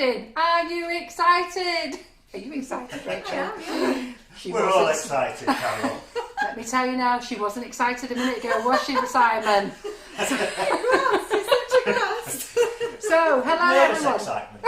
kitchen. Are you excited? Are you excited, Rachel? Yeah. We're all excited, Carol. Let me tell you now, she wasn't excited a minute ago, was she, Simon? Grass, you're such a grass. So, hello Nervous everyone. excitement.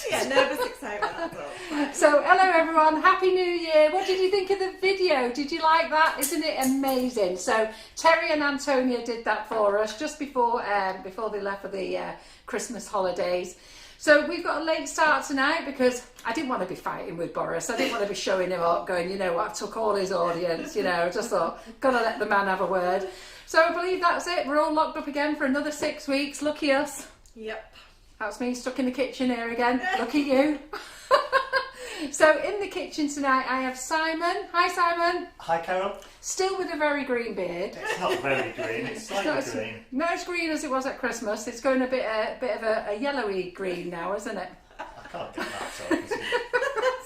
Yeah, nervous excitement, that's all. So, hello everyone, Happy New Year. What did you think of the video? Did you like that? Isn't it amazing? So, Terry and Antonia did that for us just before they left for the Christmas holidays. So we've got a late start tonight because I didn't want to be fighting with Boris. I didn't want to be showing him up, going, you know what, I took all his audience, you know, just thought, gotta let the man have a word. So I believe that's it. We're all locked up again for another 6 weeks. Lucky us. Yep. That's me stuck in the kitchen here again. Lucky you. So in the kitchen tonight I have Simon. Hi Simon. Hi, Carol. Still with a very green beard. It's not very green, it's slightly green. Not as green as it was at Christmas. It's going a bit of a yellowy green now, isn't it? I can't get that, so I can see.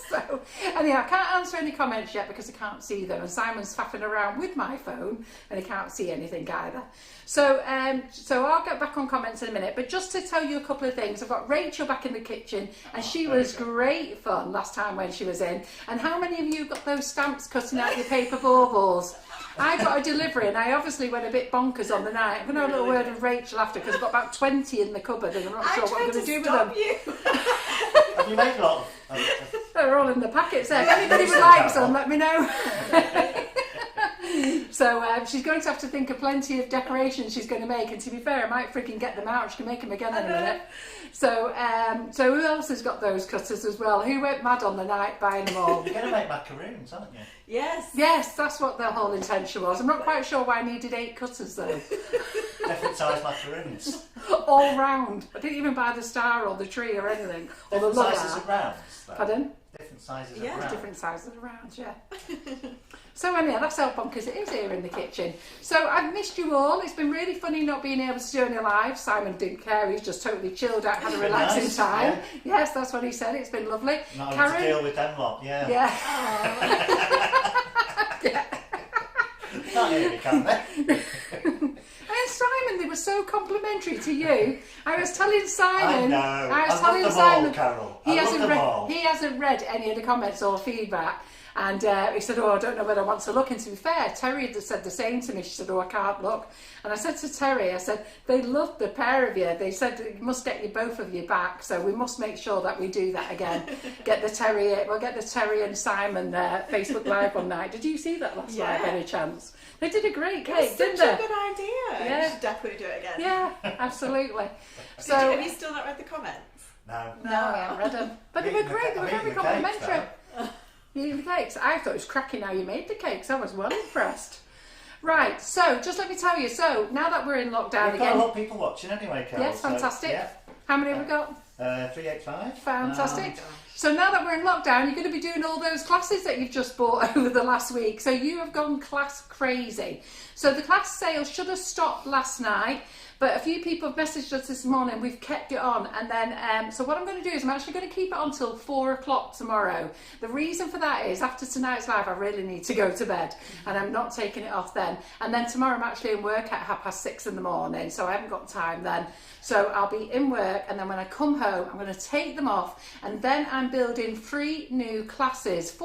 So, anyhow, I can't answer any comments yet because I can't see them, and Simon's faffing around with my phone and he can't see anything either. So I'll get back on comments in a minute, but just to tell you a couple of things, I've got Rachel back in the kitchen, and she was great fun last time when she was in. And how many of you got those stamps cutting out your paper baubles? I got a delivery and I obviously went a bit bonkers on the night. I'm going to have a little word with Rachel after because I've got about 20 in the cupboard and I'm not sure what I'm going to do with them. Have you made a lot of... They're all in the packets there. If anybody would like some, let me know. So she's going to have to think of plenty of decorations she's going to make, and to be fair, I might freaking get them out. She can make them again in a minute. So who else has got those cutters as well? Who went mad on the night buying them all? You're going to make macaroons, aren't you? Yes. Yes, that's what the whole intention was. I'm not quite sure why I needed 8 cutters though. Different size macaroons. All round. I didn't even buy the star or the tree or anything. Or Different the love sizes art. of rounds. Though. Pardon? Different sizes Yeah. of rounds. Different sizes of rounds, yeah. So anyhow, that's how bonkers it is here in the kitchen. So I've missed you all. It's been really funny not being able to do any live. Simon didn't care. He's just totally chilled out, had a relaxing nice, time. yeah. Yes, that's what he said. It's been lovely. Not having to deal with them lot, yeah. Yeah. Yeah. Can't hear me, can they? And Simon, they were so complimentary to you. I was telling Simon. I was love telling them Simon. all, Carol. He I love them all. He hasn't read any of the comments or feedback. And he said, oh, I don't know whether I want to look. And to be fair, Terry had said the same to me. She said, oh, I can't look. And I said to Terry, I said, they loved the pair of you. They said, we must get you both of you back. So we must make sure that we do that again. We'll get the Terry and Simon Facebook Live one night. Did you see that last night, by any chance? They did a great cake, didn't they? Such a good idea. Yeah. You should definitely do it again. Yeah, absolutely. So Have you still not read the comments? No. no, I haven't read them. But they were great. They were very complimentary. You eat the cakes? I thought it was cracking how you made the cakes. I was well impressed. Right, so just let me tell you. So now that we're in lockdown We've got again. a lot of people watching anyway, Carol. Yes, fantastic. So, yeah. How many have we got? 385. Fantastic. So now that we're in lockdown, you're going to be doing all those classes that you've just bought over the last week. So you have gone class crazy. So the class sale should have stopped last night, but a few people have messaged us this morning. We've kept it on, and then so what I'm going to do is I'm actually going to keep it on till 4 o'clock tomorrow. The reason for that is after tonight's live, I really need to go to bed, and I'm not taking it off then. And then tomorrow I'm actually in work at 6:30 in the morning, so I haven't got time then. So I'll be in work, and then when I come home, I'm going to take them off, and then I'm building 4 new classes.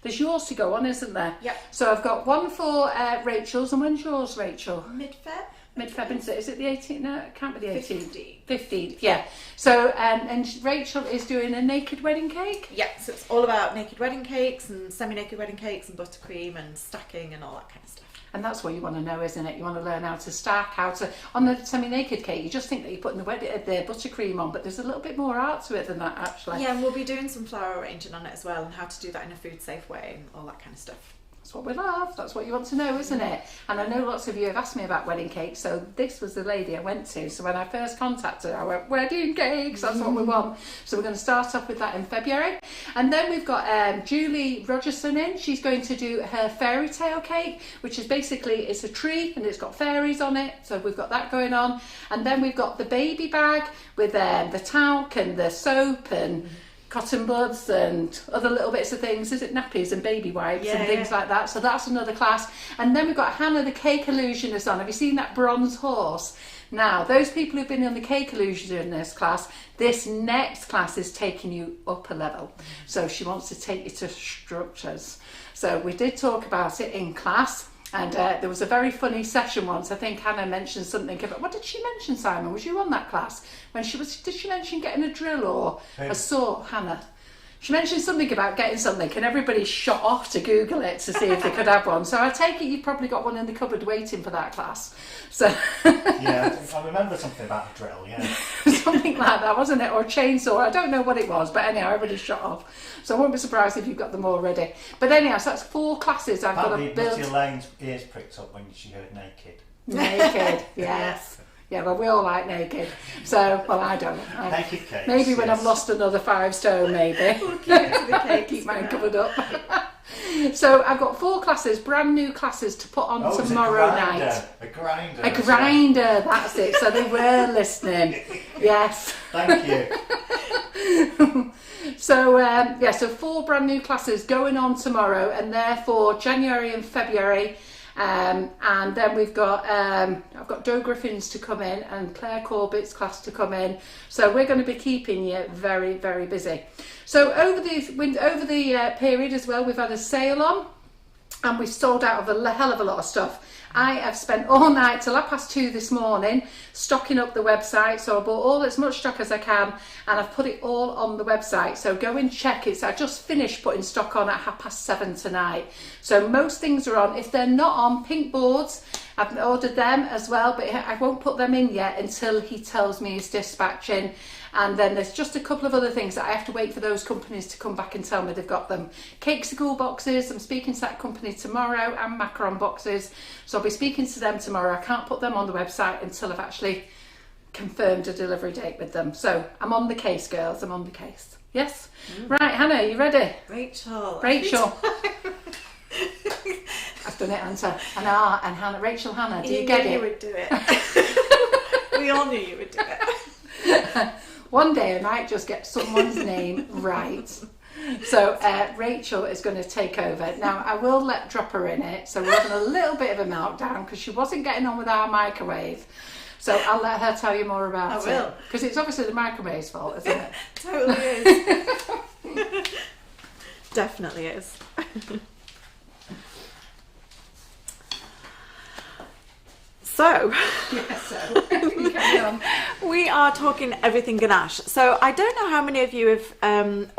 There's yours to go on, isn't there? Yep. So I've got one for Rachel's, and when's yours, Rachel? Mid-Feb? Mid-Feb, isn't it? Is it the 18th? No, it can't be the 18th. 15th. 15th, yeah. So, and Rachel is doing a naked wedding cake? Yeah, so it's all about naked wedding cakes and semi-naked wedding cakes and buttercream and stacking and all that kind of stuff. And that's what you want to know, isn't it? You want to learn how to stack, on the semi-naked cake, you just think that you're putting the buttercream on, but there's a little bit more art to it than that, actually. Yeah, and we'll be doing some flower arranging on it as well, and how to do that in a food-safe way and all that kind of stuff. That's what we love. That's what you want to know, isn't it? And I know lots of you have asked me about wedding cakes. So this was the lady I went to. So when I first contacted her, I went, wedding cakes, that's what we want. So we're going to start off with that in February. And then we've got Julie Rogerson in. She's going to do her fairy tale cake, which is basically, it's a tree and it's got fairies on it. So we've got that going on. And then we've got the baby bag with the talc and the soap and cotton buds and other little bits of things. Is it nappies and baby wipes and things like that? So that's another class. And then we've got Hannah the cake illusionist on. Have you seen that bronze horse? Now, those people who've been in the cake illusion in this class, this next class is taking you up a level. So she wants to take you to structures. So we did talk about it in class. And there was a very funny session once. I think Hannah mentioned something about, what did she mention, Simon? Was you on that class? Did she mention getting a drill or a saw, Hannah? She mentioned something about getting something, and everybody shot off to Google it to see if they could have one. So I take it you've probably got one in the cupboard waiting for that class. So Yeah, I remember something about a drill, yeah. something like that, wasn't it? Or a chainsaw. I don't know what it was, but anyhow, everybody shot off. So I won't be surprised if you've got them already. But anyhow, so that's 4 classes I've got to build. Matthew Lane's ears pricked up when she heard naked. Naked, yes. Yeah, well, we all like naked. So, well, I don't. Naked cakes. Maybe when I've lost another 5 stone, maybe. We'll keep it to the cakes Keep mine for covered up. So I've got 4 classes, brand new classes to put on tomorrow night. A grinder. A grinder, that's it. So they were listening. Yes. Thank you. So so 4 brand new classes going on tomorrow, and therefore January and February. And then we've got I've got Doe Griffin's to come in and Claire Corbett's class to come in. So we're going to be keeping you very, very busy. So over the period as well, we've had a sale on, and we've sold out of a hell of a lot of stuff. I have spent all night till 2:30 this morning stocking up the website. So I bought as much stock as I can, and I've put it all on the website. So go and check it. So I just finished putting stock on at 7:30 tonight. So most things are on. If they're not on, pink boards, I've ordered them as well, but I won't put them in yet until he tells me he's dispatching. And then there's just a couple of other things that I have to wait for those companies to come back and tell me they've got them. Cakesicle boxes, I'm speaking to that company tomorrow, and macaron boxes. So I'll be speaking to them tomorrow. I can't put them on the website until I've actually confirmed a delivery date with them. So I'm on the case, girls, I'm on the case. Yes? Right, Hannah, you ready? Rachel. I've done it, Anta. And Hannah, Rachel Hanna, do you get it? You would do it. We all knew you would do it. One day I might just get someone's name right. So Rachel is going to take over. Now I will drop her in it. So we're having a little bit of a meltdown because she wasn't getting on with our microwave. So I'll let her tell you more about it. Because it's obviously the microwave's fault, isn't it? Totally is. Definitely is. So, we are talking everything Ganache. So I don't know how many of you have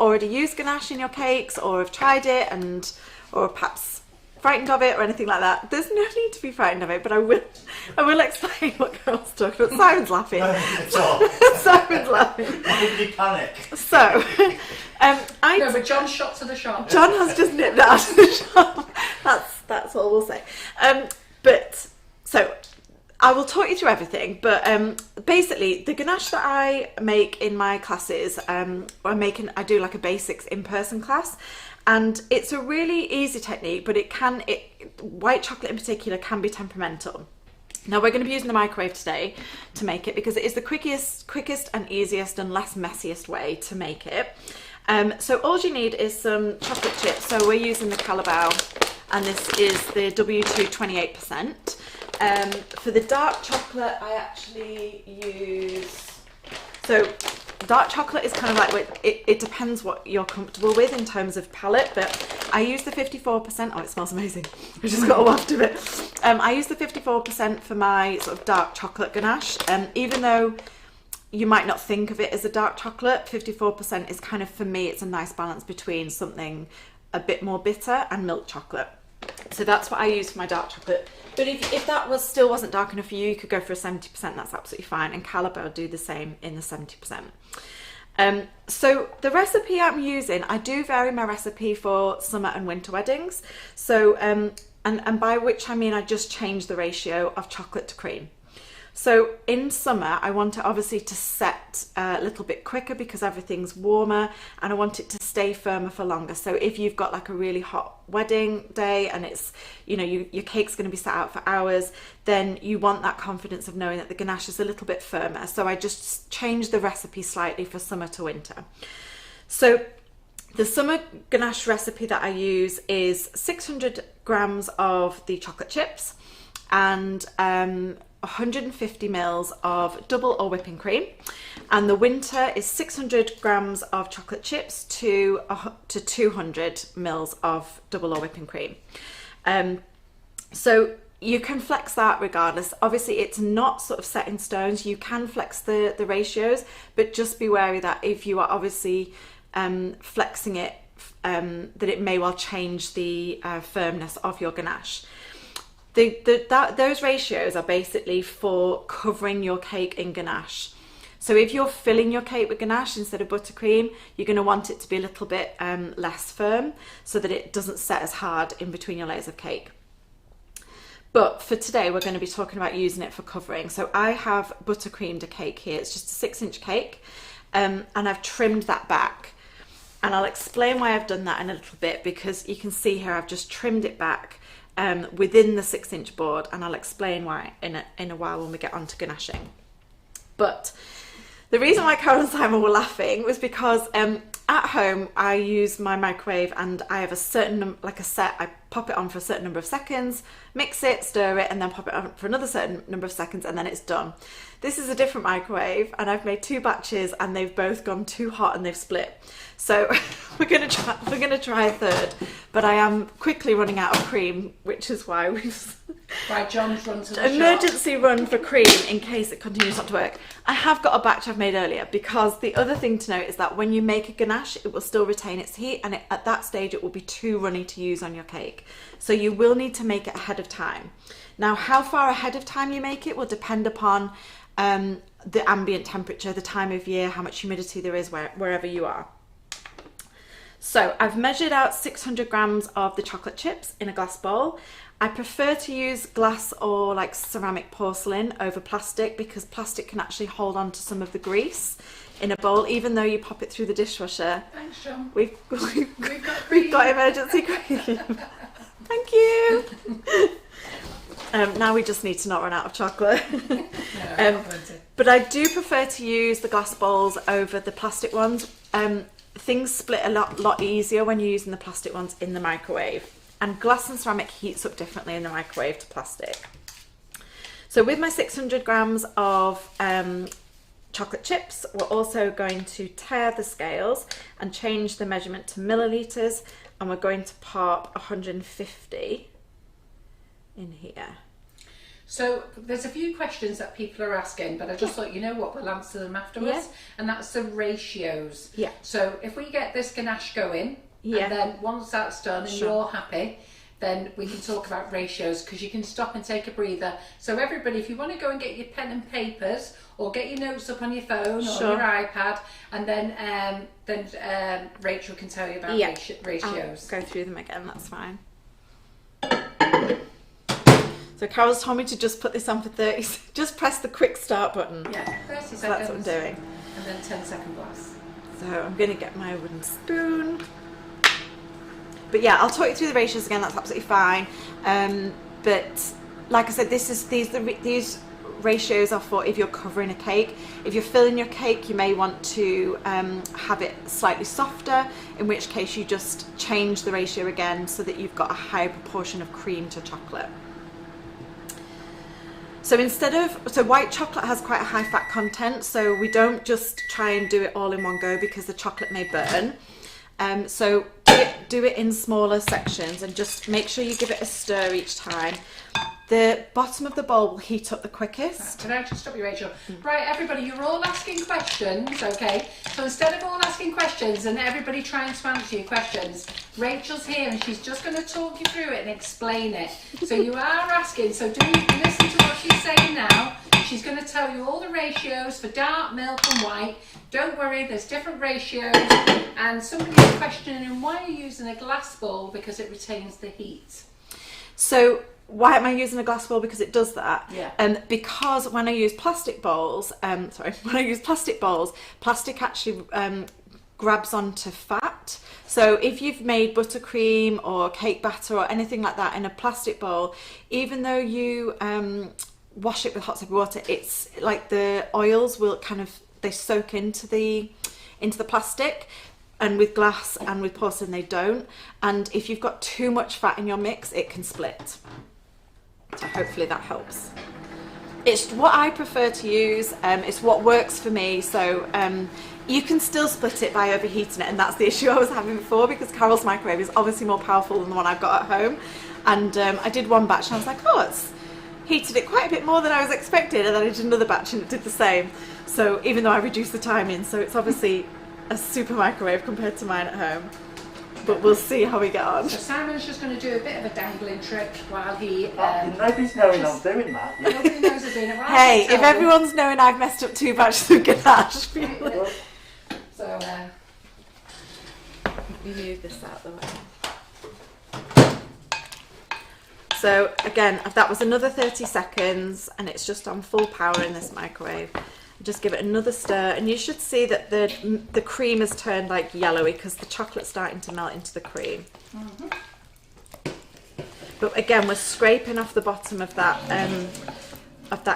already used Ganache in your cakes, or have tried it, or perhaps frightened of it or anything like that. There's no need to be frightened of it, but I will explain what Carol's talking about. Simon's laughing. Simon's laughing. Why did you panic? So, no, but John shot to the shop. John has just nipped out of the shop. That's all we'll say. So I will talk you through everything, but basically the ganache that I make in my classes, I do like a basics in-person class, and it's a really easy technique, but white chocolate in particular can be temperamental. Now we're going to be using the microwave today to make it because it is the quickest and easiest and less messiest way to make it. So all you need is some chocolate chips. So we're using the Calabao, and this is the W2 28%. For the dark chocolate, I actually use, so dark chocolate is kind of like, it depends what you're comfortable with in terms of palette, but I use the 54%, oh it smells amazing, I just got a waft of it. I use the 54% for my sort of dark chocolate ganache, even though you might not think of it as a dark chocolate, 54% is kind of, for me, it's a nice balance between something a bit more bitter and milk chocolate. So that's what I use for my dark chocolate. But if that still wasn't dark enough for you, you could go for a 70%, that's absolutely fine. And Calabao do the same in the 70%. So the recipe I'm using, I do vary my recipe for summer and winter weddings. So, and by which I mean I just change the ratio of chocolate to cream. So in summer, I want it obviously to set a little bit quicker because everything's warmer, and I want it to stay firmer for longer. So if you've got like a really hot wedding day and it's, your cake's going to be sat out for hours, then you want that confidence of knowing that the ganache is a little bit firmer. So I just change the recipe slightly for summer to winter. So the summer ganache recipe that I use is 600 grams of the chocolate chips, and 150 mils of double or whipping cream, and the winter is 600 grams of chocolate chips to 200 mils of double or whipping cream. So you can flex that regardless. Obviously it's not sort of set in stones. You can flex the ratios, but just be wary that if you are obviously flexing it, that it may well change the firmness of your ganache. Those ratios are basically for covering your cake in ganache. So if you're filling your cake with ganache instead of buttercream, you're going to want it to be a little bit less firm so that it doesn't set as hard in between your layers of cake. But for today, we're going to be talking about using it for covering. So I have buttercreamed a cake here. It's just a 6-inch cake, and I've trimmed that back. And I'll explain why I've done that in a little bit, because you can see here I've just trimmed it back within the 6-inch board, and I'll explain why in a while when we get on to ganaching. But the reason why Carol and Simon were laughing was because at home I use my microwave, and I have a certain, like a set, I pop it on for a certain number of seconds, mix it, stir it, and then pop it on for another certain number of seconds, and then it's done. This is a different microwave, and I've made 2 batches, and they've both gone too hot and they've split. So we're gonna try a third, but I am quickly running out of cream, which is why we've John's run to the emergency run for cream in case it continues not to work. I have got a batch I've made earlier, because the other thing to note is that when you make a ganache, it will still retain its heat, and at that stage it will be too runny to use on your cake. So you will need to make it ahead of time. Now, how far ahead of time you make it will depend upon the ambient temperature, the time of year, how much humidity there is wherever you are. So I've measured out 600 grams of the chocolate chips in a glass bowl. I prefer to use glass or like ceramic porcelain over plastic, because plastic can actually hold on to some of the grease in a bowl, even though you pop it through the dishwasher. Thanks, John. We've got emergency cream. Thank you. Now we just need to not run out of chocolate. But I do prefer to use the glass bowls over the plastic ones. Things split a lot easier when you're using the plastic ones in the microwave, and glass and ceramic heats up differently in the microwave to plastic. So with my 600 grams of chocolate chips, we're also going to tear the scales and change the measurement to milliliters, and we're going to pop 150 in here. So there's a few questions that people are asking, but I just thought, you know what, we'll answer them afterwards. And that's the ratios. Yeah. So if we get this ganache going, and then once that's done and you're happy, then we can talk about ratios, because you can stop and take a breather. So everybody, if you want to go and get your pen and papers, or get your notes up on your phone or your iPad, and then Rachel can tell you about ratios. I'll go through them again, that's fine. So Carol's told me to just put this on for 30, just press the quick start button. Yeah, 30 seconds. So that's what I'm doing. And then 10-second blast. So I'm going to get my wooden spoon. But yeah, I'll talk you through the ratios again, that's absolutely fine. But like I said, these ratios are for if you're covering a cake. If you're filling your cake, you may want to have it slightly softer, in which case you just change the ratio again so that you've got a higher proportion of cream to chocolate. So white chocolate has quite a high fat content, so we don't just try and do it all in one go, because the chocolate may burn. So do it in smaller sections, and just make sure you give it a stir each time. The bottom of the bowl will heat up the quickest. Can I just stop you, Rachel? Right, everybody, you're all asking questions, okay? So instead of all asking questions and everybody trying to answer your questions, Rachel's here and she's just going to talk you through it and explain it. So you are asking, so do listen to what she's saying now. She's going to tell you all the ratios for dark, milk and white. Don't worry, there's different ratios. And somebody's questioning why you're using a glass bowl, because it retains the heat. So why am I using a glass bowl? Because it does that. Yeah. Because when I use plastic bowls, plastic actually grabs onto fat. So if you've made buttercream or cake batter or anything like that in a plastic bowl, even though you wash it with hot soapy water, it's like the oils will they soak into the plastic. And with glass and with porcelain, they don't. And if you've got too much fat in your mix, it can split. So hopefully that helps. It's what I prefer to use. It's what works for me. So you can still split it by overheating it, and that's the issue I was having before, because Carol's microwave is obviously more powerful than the one I've got at home. And I did one batch and I was like, oh, it's heated it quite a bit more than I was expecting, and then I did another batch and it did the same. So even though I reduced the timing, so it's obviously a super microwave compared to mine at home. But we'll see how we get on. So Simon's just going to do a bit of a dangling trick while he... Nobody's knowing I'm doing that. Nobody knows I'm doing it. Well, Hey, if everyone's knowing I've messed up 2 batches of Ganache. So, Let me move this out of the way. So again, that was another 30 seconds, and it's just on full power in this microwave. Just give it another stir, and you should see that the cream has turned like yellowy because the chocolate's starting to melt into the cream. But again, we're scraping off the bottom of that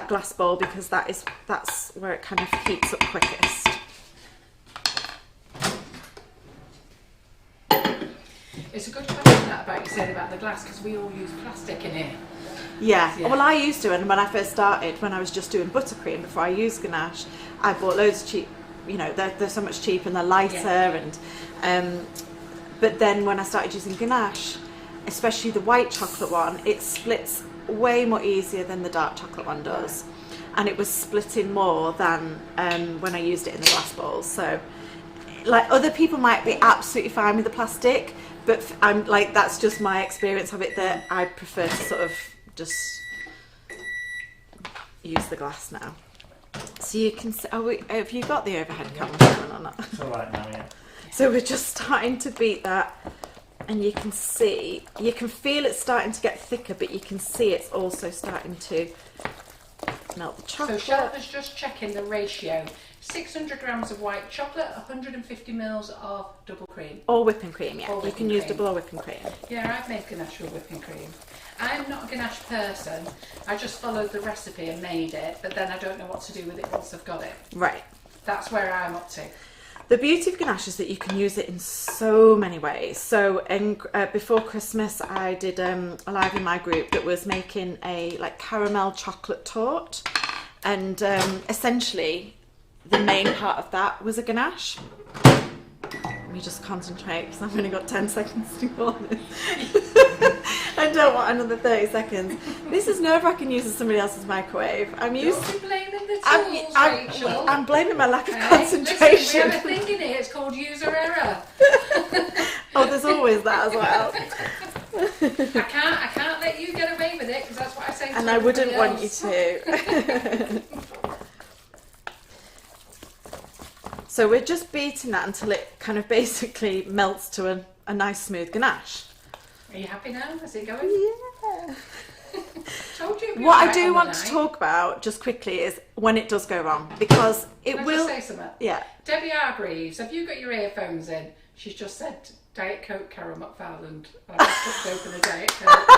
glass bowl, because that's where it kind of heats up quickest. it's a good question that about you said about the glass, because we all use plastic in here. Yeah, well I used to, and when I first started, when I was just doing buttercream before I used Ganache, I bought loads of cheap, you know, they're so much cheaper and they're lighter, and but then when I started using Ganache, especially the white chocolate one, it splits way more easier than the dark chocolate one does, and it was splitting more than when I used it in the glass bowls. So like, other people might be absolutely fine with the plastic, but I'm like, that's just my experience of it, that I prefer to sort of just use the glass now. So you can see, have you got the overhead camera on or not? It's all right now, yeah. So we're just starting to beat that, and you can see, you can feel it starting to get thicker, but you can see it's also starting to melt the chocolate. So Shelton's just checking the ratio. 600 grams of white chocolate, 150 mils of double cream. Or whipping cream, yeah. Or You whipping can use cream. double or whipping cream. Yeah, I've made Ganache with whipping cream. I'm not a Ganache person. I just followed the recipe and made it, but then I don't know what to do with it once I've got it. Right. That's where I'm up to. The beauty of Ganache is that you can use it in so many ways. So before Christmas, I did a live in my group that was making a like caramel chocolate torte, and essentially the main part of that was a Ganache. Let me just concentrate, because I've only got 10 seconds to go on this. I don't want another 30 seconds. This is nerve-wracking using somebody else's microwave. I'm used. You're blaming the tools, Rachel. I'm blaming my lack of Hey, concentration. listen, we have a thing in here. It's called user error. Oh, there's always that as well. I can't let you get away with it, because that's what I say to And I wouldn't everybody want you else. to. So we're just beating that until it kind of basically melts to a nice smooth Ganache. Are you happy now? Is it going? Yeah. Told you. it'd be What I alright do on want the to night. talk about just quickly is when it does go wrong, because it Can I will. just say something? Yeah. Debbie Hargreaves, have you got your earphones in? She's just said Diet Coke, Carol McFarland. I just popped open a Diet Coke.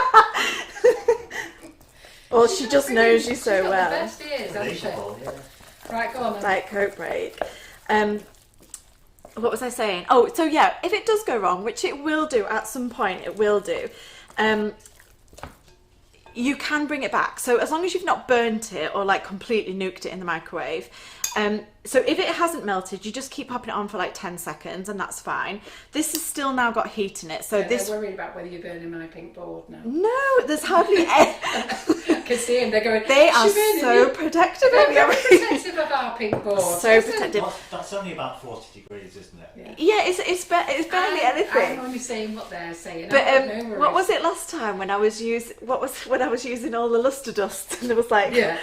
Well, she just knows you She's so got well. the best ears, hasn't she? Believable, yeah. Right, go on then. Diet Coke break. What was I saying? Oh, so yeah, if it does go wrong, which it will do at some point, it will do. You can bring it back. So as long as you've not burnt it or like completely nuked it in the microwave. So if it hasn't melted, you just keep popping it on for like 10 seconds, and that's fine. This has still now got heat in it. So Yeah, this. they're worried about whether you're burning my pink board now. No, there's hardly any. I can see them. They're going. They are "She's burning so you." protective They're of very you. protective of our pink board. So Listen. protective. Well, that's only about 40 degrees, isn't it? Yeah. Yeah, it's barely I'm anything. only saying what they're saying. But I've got no worries. what was it last time when I was using all the luster dust, and there was like Yeah.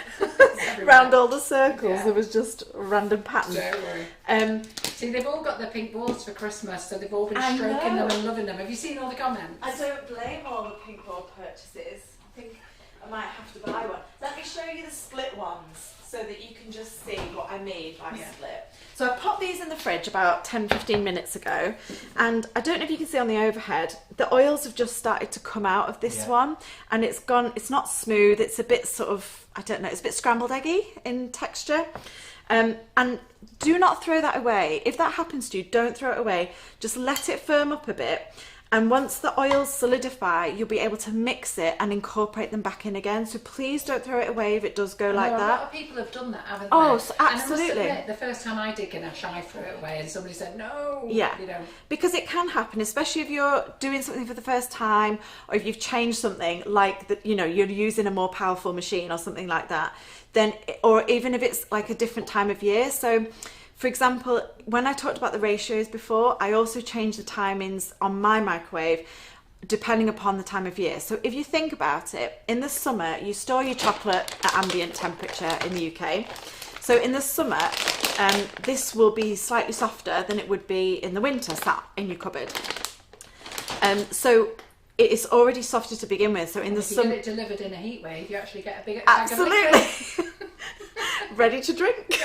round all the circles, Yeah. there was just random patterns. Don't worry. See, they've all got their pink boards for Christmas, so they've all been I stroking know. them and loving them. Have you seen all the comments? I don't blame all the pink board purchases. I think I might have to buy one. Let me show you the split ones so that you can just see what I mean by Yeah. split. So I popped these in the fridge about 10-15 minutes ago, and I don't know if you can see on the overhead, the oils have just started to come out of this Yeah. one, and it's not smooth, it's a bit sort of, I don't know, it's a bit scrambled eggy in texture. And do not throw that away. If that happens to you, don't throw it away. Just let it firm up a bit, And once the oils solidify, you'll be able to mix it and incorporate them back in again. So please don't throw it away if it does go like A that. lot of people have done that, haven't they? Oh, so And I must absolutely. admit, the first time I did Ganache, I threw it away, and somebody said no. Yeah, You know. because it can happen, especially if you're doing something for the first time, or if you've changed something, like that, you know, you're using a more powerful machine or something like that. Then, or even if it's like a different time of year. So, for example, when I talked about the ratios before, I also changed the timings on my microwave depending upon the time of year. So if you think about it, in the summer, you store your chocolate at ambient temperature in the UK. So in the summer, this will be slightly softer than it would be in the winter, sat in your cupboard. So it is already softer to begin with. So in the If you summer, get it delivered in a heat wave, you actually get a bigger absolutely ready to drink.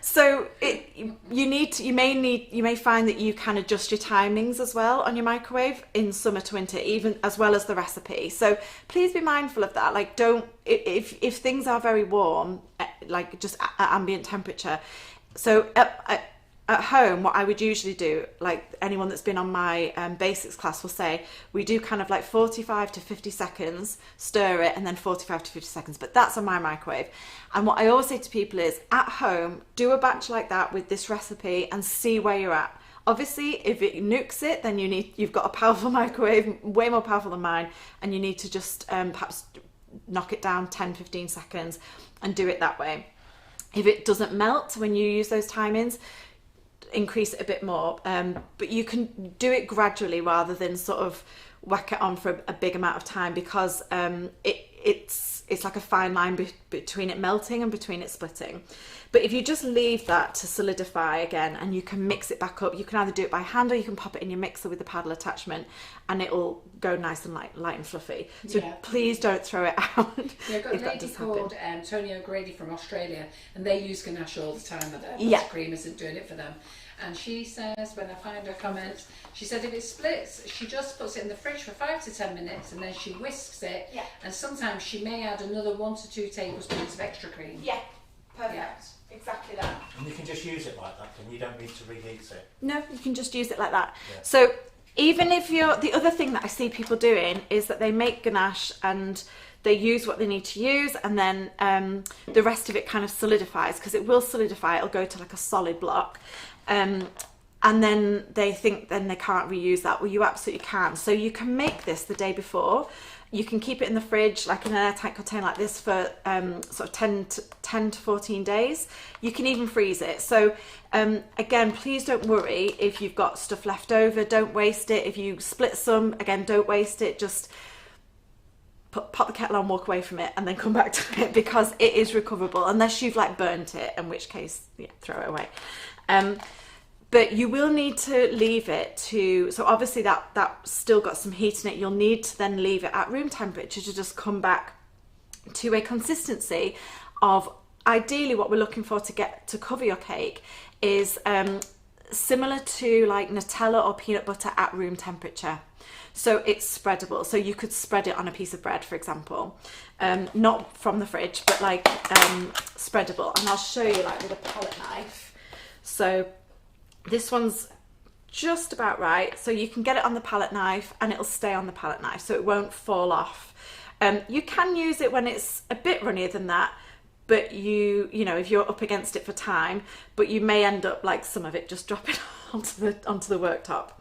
So you may find that you can adjust your timings as well on your microwave in summer to winter, even as well as the recipe. So please be mindful of that. Like, don't, if things are very warm, like just at ambient temperature. So at home, what I would usually do, like anyone that's been on my basics class will say, we do kind of like 45 to 50 seconds, stir it, and then 45 to 50 seconds. But that's on my microwave. And what I always say to people is, at home, do a batch like that with this recipe and see where you're at. Obviously, if it nukes it, then you've got a powerful microwave, way more powerful than mine, and you need to just perhaps knock it down 10, 15 seconds and do it that way. If it doesn't melt when you use those timings, increase it a bit more, but you can do it gradually rather than sort of whack it on for a big amount of time, because it's like a fine line between it melting and between it splitting. But if you just leave that to solidify again, and you can mix it back up, you can either do it by hand or you can pop it in your mixer with the paddle attachment, and it'll go nice and light and fluffy. So please don't throw it out. Yeah, I've got a lady called Tony O'Grady from Australia, and they use Ganache all the time, but their cream isn't doing it for them. And she says, when I find her comments, she said if it splits, she just puts it in the fridge for 5 to 10 minutes, and then she whisks it. Yeah. And sometimes she may add another 1 to 2 tablespoons of extra cream. Yeah, perfect. Yeah. Exactly that. And you can just use it like that, and you don't need to reheat it. No, you can just use it like that. Yeah. So even if the other thing that I see people doing is that they make ganache and they use what they need to use, and then the rest of it kind of solidifies, because it will solidify, it'll go to like a solid block. And then they think then they can't reuse that. Well, you absolutely can. So you can make this the day before. You can keep it in the fridge, like in an airtight container like this, for sort of 10 to 14 days. You can even freeze it. So again, please don't worry if you've got stuff left over. Don't waste it. If you split some, again, don't waste it. Just pop the kettle on, walk away from it, and then come back to it, because it is recoverable, unless you've like burnt it, in which case, throw it away. But you will need to leave it to, so obviously that's still got some heat in it. You'll need to then leave it at room temperature to just come back to a consistency of, ideally what we're looking for to get to cover your cake is similar to like Nutella or peanut butter at room temperature. So it's spreadable. So you could spread it on a piece of bread, for example, not from the fridge, but like spreadable. And I'll show you like with a palette knife. So this one's just about right. So you can get it on the palette knife and it'll stay on the palette knife, so it won't fall off. You can use it when it's a bit runnier than that, but you know, if you're up against it for time, but you may end up like some of it just dropping onto the worktop.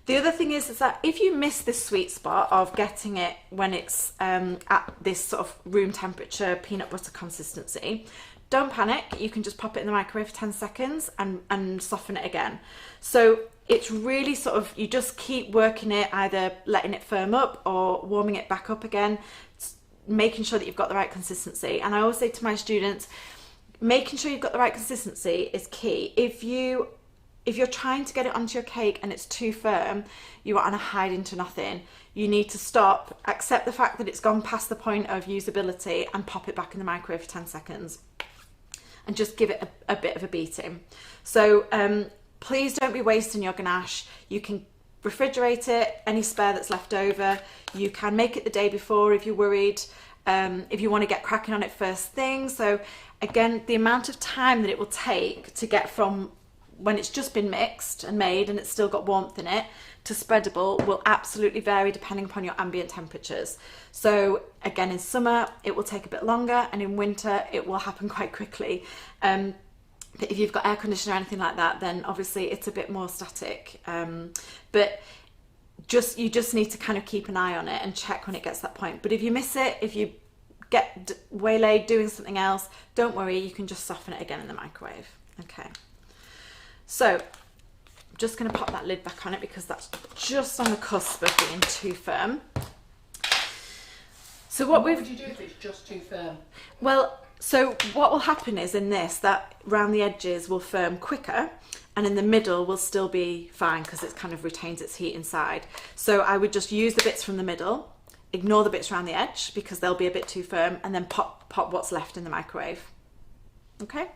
The other thing is that if you miss this sweet spot of getting it when it's at this sort of room temperature peanut butter consistency, don't panic. You can just pop it in the microwave for 10 seconds and soften it again. So it's really sort of, you just keep working it, either letting it firm up or warming it back up again, making sure that you've got the right consistency. And I always say to my students, making sure you've got the right consistency is key. If you're trying to get it onto your cake and it's too firm, you are on a hide into nothing. You need to stop, accept the fact that it's gone past the point of usability, and pop it back in the microwave for 10 seconds. And just give it a bit of a beating. So please don't be wasting your ganache. You can refrigerate it, any spare that's left over. You can make it the day before if you're worried, if you want to get cracking on it first thing. So again, the amount of time that it will take to get from when it's just been mixed and made and it's still got warmth in it, to spreadable will absolutely vary depending upon your ambient temperatures. So again, in summer it will take a bit longer, and in winter it will happen quite quickly. But if you've got air conditioning or anything like that, then obviously it's a bit more static. But you just need to kind of keep an eye on it and check when it gets to that point. But if you miss it, if you get waylaid doing something else, don't worry, you can just soften it again in the microwave. Okay, so I'm just going to pop that lid back on it because that's just on the cusp of being too firm. So what would you do if it's just too firm? Well, so what will happen is in this, that round the edges will firm quicker, and in the middle will still be fine because it kind of retains its heat inside. So I would just use the bits from the middle, ignore the bits around the edge because they'll be a bit too firm, and then pop what's left in the microwave. Okay?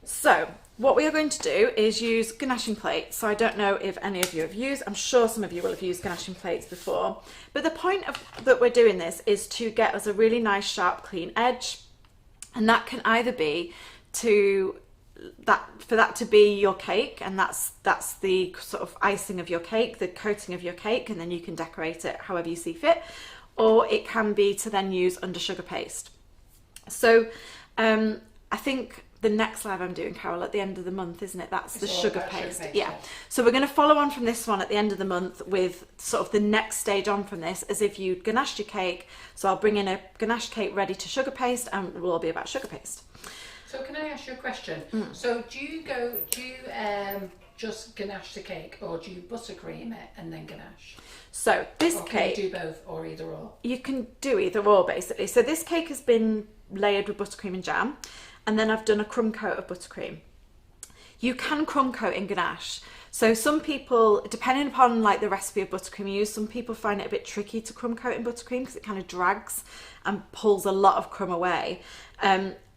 So what we are going to do is use ganaching plates. So I don't know if any of you have used, I'm sure some of you will have used ganaching plates before, but the point that we're doing this is to get us a really nice sharp clean edge, and that can either be for that to be your cake, and that's the sort of icing of your cake, the coating of your cake, and then you can decorate it however you see fit, or it can be to then use under sugar paste. So I think the next live I'm doing, Carol, at the end of the month, isn't it? That's the sugar paste. Yeah. So we're going to follow on from this one at the end of the month with sort of the next stage on from this, as if you ganached your cake. So I'll bring in a ganache cake ready to sugar paste, and it will all be about sugar paste. So can I ask you a question? So do you just ganache the cake, or do you buttercream it and then ganache? So this or cake, can you do both, or either or? You can do either or basically. So this cake has been layered with buttercream and jam, and then I've done a crumb coat of buttercream. You can crumb coat in ganache. So some people, depending upon like the recipe of buttercream you use, some people find it a bit tricky to crumb coat in buttercream because it kind of drags and pulls a lot of crumb away.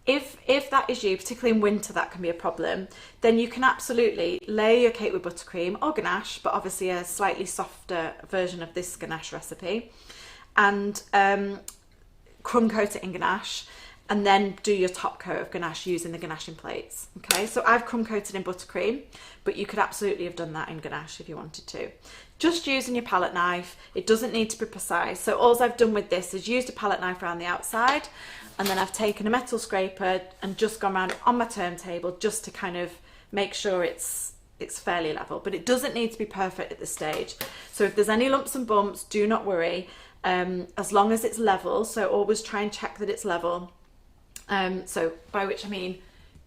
If that is you, particularly in winter, that can be a problem, then you can absolutely layer your cake with buttercream or ganache, but obviously a slightly softer version of this ganache recipe, and crumb coat it in ganache, and then do your top coat of ganache using the ganaching plates. Okay, so I've crumb coated in buttercream, but you could absolutely have done that in ganache if you wanted to. Just using your palette knife, it doesn't need to be precise. So all I've done with this is used a palette knife around the outside, and then I've taken a metal scraper and just gone around it on my turntable just to kind of make sure it's fairly level. But it doesn't need to be perfect at this stage. So if there's any lumps and bumps, do not worry, as long as it's level. So always try and check that it's level. So by which I mean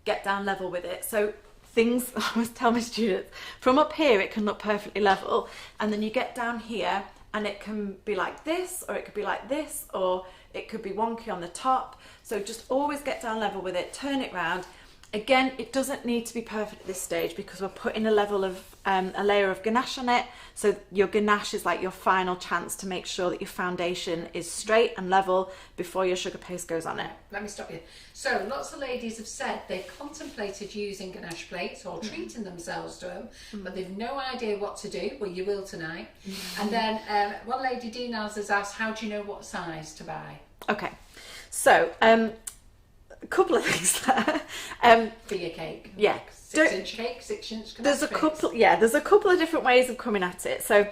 get down level with it. So things, I always tell my students, from up here it can look perfectly level, and then you get down here and it can be like this, or it could be like this, or it could be wonky on the top. So just always get down level with it, turn it round. Again, it doesn't need to be perfect at this stage because we're putting a layer of ganache on it. So your ganache is like your final chance to make sure that your foundation is straight and level before your sugar paste goes on it. Let me stop you. So lots of ladies have said they've contemplated using ganache plates or treating themselves to them, but they've no idea what to do. Well, you will tonight. And then one lady, Dinaz, has asked, how do you know what size to buy? Okay, so a couple of things there. For your cake? Yeah. Like 6-inch cake, 6-inch ganache there's a couple of different ways of coming at it. So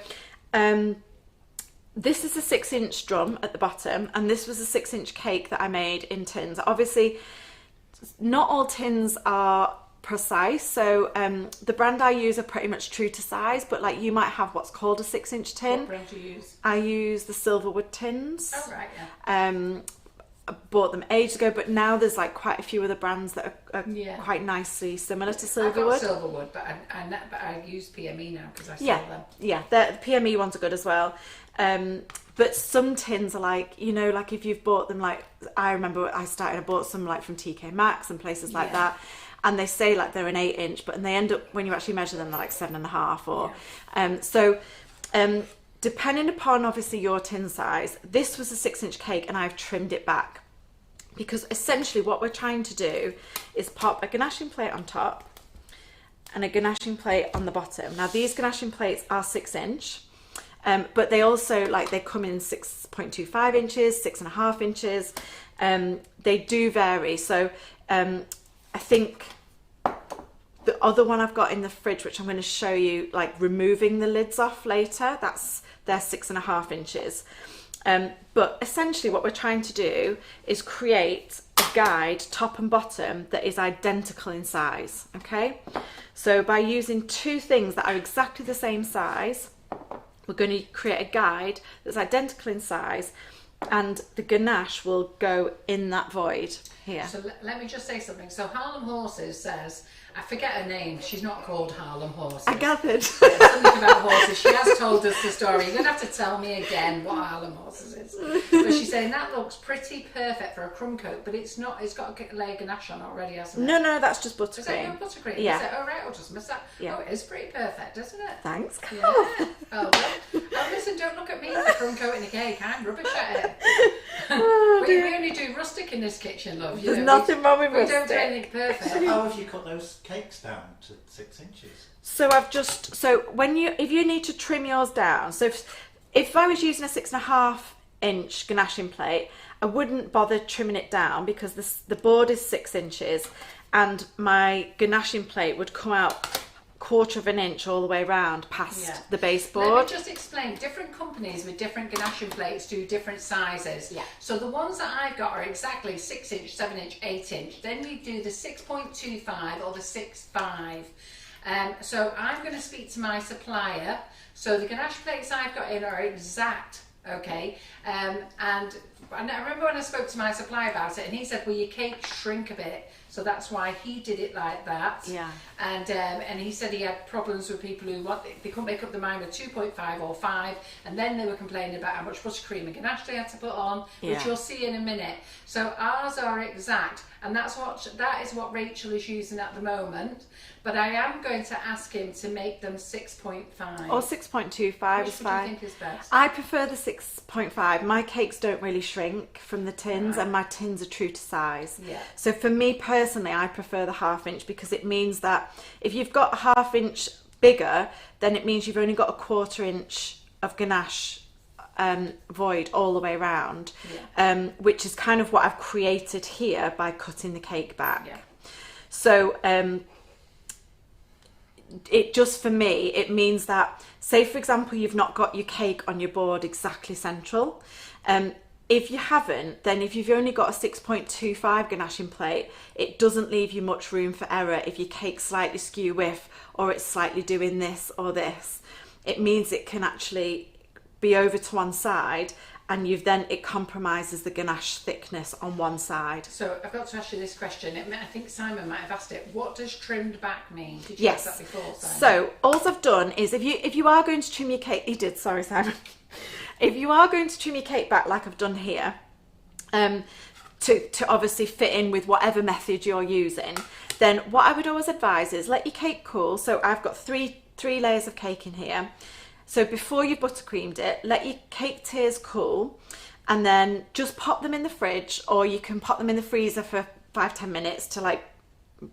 this is a 6-inch drum at the bottom, and this was a 6-inch cake that I made in tins. Obviously, not all tins are precise, so the brand I use are pretty much true to size, but like you might have what's called a 6-inch tin. What brand do you use? I use the Silverwood tins. Oh right, yeah. I bought them ages ago, but now there's like quite a few other brands that are quite nicely similar to Silverwood. I've got Silverwood, but I use PME now because I sell them. Yeah, the PME ones are good as well. But some tins are like, you know, like if you've bought them, like I remember I bought some like from TK Maxx and places like that, and they say like they're an 8-inch, but they end up, when you actually measure them, they're like 7.5 or depending upon obviously your tin size. This was a 6-inch cake and I've trimmed it back because essentially what we're trying to do is pop a ganaching plate on top and a ganaching plate on the bottom. Now these ganaching plates are 6-inch, but they also they come in 6.25 inches, 6.5 inches. They do vary. So I think the other one I've got in the fridge, which I'm going to show you, like removing the lids off later. They're 6.5 inches. But essentially what we're trying to do is create a guide, top and bottom, that is identical in size, okay? So by using two things that are exactly the same size, we're going to create a guide that's identical in size, and the ganache will go in that void here. So let me just say something. So Harlem Horses says, I forget her name, she's not called Harlem Horses. I gathered. Yeah, something about horses. She has told us the story. You're going to have to tell me again what Harlem Horses is. But she's saying that looks pretty perfect for a crumb coat, but it's not. It's got a layer of ganache on already, hasn't it? No, that's just buttercream. Is that your buttercream? Yeah. Is it? Oh, right, I'll just miss that. Yeah. Oh, it is pretty perfect, isn't it? Thanks. Yeah. Oh, well. Oh, listen, don't look at me for crumb coating a cake. I'm rubbish at it. Oh, we only do rustic in this kitchen, love. You There's know, nothing wrong with we rustic. don't do anything perfect. How have you cut those cakes down to 6 inches? So if you need to trim yours down, so if I was using a 6.5 inch ganaching plate, I wouldn't bother trimming it down because the board is 6 inches, and my ganaching plate would come out 1/4 inch all the way around past the baseboard. Let me just explain. Different companies with different ganaching plates do different sizes. Yeah. So the ones that I've got are exactly 6 inch, 7 inch, 8 inch. Then we do the 6.25 or the 6.5. So I'm going to speak to my supplier. So the ganache plates I've got in are exact. Okay, and I remember when I spoke to my supplier about it, and he said, well, your cakes shrink a bit, so that's why he did it like that. Yeah. And he said he had problems with people who they couldn't make up their mind with 2.5 or 5, and then they were complaining about how much buttercream and ganache they had to put on, which you'll see in a minute. So ours are exact, and that is what Rachel is using at the moment. But I am going to ask him to make them 6.5 or 6.25 is fine. Which do you think is best? I prefer the 6.5. My cakes don't really shrink from the tins, and my tins are true to size. Yeah. So for me personally, I prefer the 1/2 inch because it means that if you've got a 1/2 inch bigger, then it means you've only got a 1/4 inch of ganache void all the way around, which is kind of what I've created here by cutting the cake back. Yeah. So it just, for me, it means that, say for example, you've not got your cake on your board exactly central. If you haven't, then if you've only got a 6.25 ganaching plate, it doesn't leave you much room for error if your cake's slightly skew whiff or it's slightly doing this or this. It means it can actually be over to one side, and it compromises the ganache thickness on one side. So I've got to ask you this question. I think Simon might have asked it. What does trimmed back mean? Did you ask that before, Simon? So all I've done is, if you are going to trim your cake, he did. Sorry, Simon. If you are going to trim your cake back like I've done here, to obviously fit in with whatever method you're using, then what I would always advise is let your cake cool. So I've got three layers of cake in here. So before you've buttercreamed it, let your cake tiers cool, and then just pop them in the fridge, or you can pop them in the freezer for 5-10 minutes to like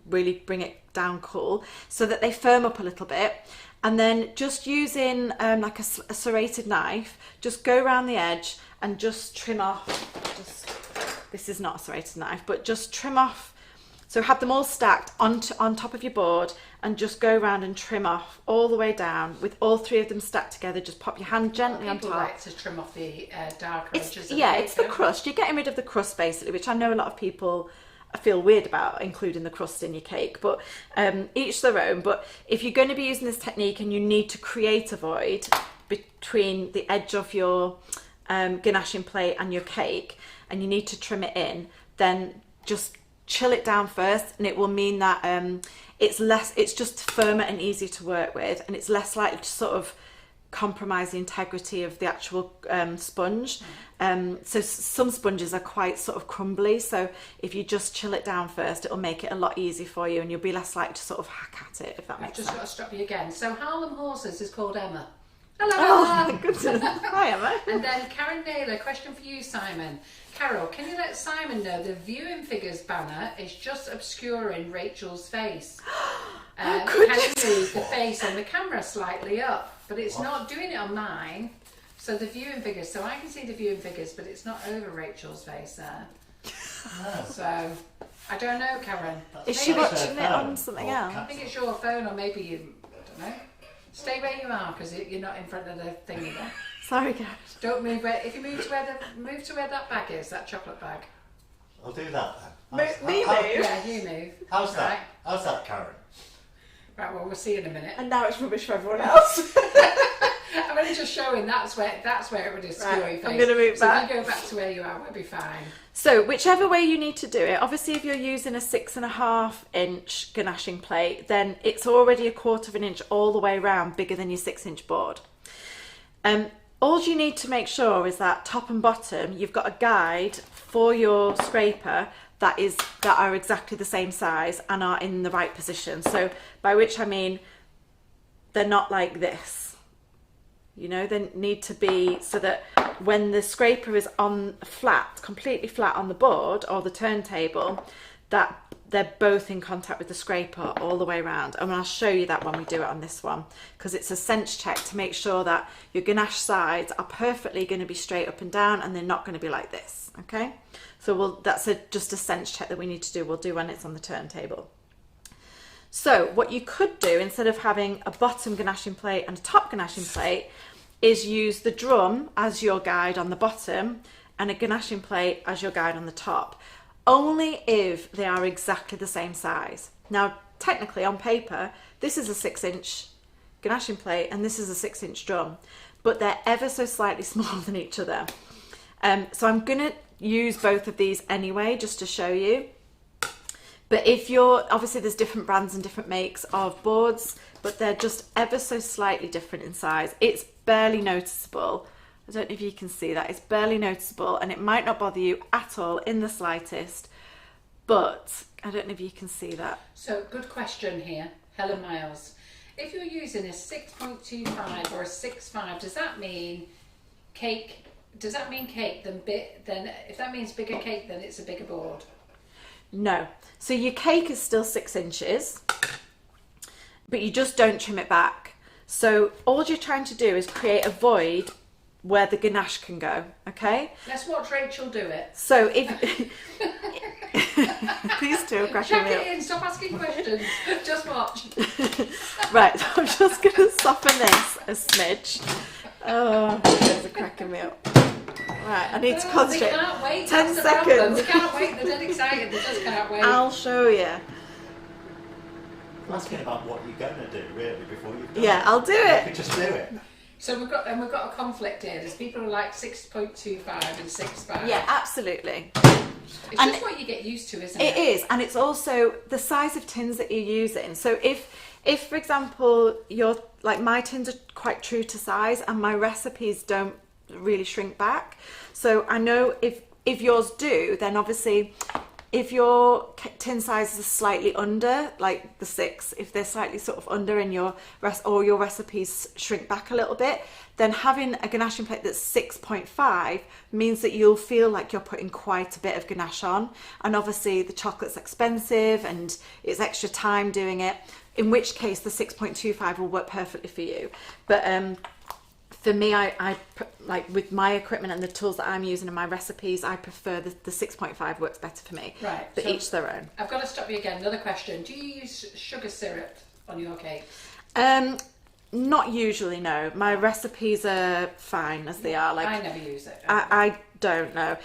really bring it down cool, so that they firm up a little bit. And then just using like a serrated knife, just go around the edge and just trim off. This is not a serrated knife, but just trim off. So have them all stacked on top of your board, and just go around and trim off all the way down with all three of them stacked together. Just pop your hand gently on top. People like to trim off the dark edges. It's the crust. You're getting rid of the crust basically, which I know a lot of people feel weird about including the crust in your cake, but each their own. But if you're going to be using this technique and you need to create a void between the edge of your ganaching plate and your cake, and you need to trim it in, then just chill it down first, and it will mean that it's just firmer and easier to work with, and it's less likely to sort of compromise the integrity of the actual sponge. So some sponges are quite sort of crumbly, so if you just chill it down first, it'll make it a lot easier for you, and you'll be less likely to sort of hack at it, if that makes sense. I've just got to stop you again. So Harlem Horses is called Emma. Hello, Oh Emma. my goodness. Hi, Emma. And then Karen Naylor, question for you, Simon. Carol, can you let Simon know the viewing figures banner is just obscuring Rachel's face? Can you move the face on the camera slightly up? But it's not doing it on mine. So the viewing figures, so I can see the viewing figures, but it's not over Rachel's face there. No. So, I don't know, Karen. Is she Maybe watching it's it her on phone something or else? I think it's your phone, or maybe you, I don't know. Stay where you are, because you're not in front of the thing again. Sorry, guys. Don't move where, if you move to where that bag is, that chocolate bag. I'll do that then. Me How- move? Yeah, you move. How's that? Right. How's that, Karen? Right, well, we'll see in a minute. And now it's rubbish for everyone else. I'm only just showing that's where it would skew your face. I'm going to move so back. if you go back to where you are, we'll be fine. So whichever way you need to do it, obviously if you're using a 6.5-inch ganaching plate, then it's already 1/4 of an inch all the way around bigger than your 6-inch board. All you need to make sure is that top and bottom, you've got a guide for your scraper that are exactly the same size and are in the right position. So by which I mean, they're not like this. You know, they need to be so that when the scraper is on flat, completely flat on the board or the turntable, that they're both in contact with the scraper all the way around. And I'll show you that when we do it on this one, because it's a sense check to make sure that your ganache sides are perfectly going to be straight up and down and they're not going to be like this, okay? So that's just a sense check that we need to do. We'll do when it's on the turntable. So what you could do, instead of having a bottom ganaching plate and a top ganaching plate, is use the drum as your guide on the bottom and a ganaching plate as your guide on the top, only if they are exactly the same size. Now, technically on paper, this is a 6-inch ganaching plate and this is a 6-inch drum, but they're ever so slightly smaller than each other. So I'm gonna use both of these anyway, just to show you. But if obviously there's different brands and different makes of boards, but they're just ever so slightly different in size. It's barely noticeable. I don't know if you can see that. It's barely noticeable and it might not bother you at all in the slightest, but I don't know if you can see that. So, good question here, Helen Miles. If you're using a 6.25 or a 6.5, does that mean cake? Does that mean cake? Then if that means bigger cake, then it's a bigger board. No. So your cake is still 6 inches, but you just don't trim it back. So all you're trying to do is create a void where the ganache can go, okay? Let's watch Rachel do it. So if... Please do, cracking Check me it up. in, stop asking questions. Just watch. Right, so I'm just going to soften this a smidge. Oh, you guys are cracking me up. Right, I need to concentrate. They can't wait. 10 That's the problem. seconds. They can't wait. They're dead excited. They just can't wait. I'll show you. I'm asking about what you're going to do, really, before you've done Yeah, it. I'll do You it. could just do it. So we've got a conflict here. There's people who like 6.25 and 6.5. Yeah, absolutely. It's and just what you get used to, isn't It it? is, and it's also the size of tins that you're using. So if for example, my tins are quite true to size and my recipes don't really shrink back. So I know if yours do, then obviously if your tin size is slightly under, like the 6, if they're slightly sort of under in your recipes shrink back a little bit, then having a ganaching plate that's 6.5 means that you'll feel like you're putting quite a bit of ganache on. And obviously the chocolate's expensive and it's extra time doing it, in which case the 6.25 will work perfectly for you. But for me, I like with my equipment and the tools that I'm using in my recipes, I prefer the 6.5 works better for me. Right. But so each their own. I've got to stop you again. Another question. Do you use sugar syrup on your cakes? Not usually, no. My recipes are fine as they are. Like I never use it. I don't know.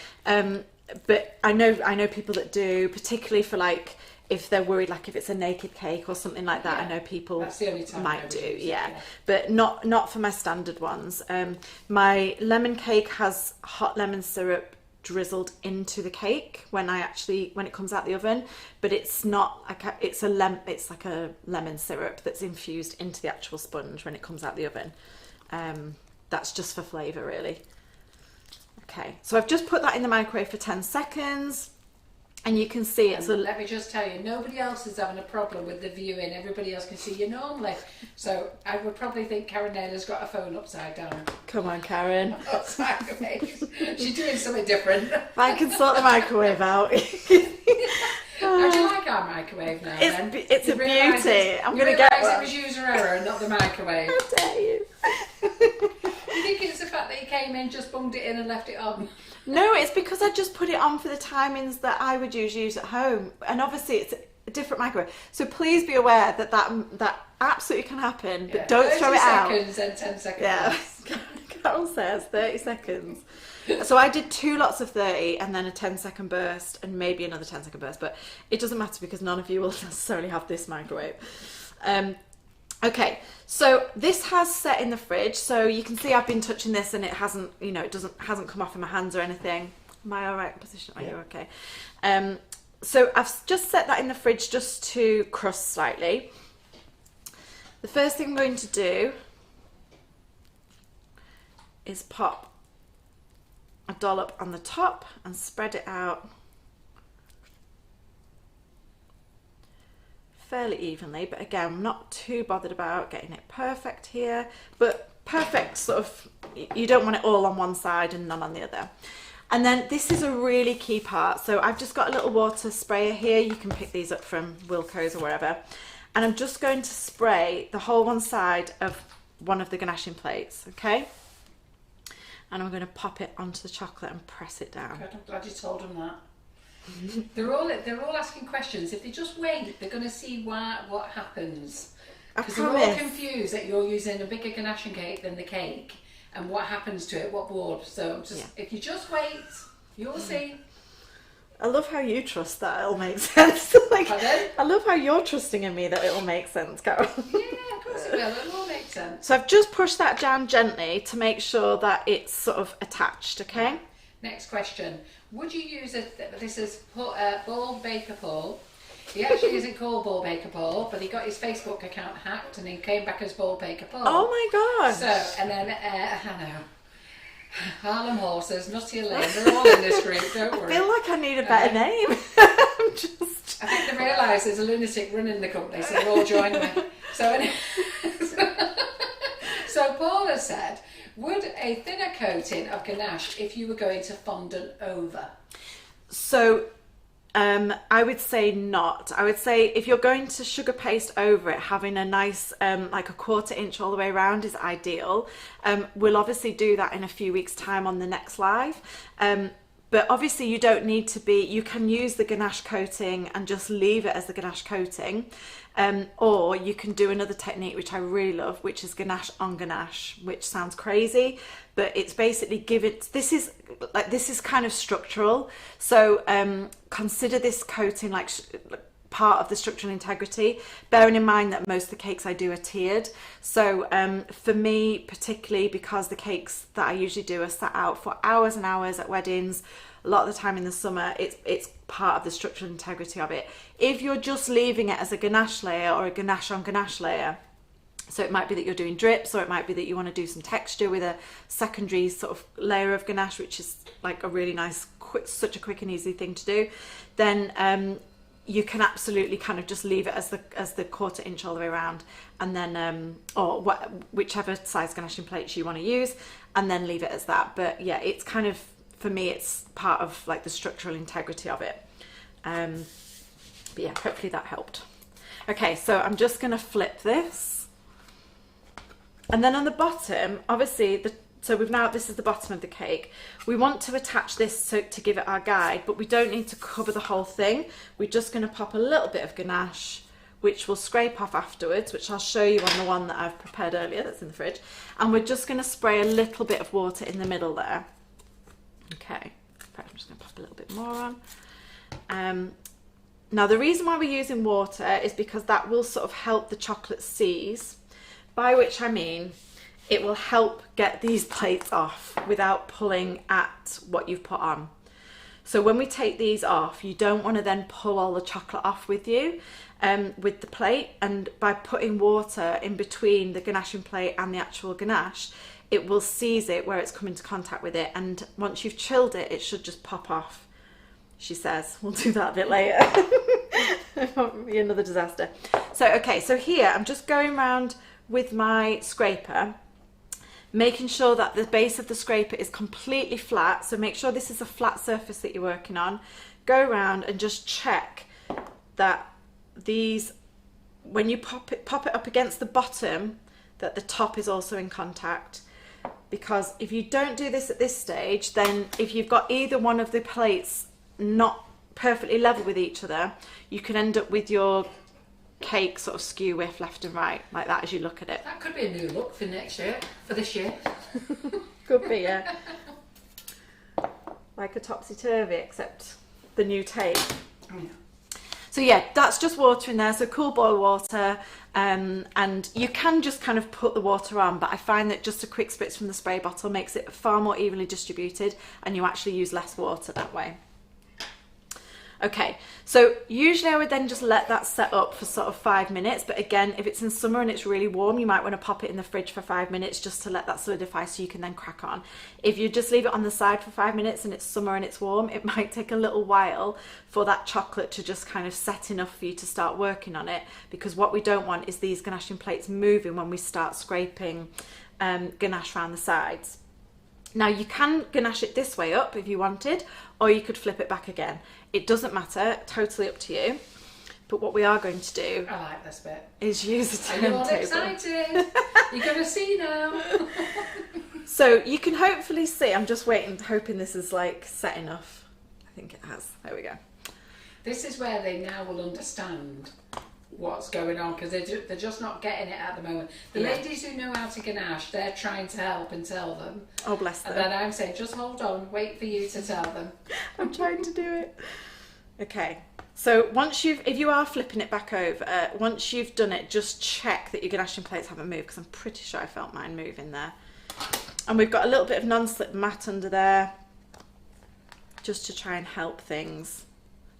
But I know people that do, particularly for like if they're worried, like if it's a naked cake or something like that. Yeah, I know people that's the only time I might would do, use it, yeah. yeah. But not for my standard ones. My lemon cake has hot lemon syrup drizzled into the cake when it comes out the oven, but it's not like it's like a lemon syrup that's infused into the actual sponge when it comes out the oven. That's just for flavour, really. Okay, so I've just put that in the microwave for 10 seconds. And you can see it's let me just tell you, nobody else is having a problem with the viewing. Everybody else can see you normally. So I would probably think Karen Naylor's got a phone upside down. Come on, Karen. Sideways. She's doing something different. I can sort the microwave out. How do you like our microwave now, then? It's You a realise beauty. I'm you going to get realise one. it was user error and not the microwave. How dare you? You think it's the fact fact that you came in, just bunged it in and left it on? No, it's because I just put it on for the timings that I would usually use at home. And obviously it's a different microwave. So please be aware that absolutely can happen, but don't throw it out. 30 seconds and 10 seconds. Yeah. Carol says 30 seconds. So I did 2 lots of 30 and then a 10-second burst and maybe another 10-second burst, but it doesn't matter because none of you will necessarily have this microwave. Okay, so this has set in the fridge, so you can see I've been touching this and it hasn't, you know, hasn't come off in my hands or anything. Am I all right position? Are you okay? So I've just set that in the fridge just to crust slightly. The first thing I'm going to do is pop a dollop on the top and spread it out fairly evenly, but again, I'm not too bothered about getting it perfect here, but perfect sort of, you don't want it all on one side and none on the other. And then this is a really key part. So I've just got a little water sprayer here. You can pick these up from Wilko's or wherever. And I'm just going to spray the whole one side of one of the ganaching plates, okay? And I'm going to pop it onto the chocolate and press it down. God, I'm glad you told them that. They're all asking questions. If they just wait, they're going to see what happens. Because they're all confused that you're using a bigger ganaching cake than the cake, and what happens to it, what board. So if you just wait, you'll see. I love how you trust that it'll make sense. Pardon? I love how you're trusting in me that it'll make sense, Carol. Yeah, of course it will. It will make sense. So I've just pushed that down gently to make sure that it's sort of attached, okay? Next question. Would you use this is Bald Baker Paul. He actually isn't called Bald Baker Paul, but he got his Facebook account hacked and he came back as Bald Baker Paul. Oh my gosh. So, and then, I know, Harlem Horses, Nutty Lane, they're all in this group, don't worry. I feel like I need a better name. I think they realise there's a lunatic running the company, so they're all joining me. So Paul has said, would a thinner coating of ganache if you were going to fondant over? So I would say not. I would say if you're going to sugar paste over it, having a nice like a 1/4 inch all the way around is ideal. We'll obviously do that in a few weeks time on the next live. But obviously you don't need to be, you can use the ganache coating and just leave it as the ganache coating. Or you can do another technique which I really love, which is ganache on ganache, which sounds crazy, but it's basically this is kind of structural. So consider this coating like part of the structural integrity, bearing in mind that most of the cakes I do are tiered. So for me particularly, because the cakes that I usually do are sat out for hours and hours at weddings, a lot of the time in the summer, it's part of the structural integrity of it. If you're just leaving it as a ganache layer or a ganache on ganache layer, so it might be that you're doing drips, or it might be that you want to do some texture with a secondary sort of layer of ganache, which is like a really nice, such a quick and easy thing to do, then you can absolutely kind of just leave it as the 1/4 inch all the way around, and then or whichever size ganaching plates you want to use, and then leave it as that. But yeah, it's kind of, for me, it's part of like the structural integrity of it. But yeah, hopefully that helped. Okay, so I'm just going to flip this, and then on the bottom, obviously this is the bottom of the cake. We want to attach this to give it our guide, but we don't need to cover the whole thing. We're just going to pop a little bit of ganache, which we'll scrape off afterwards, which I'll show you on the one that I've prepared earlier that's in the fridge. And we're just going to spray a little bit of water in the middle there. Okay, I'm just going to pop a little bit more on. Now the reason why we're using water is because that will sort of help the chocolate seize, by which I mean it will help get these plates off without pulling at what you've put on. So when we take these off, you don't want to then pull all the chocolate off with you, with the plate. And by putting water in between the ganaching plate and the actual ganache, it will seize it where it's come into contact with it. And once you've chilled it, it should just pop off, she says. We'll do that a bit later. It won't be another disaster. So, okay, so here I'm just going around with my scraper, making sure that the base of the scraper is completely flat. So make sure this is a flat surface that you're working on. Go around and just check that these, when you pop it up against the bottom, that the top is also in contact. because if you don't do this at this stage, then if you've got either one of the plates not perfectly level with each other, you can end up with your cake sort of skew whiff left and right like that as you look at it. That could be a new look for next year, for this year. Could be, yeah. Like a topsy-turvy, except the new tape. Yeah. So yeah, that's just water in there, so cool boil water, and you can just kind of put the water on, but I find that just a quick spritz from the spray bottle makes it far more evenly distributed, and you actually use less water that way. Okay, so usually I would then just let that set up for sort of 5 minutes, but again, if it's in summer and it's really warm, you might want to pop it in the fridge for 5 minutes just to let that solidify so you can then crack on. If you just leave it on the side for 5 minutes and it's summer and it's warm, it might take a little while for that chocolate to just kind of set enough for you to start working on it, because what we don't want is these ganaching plates moving when we start scraping ganache around the sides. Now you can ganache it this way up if you wanted, or you could flip it back again. It doesn't matter, totally up to you. But what we are going to do, I like this bit, is use a Are you all turntable. excited? You're going to see now. So you can hopefully see, I'm just waiting, hoping this is like set enough. I think it has, there we go. This is where they now will understand what's going on, because they're just not getting it at the moment. The Yeah. ladies who know how to ganache, they're trying to help and tell them. Oh, bless them. And then I'm saying, just hold on, wait for you to tell them. I'm trying to do it. Okay, so if you are flipping it back over, once you've done it, just check that your ganaching plates haven't moved, because I'm pretty sure I felt mine move in there. And we've got a little bit of non-slip mat under there, just to try and help things.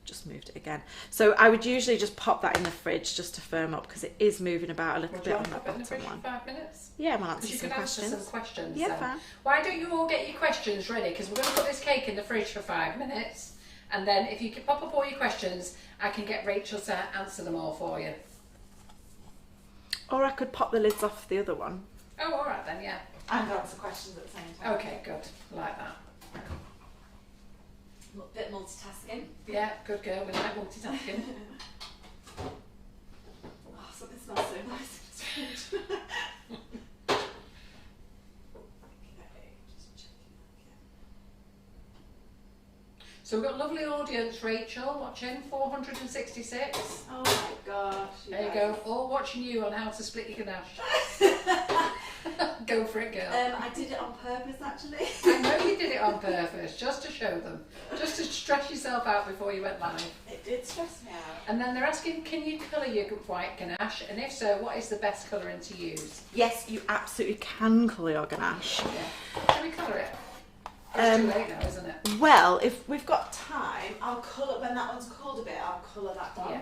Just moved it again. So I would usually just pop that in the fridge just to firm up, because it is moving about a little Would you bit on want that to pop it in the bottom fridge one. for 5 minutes? Yeah, we'll answer Because you some can answer questions. some questions. Yeah, then. fine. Why don't you all get your questions ready? Because we're going to put this cake in the fridge for 5 minutes, and then if you can pop up all your questions, I can get Rachel to answer them all for you. Or I could pop the lids off the other one. Oh, all right then, yeah. And answer questions at the same time. Okay, good. Like that. A bit multitasking. Yeah, good girl. We like multitasking. Oh, something smells so nice in this fridge. Okay, just checking that So we've got a lovely audience, Rachel, watching, 466. again. Oh my gosh. There you go, all watching you on how to split your ganache. Go for it, girl. I did it on purpose, actually. I know you did it on purpose, just to show them, just to stress yourself out before you went live. It did stress me out. And then they're asking, can you colour your white ganache? And if so, what is the best colouring to use? Yes, you absolutely can colour your ganache. Yeah. Should we colour it? It's too late now, isn't it? Well, if we've got time, I'll colour, when that one's cooled a bit, I'll colour that one. Yeah.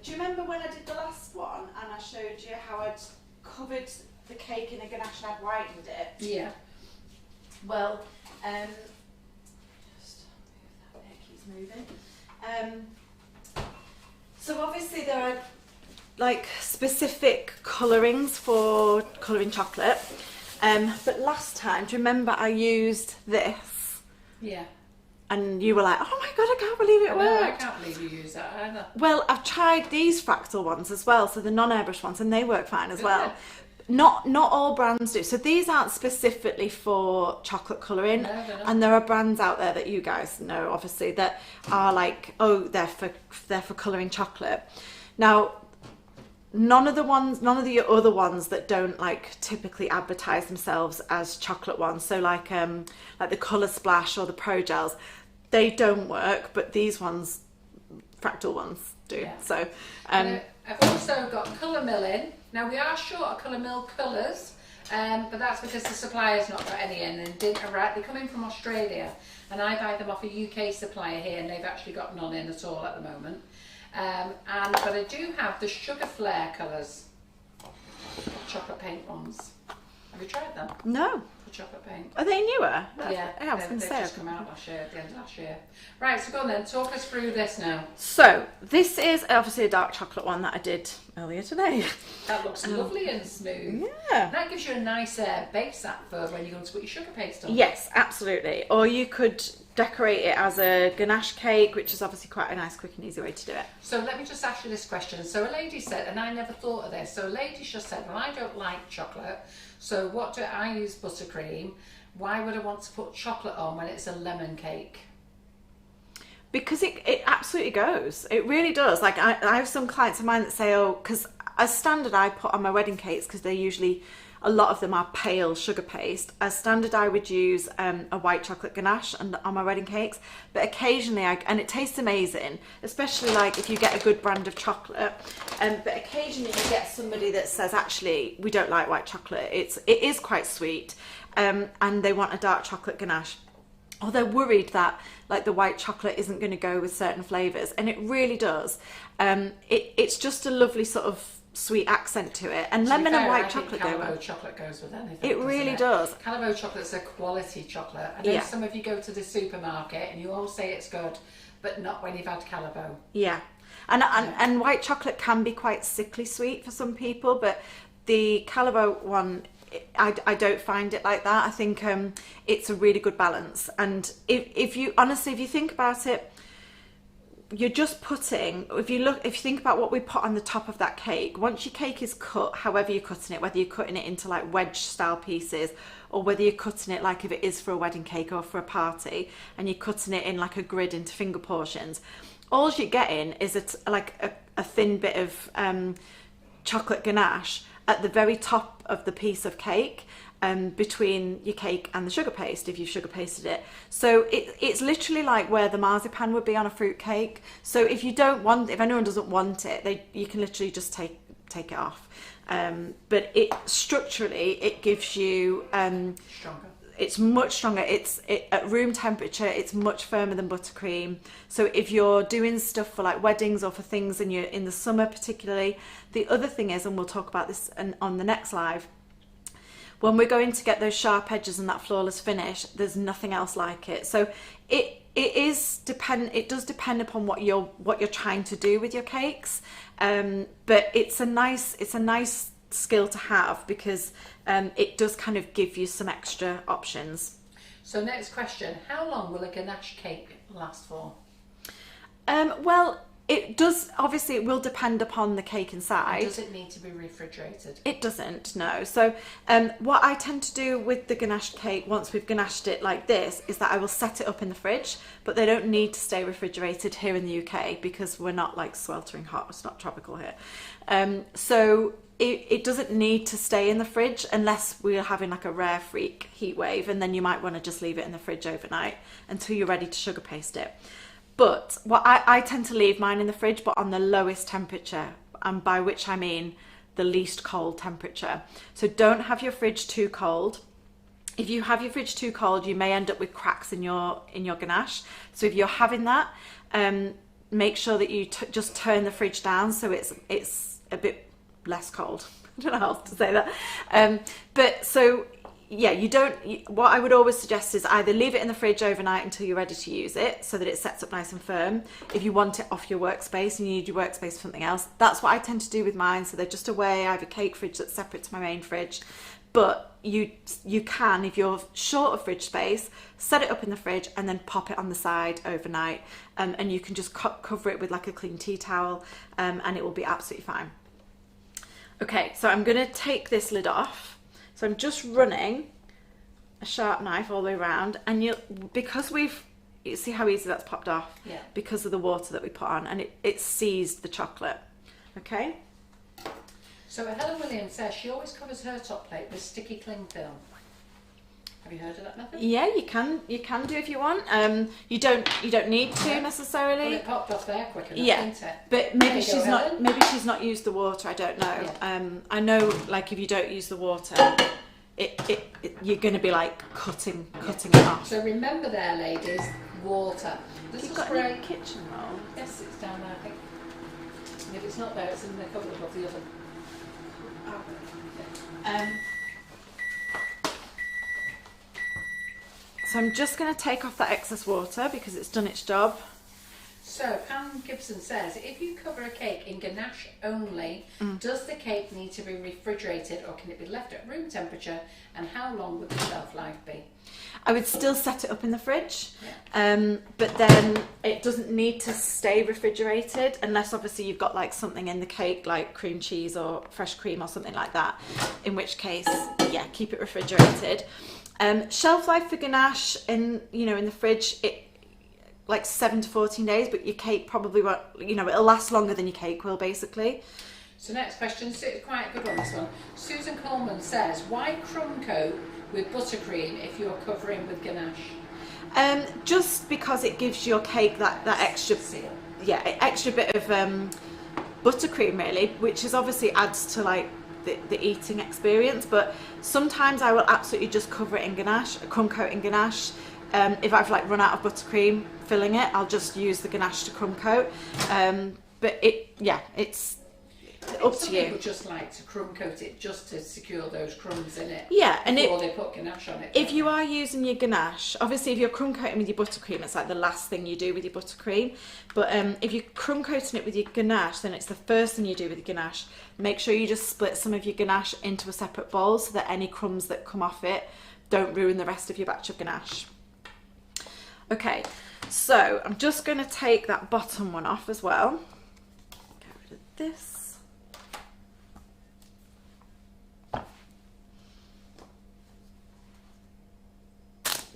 Do you remember when I did the last one and I showed you how I'd covered the cake in a ganache and I'd whitened it? Yeah. Well, just move that there, it keeps moving. So obviously there are like specific colourings for colouring chocolate. But last time, do you remember I used this? Yeah. And you were like, oh my god, I can't believe it No, I worked. can't believe you use that either. Well, I've tried these fractal ones as well, so the non-airbrush ones, and they work fine as well. Yeah. Not all brands do. So these aren't specifically for chocolate colouring, No, they're not. and there are brands out there that you guys know, obviously, that are like, oh, they're for colouring chocolate. Now, none of the other ones that don't like typically advertise themselves as chocolate ones, so like the Colour Splash or the Pro Gels, they don't work, but these ones, fractal ones, do. Yeah. So I've also got colour milling. Now we are short of colour mill colours, but that's because the supplier's not got any in and didn't arrive. They come in from Australia, and I buy them off a UK supplier here, and they've actually got none in at all at the moment. But I do have the Sugar Flare colours, chocolate paint ones. Have you tried them? no, For chocolate paint? are they newer? Yeah, I was going to they've say. just come out last year, at the end of last year. Right, so go on then, talk us through this now. So this is obviously a dark chocolate one that I did earlier today. That looks lovely and smooth. Yeah. That gives you a nice base up for when you're going to put your sugar paste on. Yes, absolutely. Or you could decorate it as a ganache cake, which is obviously quite a nice, quick and easy way to do it. So let me just ask you this question. So a lady said, and I never thought of this, so a lady just said, well, I don't like chocolate, so what do I use buttercream? Why would I want to put chocolate on when it's a lemon cake? Because it absolutely goes. It really does. Like I have some clients of mine that say, oh, because as standard I put on my wedding cakes, because they're usually, a lot of them are pale sugar paste. As standard I would use a white chocolate ganache on my wedding cakes, but occasionally, and it tastes amazing, especially like if you get a good brand of chocolate, but occasionally you get somebody that says, actually, we don't like white chocolate. It is quite sweet, and they want a dark chocolate ganache. Or they're worried that like the white chocolate isn't going to go with certain flavours, and it really does. It's just a lovely sort of sweet accent to it, and lemon and white chocolate go well. Chocolate goes with anything. It really does. Calavo chocolate's a quality chocolate. I know some of you go to the supermarket and you all say it's good, but not when you've had Calavo. Yeah, and white chocolate can be quite sickly sweet for some people, but the Calavo one, I don't find it like that. I think it's a really good balance. And if you think about it, you're just putting, if you think about what we put on the top of that cake, once your cake is cut, however you're cutting it, whether you're cutting it into like wedge style pieces, or whether you're cutting it like if it is for a wedding cake or for a party, and you're cutting it in like a grid into finger portions, all you're getting is a thin bit of chocolate ganache at the very top of the piece of cake, between your cake and the sugar paste, if you've sugar pasted it. So it's literally like where the marzipan would be on a fruit cake. So if anyone doesn't want it, you can literally just take it off. But structurally it gives you Stronger. It's much stronger. At room temperature, it's much firmer than buttercream. So if you're doing stuff for like weddings or for things in the summer particularly, the other thing is, and we'll talk about this on the next live, when we're going to get those sharp edges and that flawless finish, there's nothing else like it. So it does depend upon what you're trying to do with your cakes. But it's a nice skill to have, because it does kind of give you some extra options. So next question, how long will a ganache cake last for? Well, it does, obviously it will depend upon the cake inside. And does it need to be refrigerated? It doesn't, no. So what I tend to do with the ganache cake, once we've ganached it like this, is that I will set it up in the fridge, but they don't need to stay refrigerated here in the UK, because we're not like sweltering hot, it's not tropical here. So it doesn't need to stay in the fridge unless we're having like a rare freak heat wave, and then you might want to just leave it in the fridge overnight until you're ready to sugar paste it. But what I tend to leave mine in the fridge, but on the lowest temperature, and by which I mean the least cold temperature. So don't have your fridge too cold. If you have your fridge too cold, you may end up with cracks in your ganache. So if you're having that, make sure that you just turn the fridge down so it's a bit less cold. I don't know how to say that. But so yeah, what I would always suggest is either leave it in the fridge overnight until you're ready to use it, so that it sets up nice and firm. If you want it off your workspace and you need your workspace for something else, that's what I tend to do with mine. So they're just away. I have a cake fridge that's separate to my main fridge. But you can, if you're short of fridge space, set it up in the fridge and then pop it on the side overnight, and you can just cover it with like a clean tea towel, and it will be absolutely fine. Okay, so I'm going to take this lid off. So I'm just running a sharp knife all the way around, and you see how easy that's popped off? Yeah. Because of the water that we put on, and it seized the chocolate. Okay. So Helen Williams says she always covers her top plate with sticky cling film. Have you heard of that method? Yeah, you can do if you want. You don't need to necessarily. Well, it popped off there quick enough, didn't it? But maybe she's not used the water. I don't know. Yeah. I know, like if you don't use the water, you're going to be like cutting it off. So remember there, ladies, water. This is great. Any kitchen roll? Yes, it's down there, I think. And if it's not there, it's in the cupboard above the oven. So I'm just going to take off that excess water because it's done its job. So Pam Gibson says, if you cover a cake in ganache only, does the cake need to be refrigerated or can it be left at room temperature, and how long would the shelf life be? I would still set it up in the fridge, Yeah. but then it doesn't need to stay refrigerated unless obviously you've got like something in the cake like cream cheese or fresh cream or something like that, in which case, yeah, keep it refrigerated. Shelf life for ganache in the fridge, it like 7 to 14 days, but your cake probably won't, it'll last longer than your cake will basically. So next question, quite a good one this one. Susan Coleman says, why crumb coat with buttercream if you're covering with ganache? Just because it gives your cake that extra Seal. extra bit of buttercream really, which is obviously adds to like the eating experience. But sometimes I will absolutely just cover it in ganache, a crumb coat in ganache. If I've like run out of buttercream filling it, I'll just use the ganache to crumb coat. But it's up to you. People just like to crumb coat it just to secure those crumbs in it. Yeah, and before they put ganache on it. If you are using your ganache, obviously if you're crumb coating with your buttercream, it's like the last thing you do with your buttercream. But if you're crumb coating it with your ganache, then it's the first thing you do with your ganache. Make sure you just split some of your ganache into a separate bowl so that any crumbs that come off it don't ruin the rest of your batch of ganache. Okay, so I'm just going to take that bottom one off as well. Get rid of this.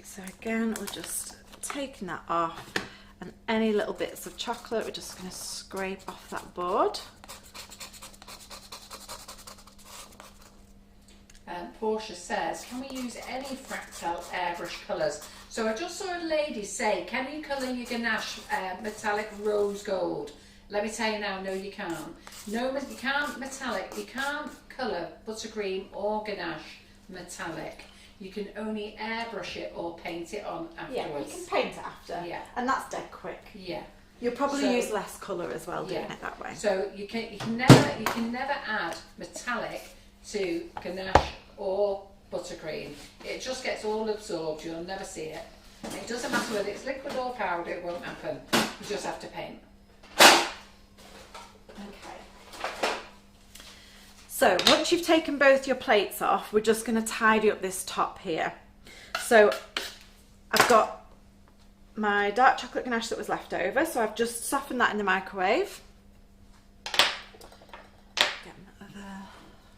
So again, we're just taking that off, and any little bits of chocolate, we're just going to scrape off that board. Portia says, can we use any fractal airbrush colours? So I just saw a lady say, can you colour your ganache metallic rose gold? Let me tell you now, no you can't. No, you can't metallic, you can't colour buttercream or ganache metallic. You can only airbrush it or paint it on afterwards. Yeah, you can paint it after. Yeah. And that's dead quick. Yeah. You'll probably use less colour as well doing it that way. So you can never add metallic to ganache or buttercream. It just gets all absorbed, you'll never see it. It doesn't matter whether it's liquid or powder, it won't happen. You just have to paint. Okay. So once you've taken both your plates off, we're just going to tidy up this top here. So I've got my dark chocolate ganache that was left over, so I've just softened that in the microwave.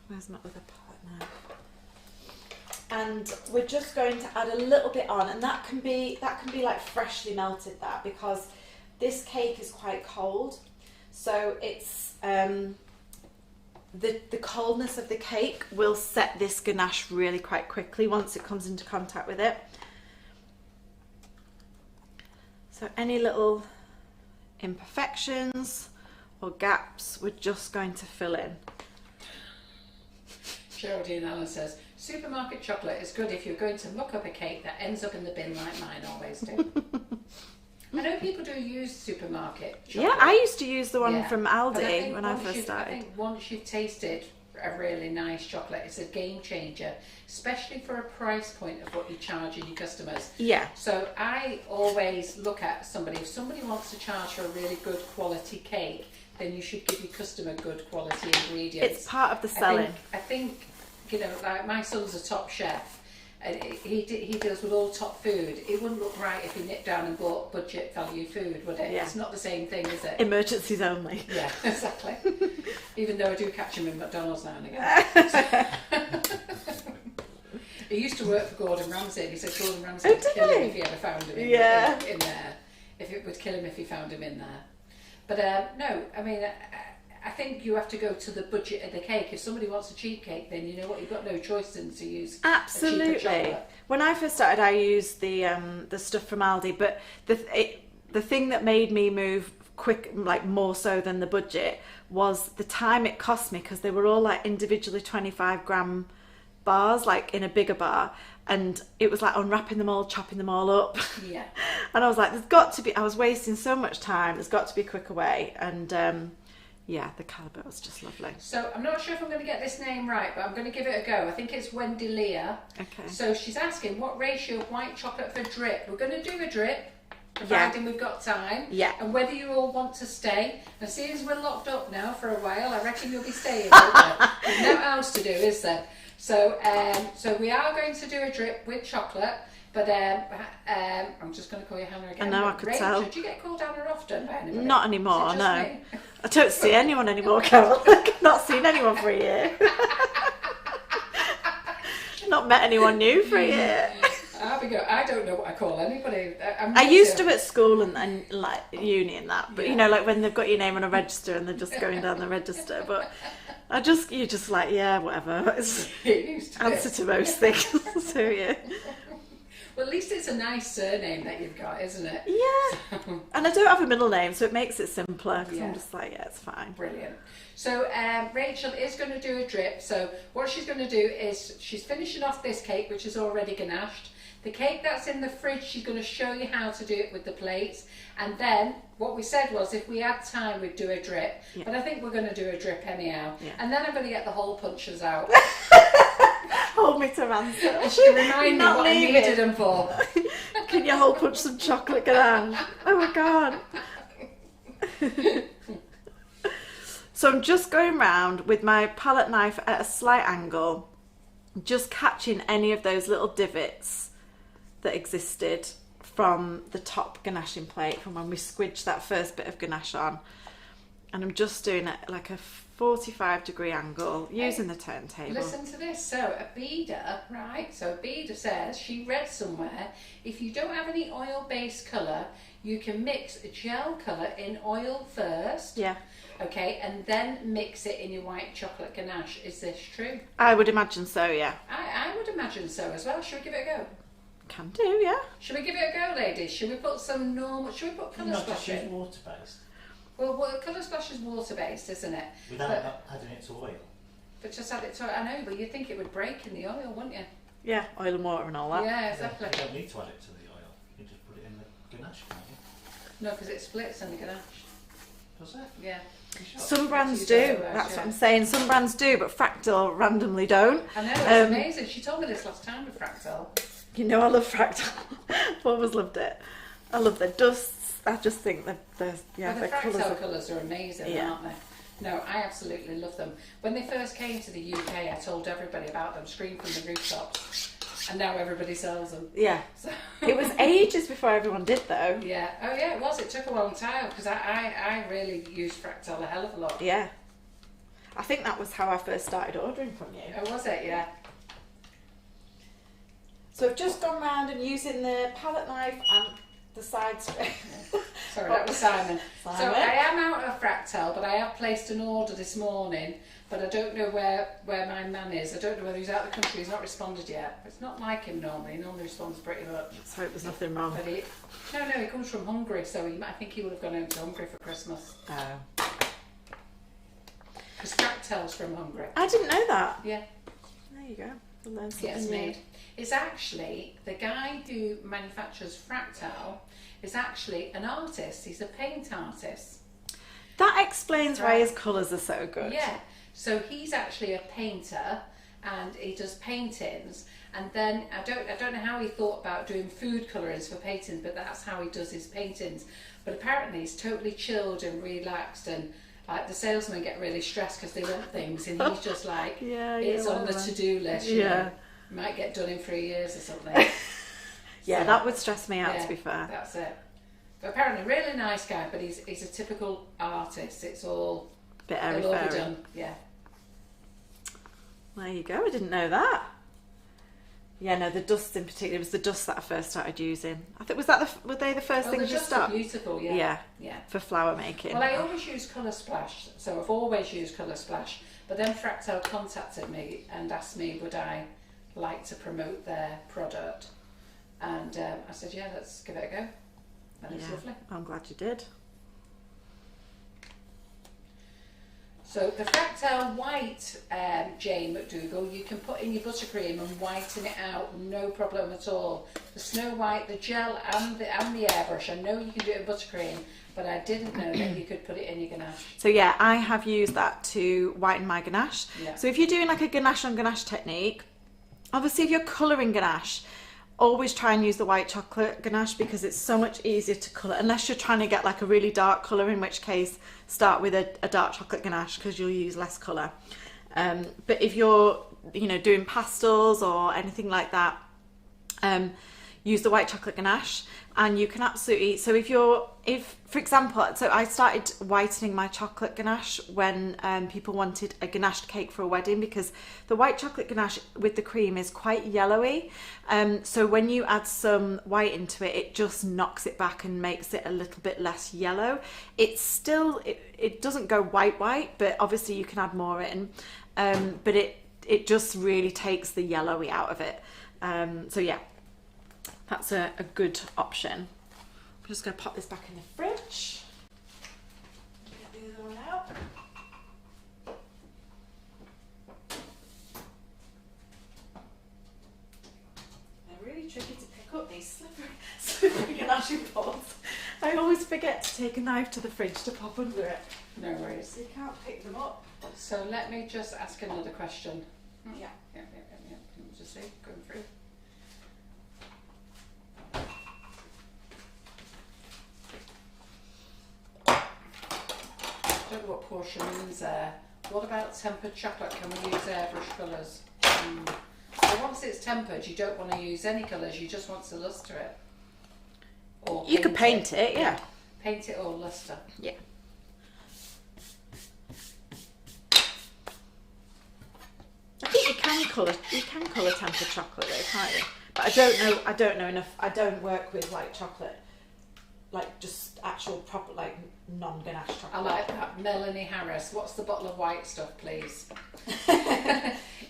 Where's my other pot now? And we're just going to add a little bit on, and that can be like freshly melted, that, because this cake is quite cold, so it's the coldness of the cake will set this ganache really quite quickly once it comes into contact with it. So any little imperfections or gaps we're just going to fill in. Geraldine Allen says, supermarket chocolate is good if you're going to muck up a cake that ends up in the bin like mine always do. I know people do use supermarket chocolate. Yeah, I used to use the one from But Aldi when I first I started. think once you've tasted a really nice chocolate, it's a game changer, especially for a price point of what you're charging your customers. Yeah. So I always look at somebody, if somebody wants to charge for a really good quality cake, then you should give your customer good quality ingredients. It's part of the selling. I think like my son's a top chef, and he deals with all top food. It wouldn't look right if he nipped down and bought budget value food, would it? Yeah. It's not the same thing, is it? Emergencies only. Yeah, exactly. Even though I do catch him in McDonald's now and again. He used to work for Gordon Ramsay, and he said Gordon Ramsay would kill him if he ever found him in there. If it would kill him if he found him in there. But no, I mean, I think you have to go to the budget of the cake. If somebody wants a cheap cake, then you know what, you've got no choice than to use Absolutely. a cheaper chocolate. When I first started, I used the stuff from Aldi, but the thing that made me move quick, like more so than the budget, was the time it cost me, because they were all like individually 25-gram bars, like in a bigger bar, and it was like unwrapping them all, chopping them all up. Yeah. And I was like, I was wasting so much time, there's got to be a quicker way. And yeah, the calibre was just lovely. So I'm not sure if I'm going to get this name right, but I'm going to give it a go. I think it's Wendy Leah. Okay. So she's asking, what ratio of white chocolate for drip? We're going to do a drip. providing we've got time. Yeah. And whether you all want to stay. And seeing as we're locked up now for a while, I reckon you'll be staying. Won't you? There's no else to do, is there? So, so we are going to do a drip with chocolate. But I'm just going to call you Hannah again. I know, I could tell. Did you get called Hannah often by anybody? Not anymore, no. Me? I don't see anyone anymore, Carol. I've not seen anyone for a year. Not met anyone new for a year. I don't know what I call anybody. I used to at school and like uni and that, but you know, like when they've got your name on a register and they're just going down the register. But you're just like, yeah, whatever. It's answer to most things. So yeah. Well, at least it's a nice surname that you've got, isn't it? Yeah. And I don't have a middle name, so it makes it simpler. Because I'm just like, yeah, it's fine. Brilliant. So Rachel is going to do a drip. So what she's going to do is she's finishing off this cake, which is already ganached. The cake that's in the fridge, she's going to show you how to do it with the plates. And then what we said was if we had time, we'd do a drip. Yeah. But I think we're going to do a drip anyhow. Yeah. And then I'm going to get the hole punchers out. Hold me to ransom. And she remind me what I needed them for. Can you hole punch some chocolate ganache? Oh my god. So I'm just going round with my palette knife at a slight angle, just catching any of those little divots that existed from the top ganaching plate from when we squidged that first bit of ganache on. And I'm just doing it like a 45-degree angle using the turntable. Listen to this. So a beader, right? So a beader says, she read somewhere, if you don't have any oil-based colour, you can mix a gel colour in oil first. Yeah. Okay, and then mix it in your white chocolate ganache. Is this true? I would imagine so, yeah. I would imagine so as well. Should we give it a go? Can do, yeah. Should we give it a go, ladies? Should we put some normal... Should we put colour splash in? Water-based. Well, colour splash is water-based, isn't it? Without adding it to oil. But just add it to it. I know, but you'd think it would break in the oil, wouldn't you? Yeah, oil and water and all that. Yeah, exactly. You don't need to add it to the oil. You just put it in the ganache, can't you? No, because it splits in the ganache. Does it? Yeah. Sure? Some brands do, that's what I'm saying. Some brands do, but Fractal randomly don't. I know, it's amazing. She told me this last time with Fractal. You know, I love Fractal. I've always loved it. I love their dusts. I just think that the Fractal colours are amazing, aren't they? No, I absolutely love them. When they first came to the UK, I told everybody about them, screamed from the rooftops, and now everybody sells them. Yeah. So. It was ages before everyone did, though. Yeah. Oh, yeah, it was. It took a long time, because I really used Fractal a hell of a lot. Yeah. I think that was how I first started ordering from you. Oh, was it? Yeah. So I've just gone round and using the palette knife and the side strip. Sorry, that was Simon. So I am out of Fractal, but I have placed an order this morning, but I don't know where my man is. I don't know whether he's out of the country. He's not responded yet. It's not like him normally. He normally responds pretty much. Let's hope there's nothing wrong. But he comes from Hungary, so I think he would have gone home to Hungary for Christmas. Oh. Because Fractal's from Hungary. I didn't know that. Yeah. There you go. We'll learn something It's new. made. It's actually, the guy who manufactures Fractal is actually an artist. He's a paint artist. That explains why his colours are so good. Yeah. So he's actually a painter and he does paintings. And then I don't know how he thought about doing food colourings for paintings, but that's how he does his paintings. But apparently he's totally chilled and relaxed, and like the salesmen get really stressed because they want things, and he's just like, it's on the to-do list. You know? Might get done in 3 years or something. Yeah, so, that would stress me out, to be fair. That's it. But apparently, really nice guy, but he's a typical artist. It's all bit airy it'll all fairy. be done. Yeah. There you go. I didn't know that. Yeah, no, the dust in particular. It was the dust that I first started using. I think were they the first things you started? Beautiful, yeah. For flower making. Well, I always use Colour Splash, so I've always used Colour Splash. But then Fractal contacted me and asked me would I like to promote their product, and I said, yeah, let's give it a go. And it's lovely. I'm glad you did. So the Fractal White Jane McDougall, you can put in your buttercream and whiten it out, no problem at all. The Snow White, the gel and the airbrush, I know you can do it in buttercream, but I didn't know that you could put it in your ganache. So yeah, I have used that to whiten my ganache. Yeah. So if you're doing like a ganache on ganache technique, obviously if you're colouring ganache, always try and use the white chocolate ganache because it's so much easier to colour, unless you're trying to get like a really dark colour, in which case start with a dark chocolate ganache because you'll use less colour. But if you're, doing pastels or anything like that, use the white chocolate ganache, and you can absolutely, so if for example, so I started whitening my chocolate ganache when people wanted a ganached cake for a wedding, because the white chocolate ganache with the cream is quite yellowy, so when you add some white into it, it just knocks it back and makes it a little bit less yellow. It's still, it doesn't go white, but obviously you can add more in, but it just really takes the yellowy out of it. So yeah, that's a good option. I'm just going to pop this back in the fridge. Get the other one out. They're really tricky to pick up, these slippery Ganache pots. I always forget to take a knife to the fridge to pop under it. No worries. So you can't pick them up. So let me just ask another question. Yeah. Let me just see, going through. I don't know what portion means there. What about tempered chocolate? Can we use airbrush colours? So once it's tempered, you don't want to use any colours, you just want to lustre it. Or You could paint it, yeah. Paint it or lustre. Yeah. I think you can colour tempered chocolate though, can't you? But I don't know enough. I don't work with like chocolate, like just actual proper like non-ganache chocolate. I like that. Melanie Harris, what's the bottle of white stuff, please?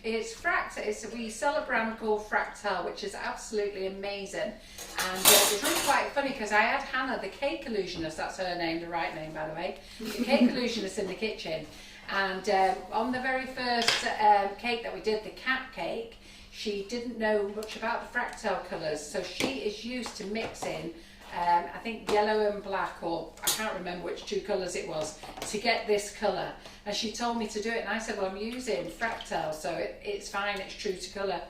It's Fractal. We sell a brand called Fractal, which is absolutely amazing. And it's really quite funny because I had Hannah, the cake illusionist, that's her name, the right name by the way, the cake illusionist in the kitchen. And on the very first cake that we did, the cat cake, she didn't know much about the Fractal colours. So she is used to mixing I think yellow and black, or I can't remember which two colours it was, to get this colour. And she told me to do it, and I said, well, I'm using Fractal, so it's fine, it's true to colour.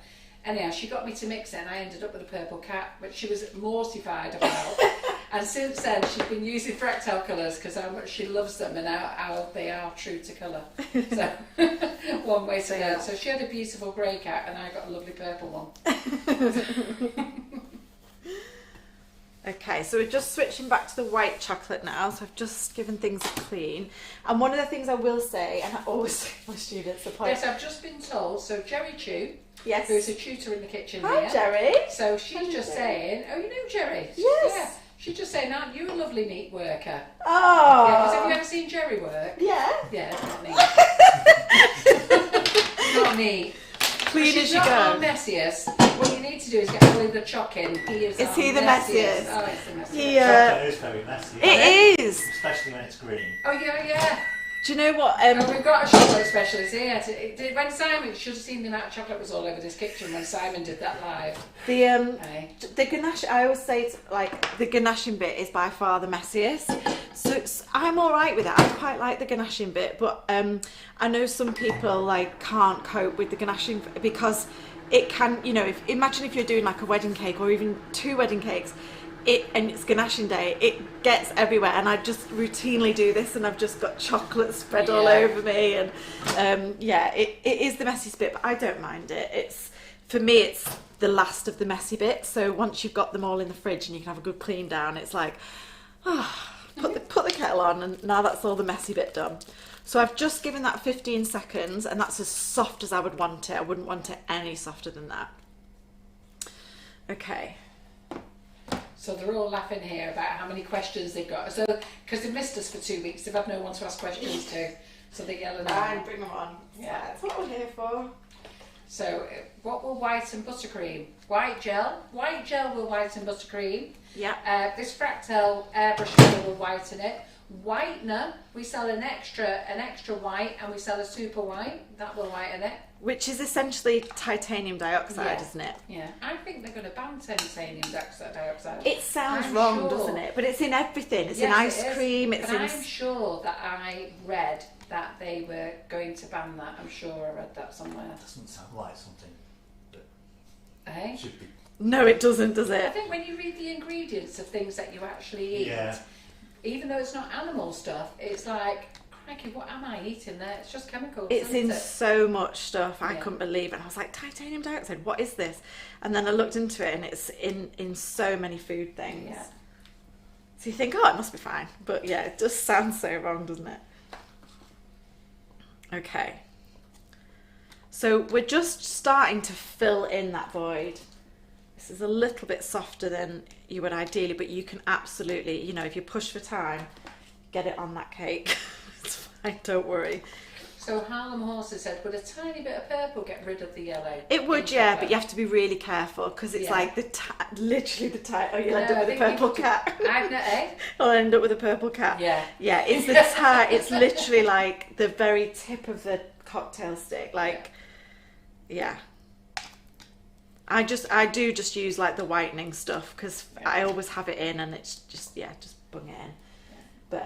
Anyhow, she got me to mix it, and I ended up with a purple cat, which she was mortified about. And since then, she's been using Fractal colours because how much she loves them and how they are true to colour. So, one way to go. So she had a beautiful grey cat, and I got a lovely purple one. Okay, so we're just switching back to the white chocolate now. So I've just given things a clean. And one of the things I will say, and I always say to my students, yes, I've just been told, so Jerry Chew, yes, who's a tutor in the kitchen Hi, here. Jerry. So she's just saying, oh, you know Jerry? Yes. Yeah. She's just saying, aren't you a lovely neat worker? Oh. Yeah, 'cause have you ever seen Jerry work? Yeah. Yeah, it's not neat. Not neat. Clean as you not go. our messiest. What you need to do is get Ollie the chock in. Is he the messiest? Oh, it's the messiest. Chocolate is very messy. It is. Especially when it's green. Oh, yeah. Do you know what? Oh, we've got a chocolate specialist here. When Simon, you should have seen the amount of chocolate was all over this kitchen when Simon did that live. The ganache, I always say it's like the ganaching bit is by far the messiest. So I'm all right with it. I quite like the ganaching bit, but I know some people like can't cope with the ganaching because it can, imagine if you're doing like a wedding cake or even 2 wedding cakes. And it's ganaching day, it gets everywhere, and I just routinely do this, and I've just got chocolate spread all over me, and it is the messiest bit, but I don't mind it. For me, it's the last of the messy bit. So once you've got them all in the fridge and you can have a good clean down, it's like, put the kettle on, and now that's all the messy bit done. So I've just given that 15 seconds, and that's as soft as I would want it. I wouldn't want it any softer than that. Okay. So they're all laughing here about how many questions they've got. So, because they've missed us for 2 weeks, they've had no one to ask questions to. So they're yelling Fine, bring them on. Yeah. That's what we're here for. So, what will whiten buttercream? White gel. White gel will whiten buttercream. Yeah. This Fractal airbrush colour will whiten it. Whitener, we sell an extra white, and we sell a super white. That will whiten it. Which is essentially titanium dioxide, isn't it? Yeah, I think they're going to ban titanium dioxide. It sounds wrong, doesn't it? But it's in everything. It's in ice cream. It's in. I'm sure that I read that they were going to ban that. I'm sure I read that somewhere. That doesn't sound like something that Eh? should be No, it doesn't, does I it? think when you read the ingredients of things that you actually eat, Yeah. even though it's not animal stuff, it's like, crikey, what am I eating there? It's just chemicals. It's isn't in it? so much stuff. I Yeah. couldn't believe it. And I was like, titanium dioxide, what is this? And then I looked into it and it's in so many food things. Yeah. So you think, oh, it must be fine. But yeah, it just sounds so wrong, doesn't it? Okay. So we're just starting to fill in that void. This is a little bit softer than you would ideally, but you can absolutely, you know, if you push for time, get it on that cake. It's fine, don't worry. So Harlem Horses said, would a tiny bit of purple get rid of the yellow? It would, in yeah, chocolate? but you have to be really careful because it's Yeah. like literally the tie. Oh, you'll end No, up I with a think purple you- cat. I've not, eh? I'll end up with a purple cat. Yeah. Yeah, it's the tie. It's literally like the very tip of the cocktail stick. Like, yeah. I do just use like the whitening stuff because Yeah. I always have it in and it's just bung it in. But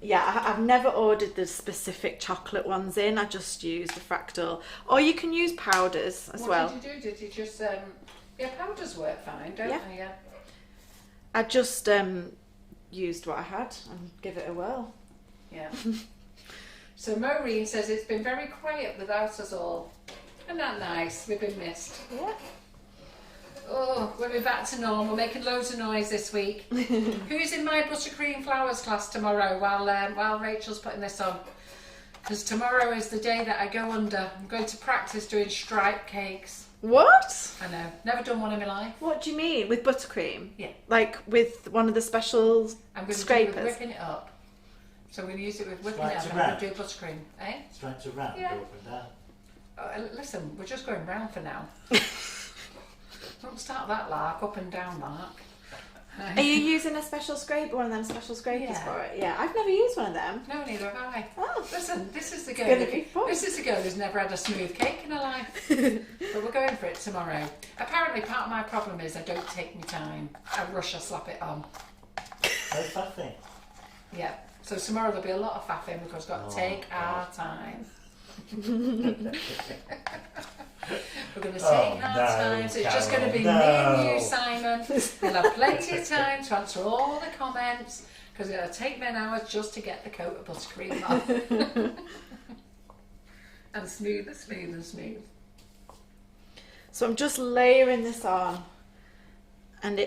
yeah, I've never ordered the specific chocolate ones in. I just use the fractal, or you can use powders as well. What did you do? Did you just, yeah, powders work fine, don't Yeah. they? Yeah. I just used what I had and give it a whirl. Yeah. So Maureen says it's been very quiet without us all. Isn't that nice? We've been missed. Yeah. Oh, we're back to normal, making loads of noise this week. Who's in my buttercream flowers class tomorrow while Rachel's putting this on? Because tomorrow is the day that I go under. I'm going to practice doing stripe cakes. What? I know, never done one in my life. What do you mean with buttercream? Yeah. Like with one of the special I'm going to do it scrapers? with whipping it up. So I'm going to use it with whipping Stripes it up and and I'm round. going to do buttercream. Eh? Stripes around, Yeah. go up and down. Listen, we're just going round for now. Don't start that lark, up and down lark. Are you using a special scraper, one of them special scrapers Yeah. for it? Yeah, I've never used one of them. No, neither have I. Oh. Listen, this is the girl. gonna be fun. This is the girl who's never had a smooth cake in her life. But we're going for it tomorrow. Apparently, part of my problem is I don't take my time. I rush, I slap it on. Very faffy. Yeah. So tomorrow there'll be a lot of faffing because we've got to take our time. We're going to take Oh, our no, time. So it's just going to be Carol, me and no. you, Simon. We'll have plenty of time to answer all the comments because it'll take me an hour just to get the coat of buttercream off. And smooth and smooth and smooth. So I'm just layering this on, and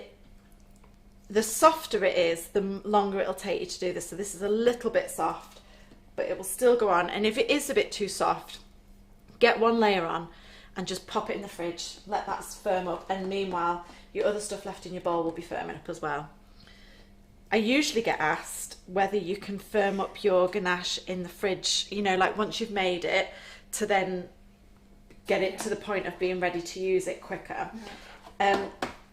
the softer it is, the longer it'll take you to do this. So this is a little bit soft, but it will still go on. And if it is a bit too soft, get one layer on and just pop it in the fridge. Let that firm up. And meanwhile, your other stuff left in your bowl will be firming up as well. I usually get asked whether you can firm up your ganache in the fridge, you know, like once you've made it, to then get it to the point of being ready to use it quicker.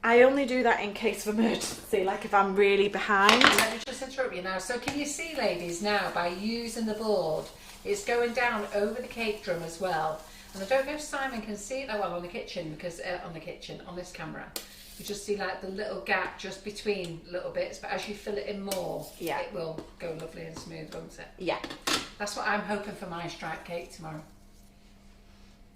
I only do that in case of emergency, like if I'm really behind. Let me just interrupt you now. So can you see, ladies, now by using the board, it's going down over the cake drum as well. And I don't know if Simon can see it that well on the kitchen, because on this camera, you just see like the little gap just between little bits. But as you fill it in more, Yeah. it will go lovely and smooth, won't it? Yeah, That's what I'm hoping for my stripe cake tomorrow.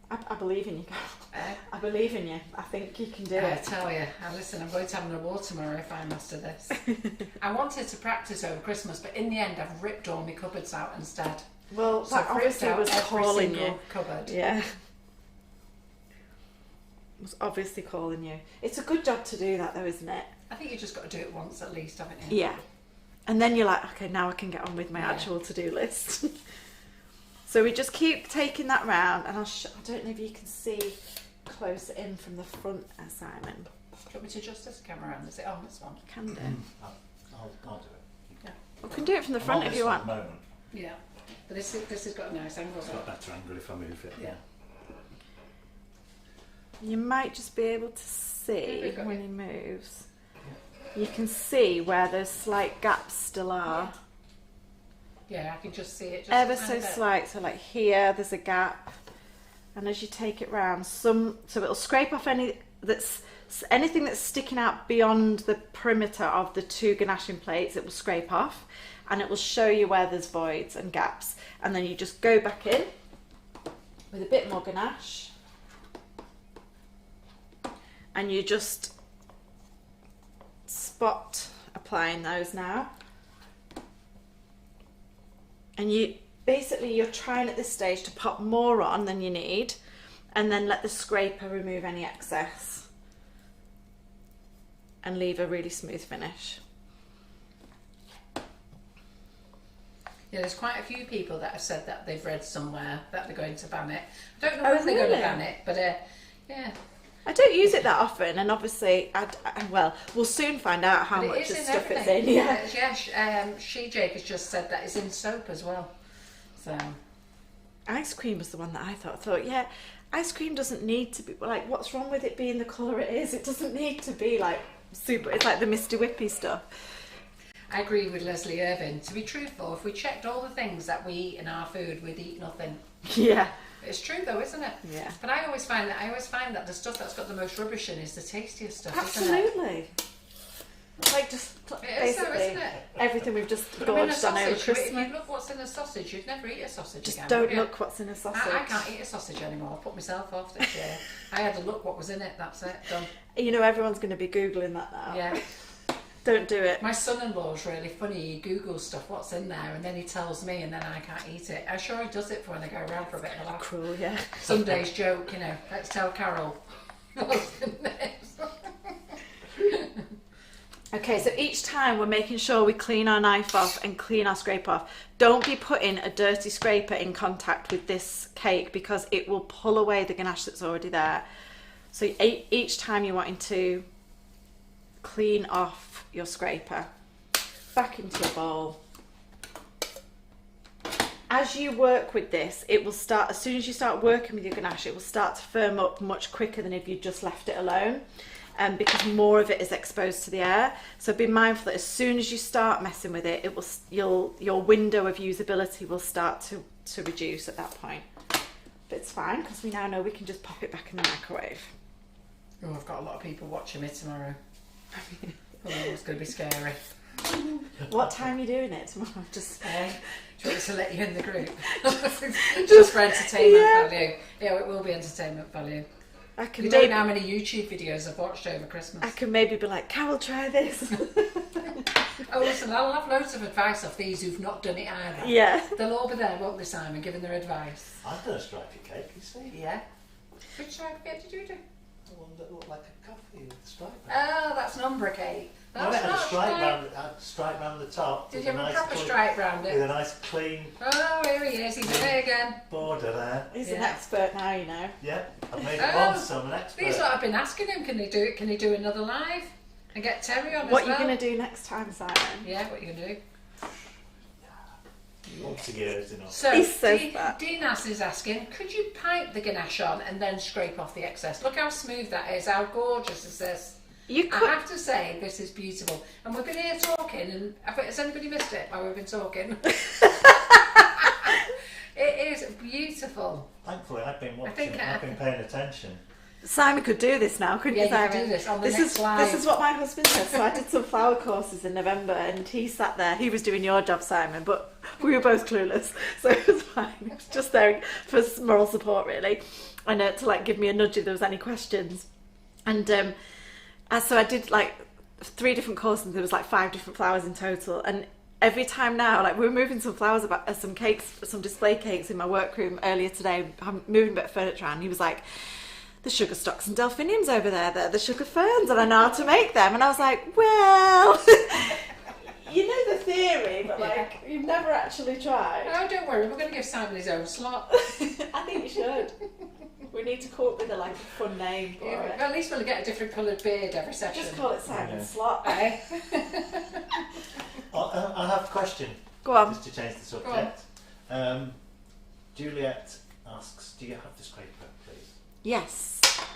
I believe in you, Carol. Eh? I believe in you. I think you can do I it. tell you, listen, I'm going to have an award tomorrow if I master this. I wanted to practice over Christmas, but in the end, I've ripped all my cupboards out instead. Well, So that I've ripped obviously out was every calling single you. cupboard. Yeah. It was obviously calling you. It's a good job to do that though, isn't it? I think you just got to do it once at least, haven't you? Yeah. And then you're like, okay, now I can get on with my Yeah. actual to-do list. So we just keep taking that round, and I don't know if you can see close in from the front, Simon. Do you want me to adjust this camera around? Is it on this one? Can do. I'll do it. We can do it from the I'm front on if this you one want. at the moment. Yeah. But this has got a nice angle. It's got a better angle if I move it. Yeah. You might just be able to see Yeah, we've got when it. he moves. You can see where those slight gaps still are. Yeah, I can just see it. Just Ever a so tiny bit. slight. So like here, there's a gap, and as you take it round, so it'll scrape off anything that's sticking out beyond the perimeter of the two ganaching plates. It will scrape off, and it will show you where there's voids and gaps, and then you just go back in with a bit more ganache, and you just spot applying those now. And you're trying at this stage to pop more on than you need, and then let the scraper remove any excess and leave a really smooth finish. Yeah, there's quite a few people that have said that they've read somewhere that they're going to ban it. I don't know Oh, when they're going really? to ban it, but yeah. I don't use it that often, and obviously, well, we'll soon find out how But much it of is in stuff it's everything. in. Yeah. Jake has just said that it's in soap as well. So Ice cream was the one that I thought, yeah, ice cream doesn't need to be, like, what's wrong with it being the colour it is? It doesn't need to be, like, super, it's like the Mr. Whippy stuff. I agree with Leslie Irvin. To be truthful, if we checked all the things that we eat in our food, we'd eat nothing. Yeah. It's true though, isn't it? Yeah. But I always find that the stuff that's got the most rubbish in is the tastiest stuff, Absolutely. Like, just It is though, basically isn't it? everything we've just But I mean, a gorged on over sausage, if Christmas. you look what's in a sausage, you'd never eat a sausage Just again. don't would you? look what's in a sausage. I can't eat a sausage anymore. I put myself off this year. I had to look what was in it, that's it, done. You know, everyone's going to be Googling that now. Yeah. Don't do it. My son-in-law's really funny. He Googles stuff, what's in there, and then he tells me, and then I can't eat it. I'm sure he does it for when I go around for a bit of a laugh. Cruel, yeah. Sunday's joke, you know, let's tell Carol what's in this. Okay, so each time we're making sure we clean our knife off and clean our scraper off. Don't be putting a dirty scraper in contact with this cake because it will pull away the ganache that's already there. So each time you're wanting to clean off your scraper, back into your bowl. As you work with this, it will start, as soon as you start working with your ganache, it will start to firm up much quicker than if you just left it alone. Because more of it is exposed to the air. So be mindful that as soon as you start messing with it, your window of usability will start to reduce at that point. But it's fine because we now know we can just pop it back in the microwave. Oh, I've got a lot of people watching me tomorrow. Oh, it's going to be scary. What time are you doing it tomorrow? Just Do you want me to let you in the group? Just for entertainment value. Yeah, it will be entertainment value. You don't know how many YouTube videos I've watched over Christmas. I can maybe be like, Carol, try this. Oh, listen, I'll have loads of advice off these who've not done it either. Yeah. They'll all be there, won't they, Simon, giving their advice? I've done a stripy cake, you see. Yeah. Which striped cake did you do? The one that looked like a coffee with a stripe. Oh, that's an ombre cake. No, That's it had a not stripe round the top. Did with you have a nice proper clean- stripe round With a it? nice clean Oh, here he is. He's away again. border there. He's an Yeah. expert now, you know. Yeah, I've made it Oh, once, so I'm an expert. These lot I've been asking him, can he do it? Can he do another live? And get Terry on What as are you well? going to do next time, Simon? Yeah, what are you going to do? Once a year is enough. So, He says that. Dinas is asking, could you pipe the ganache on and then scrape off the excess? Look how smooth that is, how gorgeous is this? You I could. have to say, this is beautiful. And we've been here talking, and has anybody missed it while we've been talking? It is beautiful. Thankfully, I've been watching. think I've been paying attention. Simon could do this now, couldn't Yeah, you, you Simon? could do this on the this next is live. This is what my husband said. So I did some flower courses in November, and he sat there. He was doing your job, Simon, but we were both clueless, so it was fine. He was just there for moral support, really, and to like give me a nudge if there was any questions. And so I did like 3 different courses. There was like 5 different flowers in total, and every time now, like we were moving some flowers about some cakes, some display cakes in my workroom earlier today. I'm moving a bit of furniture around. He was like, the sugar stocks and delphiniums over there, they're the sugar ferns, and I know how to make them. And I was like, well, you know the theory, but like you've never actually tried. Oh, don't worry, we're going to give Simon his own slot. I think you should. We need to come up with a fun name for Yeah, it. well, at least we'll get a different coloured beard every session. Just call it Simon's Yeah. slot. Eh? I have a question. Go on. Just to change the subject. Juliet asks, do you have the scraper, please? Yes.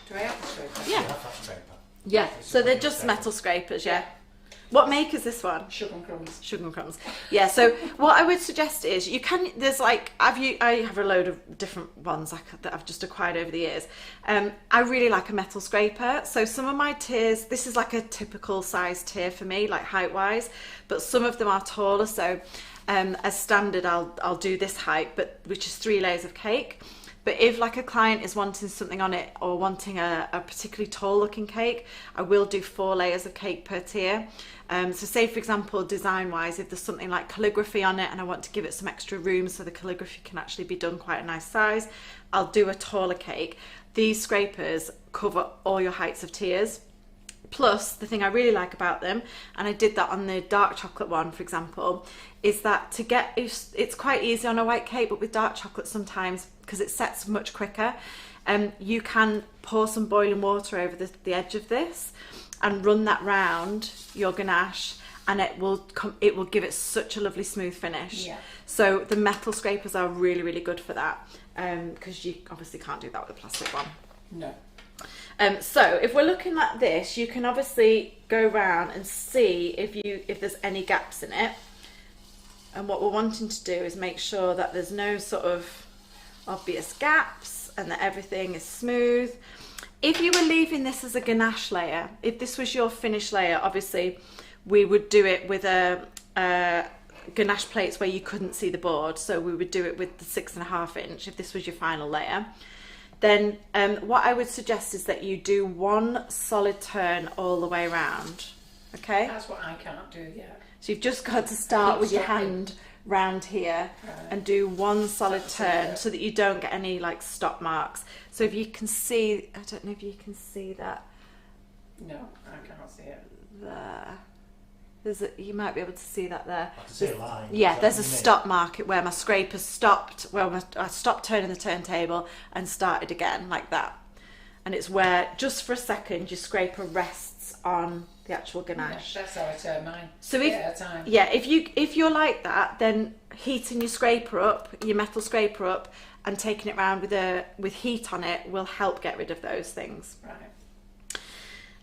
Do I have the scraper? Do Yeah. you have that scraper? Yeah. So they're just metal scrapers, yeah. What make is this one? Sugar and Crumbs. Sugar and Crumbs. Yeah, so what I would suggest is you can, there's like, I have a load of different ones that I've just acquired over the years. I really like a metal scraper. So some of my tiers, this is like a typical size tier for me, like height wise, but some of them are taller. So as standard, I'll do this height, but which is 3 layers of cake. But if like a client is wanting something on it or wanting a particularly tall looking cake, I will do 4 layers of cake per tier. So say for example, design wise, if there's something like calligraphy on it and I want to give it some extra room so the calligraphy can actually be done quite a nice size, I'll do a taller cake. These scrapers cover all your heights of tiers. Plus, the thing I really like about them, and I did that on the dark chocolate one, for example, is that it's quite easy on a white cake, but with dark chocolate sometimes, because it sets much quicker, you can pour some boiling water over the edge of this and run that round your ganache, and it will give it such a lovely smooth finish. Yeah. So the metal scrapers are really, really good for that, because you obviously can't do that with a plastic one. No. So if we're looking at this, you can obviously go round and see if there's any gaps in it. And what we're wanting to do is make sure that there's no sort of obvious gaps and that everything is smooth. If you were leaving this as a ganache layer, if this was your finish layer, obviously we would do it with a ganache plates where you couldn't see the board. So we would do it with the 6.5 inch if this was your final layer. Then what I would suggest is that you do 1 solid turn all the way around. Okay? That's what I can't do yet. So you've just got to start with your hand round here and do 1 solid turn so that you don't get any like stop marks. So if you can see, I don't know if you can see that. No, I can't see it. There. You might be able to see that there. I can see a line. Yeah, Is that there's a what you mean? stop mark where my scraper stopped, I stopped turning the turntable and started again like that. And it's where, just for a second, your scraper rests on the actual ganache. Yeah, that's how I turn mine. So if you're like that, then heating your scraper up, your metal scraper up, and taking it round with heat on it will help get rid of those things. Right.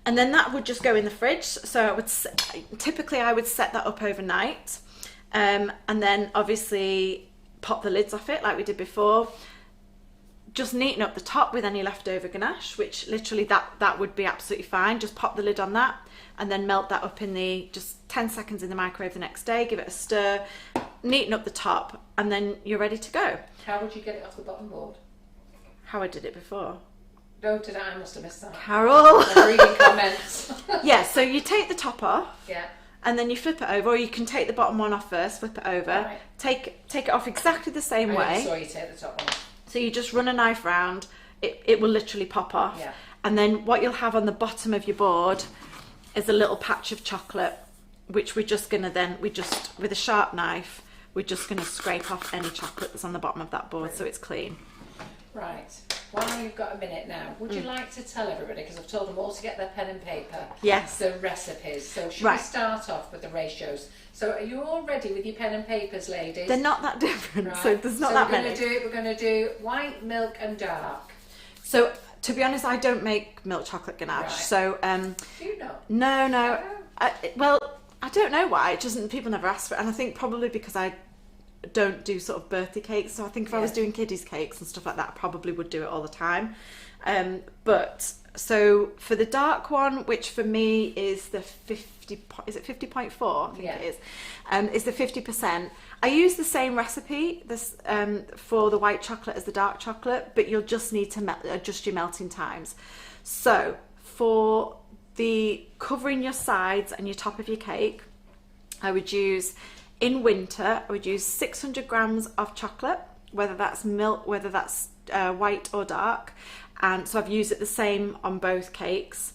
And then that would just go in the fridge. So typically I would set that up overnight, and then obviously pop the lids off it like we did before. Just neaten up the top with any leftover ganache, which literally that would be absolutely fine. Just pop the lid on that and then melt that up in just 10 seconds in the microwave the next day. Give it a stir, neaten up the top, and then you're ready to go. How would you get it off the bottom board? How I did it before. No, did I must have missed that. Carol. I'm reading comments. Yeah, so you take the top off. Yeah. And then you flip it over, or you can take the bottom one off first, flip it over, Right. take it off exactly the same I way. saw you take the top one off. So you just run a knife round, it will literally pop off. Yeah. And then what you'll have on the bottom of your board is a little patch of chocolate, which we're just gonna with a sharp knife, we're just gonna scrape off any chocolate that's on the bottom of that board so it's clean. Right. While you've got a minute now, would you like to tell everybody, because I've told them all to get their pen and paper, Yes. the recipes. So should Right. we start off with the ratios? So are you all ready with your pen and papers, ladies? They're not that different, Right. so there's not that many. We're going to do white, milk and dark. So to be honest, I don't make milk chocolate ganache. Right. So Do you know? no. Oh. Well, I don't know why. It doesn't. People never ask for it, and I think probably because I don't do sort of birthday cakes. So I think if I was doing kiddies cakes and stuff like that, I probably would do it all the time. But so for the dark one, which for me is the 50, is it 50.4? I think it is the 50%. I use the same recipe for the white chocolate as the dark chocolate, but you'll just need to adjust your melting times. So for the covering your sides and your top of your cake, I would use, in winter, I would use 600 grams of chocolate, whether that's milk, whether that's white or dark. And so I've used it the same on both cakes.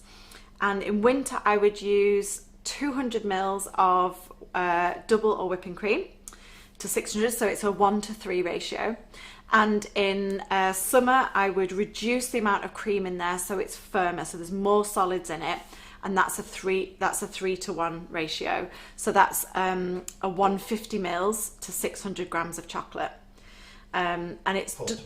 And in winter, I would use 200 mils of double or whipping cream to 600, so it's a 1:3 ratio. And in summer, I would reduce the amount of cream in there so it's firmer, so there's more solids in it. And that's a 3-to-1 ratio. So that's a 150 mils to 600 grams of chocolate. And it's 4 to 1.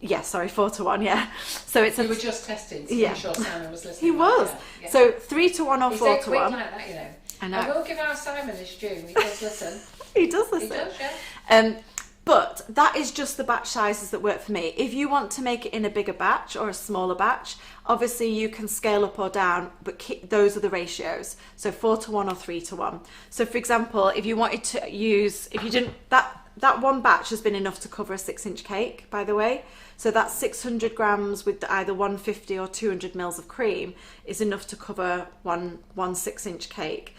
Yeah, sorry, 4-to-1, yeah. So it's You were just testing to make sure Simon was listening. He was. Yeah. So 3-to-1 or He's dead 4-to-1. quick like that, you know. I know. I will give our Simon his due. He does listen. He does listen. He does, yeah. But that is just the batch sizes that work for me. If you want to make it in a bigger batch or a smaller batch, obviously you can scale up or down, but those are the ratios. So 4-to-1 or 3-to-1. So for example, if you wanted to use, if you didn't, that one batch has been enough to cover a 6-inch cake, by the way. So that's 600 grams with either 150 or 200 mils of cream is enough to cover one 6-inch cake.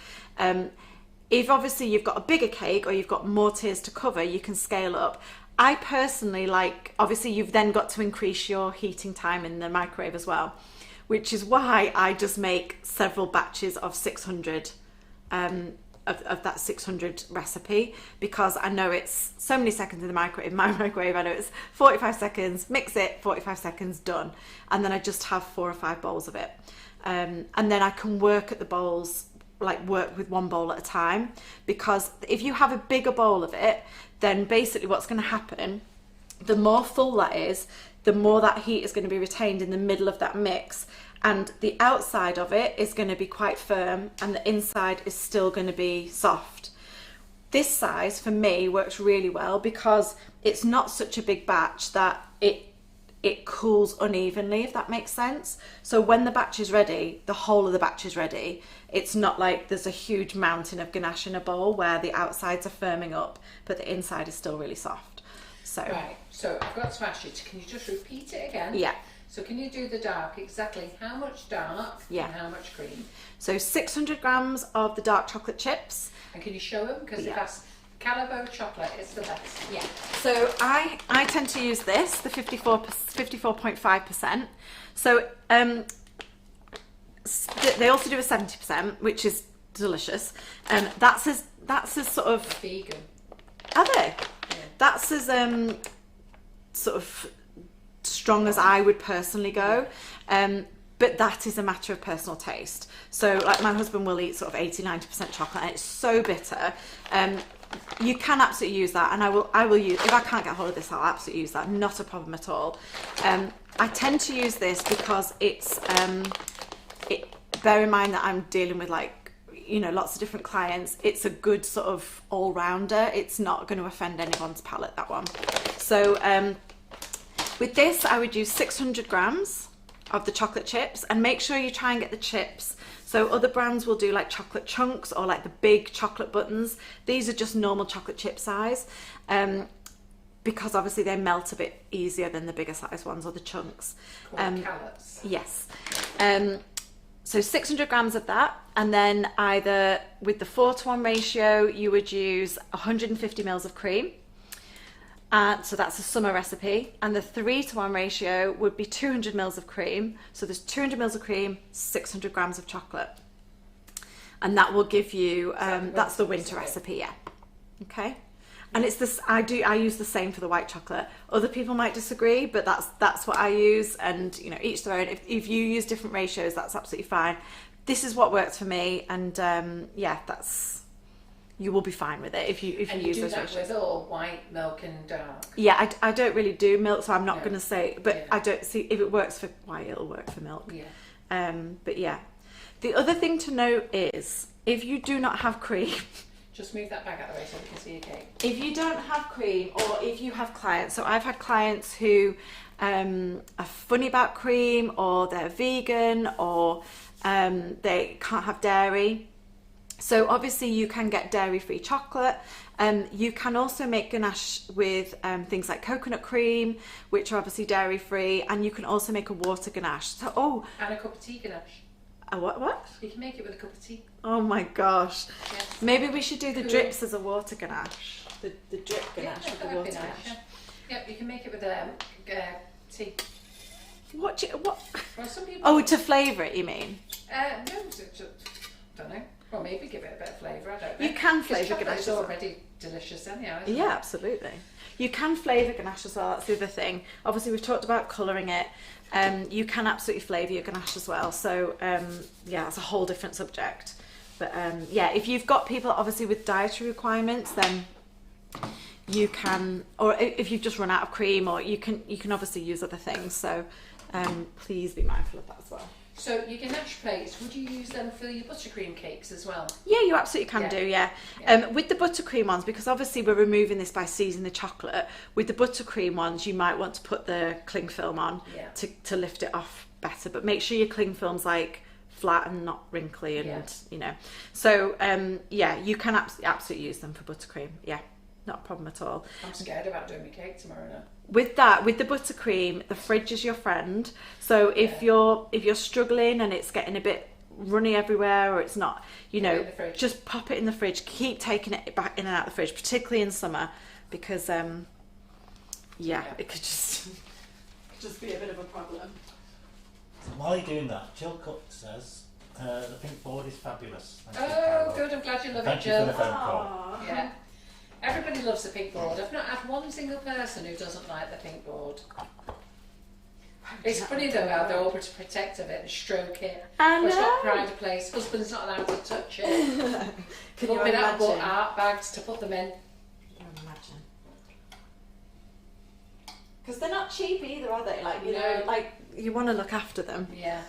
If obviously you've got a bigger cake or you've got more tiers to cover, you can scale up. I personally like, obviously you've then got to increase your heating time in the microwave as well, which is why I just make several batches of 600 of that 600 recipe, because I know it's so many seconds in the microwave. My microwave, I know it's 45 seconds, mix it, 45 seconds, done. And then I just have 4 or 5 bowls of it. And then I can work at the bowls, like work with one bowl at a time, because if you have a bigger bowl of it, then basically what's going to happen, the more full that is, the more that heat is going to be retained in the middle of that mix, and the outside of it is going to be quite firm and the inside is still going to be soft. This size for me works really well because it's not such a big batch that it cools unevenly, if that makes sense. So when the batch is ready, the whole of the batch is ready. It's not like there's a huge mountain of ganache in a bowl where the outsides are firming up but the inside is still really soft. So right, so I've got to ask you, can you just repeat it again? Yeah. So can you do the dark, exactly how much dark and how much cream? So 600 grams of the dark chocolate chips. And can you show them? Because if that's Calabo chocolate, it's the best. Yeah. So I tend to use this, the 54.5%. So they also do a 70%, which is delicious. That's as sort of vegan. Are they? Yeah. That's as sort of strong as I would personally go. But that is a matter of personal taste. So like my husband will eat sort of 80-90% chocolate and it's so bitter. You can absolutely use that, and I will use, if I can't get hold of this, I'll absolutely use that, not a problem at all. I tend to use this because it's bear in mind that I'm dealing with lots of different clients. It's a good sort of all-rounder. It's not going to offend anyone's palate, that one. So with this I would use 600 grams of the chocolate chips, and make sure you try and get the chips. So other brands will do like chocolate chunks or like the big chocolate buttons. These are just normal chocolate chip size, because obviously they melt a bit easier than the bigger size ones or the chunks. Callets. Yes. So 600 grams of that, and then either with the 4:1 ratio you would use 150 mils of cream. So that's a summer recipe, and the 3:1 ratio would be 200 mils of cream. So there's 200 mils of cream, 600 grams of chocolate, and that will give you. That's the winter recipe, yeah. Okay, and it's this. I use the same for the white chocolate. Other people might disagree, but that's what I use, and each their own. If you use different ratios, that's absolutely fine. This is what works for me, and that's. You will be fine with it if you use those ratios. With all white, milk and dark. Yeah, I don't really do milk, so I'm not going to say, but Yeah. I don't see if it works for white, it'll work for milk. Yeah. But yeah, the other thing to note is if you do not have cream, Just move that back out of the way so we can see your cake. if you don't have cream, or if you have clients, so I've had clients who are funny about cream, or they're vegan, or they can't have dairy. So obviously you can get dairy-free chocolate. You can also make ganache with things like coconut cream, which are obviously dairy-free, and you can also make a water ganache. So, And a cup of tea ganache. a what? You can make it with a cup of tea. Oh my gosh. Yes. Maybe we should do the Cool. drips as a water ganache. The drip ganache with the that'd water be nice, ganache. yeah. Yep, you can make it with tea. What? Well, some people. Oh, to flavour it, you mean? No, don't know. Well, maybe give it a bit of flavour. I don't know. You can 'Cause flavour chocolate ganache is as well. already delicious anyhow, isn't Yeah, it? absolutely. You can flavour ganache as well, that's the other thing. Obviously, we've talked about colouring it. You can absolutely flavour your ganache as well. So, that's a whole different subject. But, if you've got people, obviously, with dietary requirements, then you can, or if you've just run out of cream, or you can obviously use other things. So, please be mindful of that as well. So your ganache plates, would you use them for your buttercream cakes as well? Yeah, you absolutely can Yeah. do, yeah. With the buttercream ones, because obviously we're removing this by seasoning the chocolate, with the buttercream ones you might want to put the cling film on Yeah. to lift it off better, but make sure your cling film's like flat and not wrinkly, and Yeah. So you can absolutely use them for buttercream, yeah. not a problem at all. I'm scared about doing my cake tomorrow now. With that, with the buttercream, the fridge is your friend. So if you're struggling and it's getting a bit runny everywhere, or it's not, just pop it in the fridge. Keep taking it back in and out of the fridge, particularly in summer, because it could just be a bit of a problem. So while you're doing that, Jill Cook says the pink board is fabulous. Thank you, Oh, Carol. good. I'm glad you love Thank it, you for Jill. the phone call. Yeah. Everybody loves the pink board. I've not had one single person who doesn't like the pink board. It's funny though how they're all protective of it and stroke it. I It's got know. pride of place. Husband's not allowed to touch it. Can you Been out and bought imagine? art bags to put them in. Can you imagine? Because they're not cheap either, are they? Like, No. like you want to look after them. Yeah.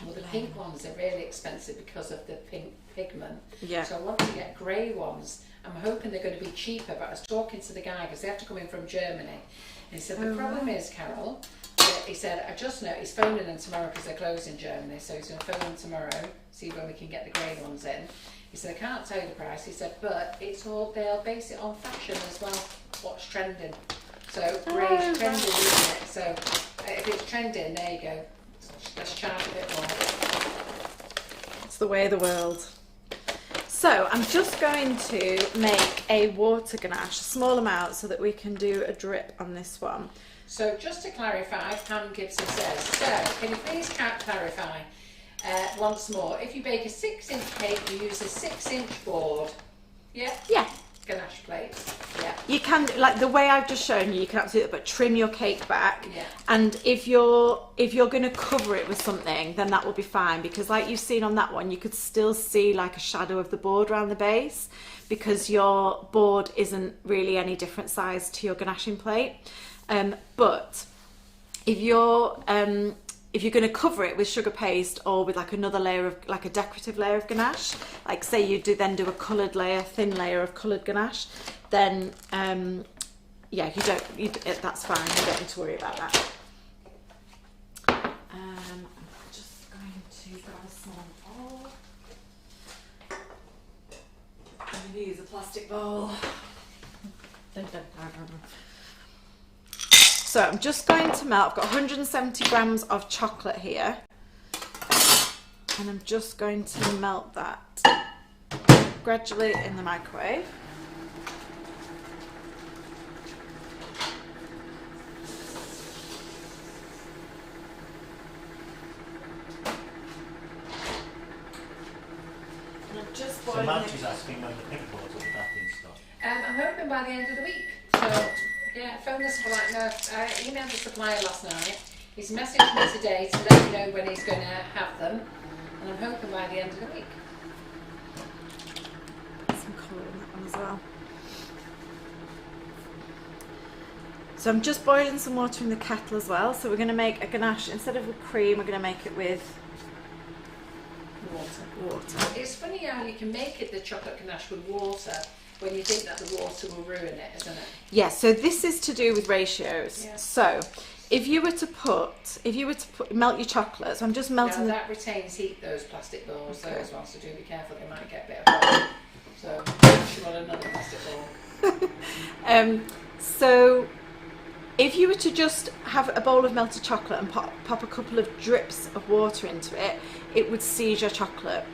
Well, the pink ones are really expensive because of the pink pigment. Yeah. So I want to get grey ones. I'm hoping they're going to be cheaper, but I was talking to the guy because they have to come in from Germany. And he said, the problem is, Carol, that he said, I just know, he's phoning them tomorrow because they're closed in Germany, so he's going to phone them tomorrow, see when we can get the grey ones in. He said, I can't tell you the price. He said, but it's all, they'll base it on fashion as well, what's trending. So grey's trending, isn't it? So if it's trending, there you go. Let's charge a bit more. It's the way of the world. So I'm just going to make a water ganache, a small amount, so that we can do a drip on this one. So just to clarify, Pam Gibson says, so can you please clarify once more, if you bake a 6-inch cake, you use a 6-inch board, yeah? Yeah. Ganache plates, yeah. You can, like the way I've just shown you, you can absolutely, but trim your cake back. Yeah. And if you're going to cover it with something, then that will be fine, because like you've seen on that one, you could still see like a shadow of the board around the base, because your board isn't really any different size to your ganaching plate. But if you're going to cover it with sugar paste or with like another layer of, like a decorative layer of ganache, like say you do a coloured layer, thin layer of coloured ganache, then that's fine. You don't need to worry about that. I'm just going to grab a small bowl. I'm going to use a plastic bowl. So I'm just going to melt, I've got 170 grams of chocolate here, and I'm just going to melt that gradually in the microwave. And I'm just So boiling Madge it. is asking when the pink boards will be back in stock. I'm hoping by the end of the week. So, yeah, phone the supplier. No, I emailed the supplier last night. He's messaged me today to let me know when he's going to have them. And I'm hoping by the end of the week. Put some colour in that one as well. So I'm just boiling some water in the kettle as well. So we're going to make a ganache. Instead of with cream, we're going to make it with water. It's funny how you can make it the chocolate ganache with water when you think that the water will ruin it, isn't it? Yeah, so this is to do with ratios. Yeah. So if you were to melt your chocolate, so I'm just melting Now that retains heat, those plastic bowls, Okay. those ones, so do be careful, they might get a bit of burn. So you want another plastic bowl. So if you were to just have a bowl of melted chocolate and pop a couple of drips of water into it, it would seize your chocolate.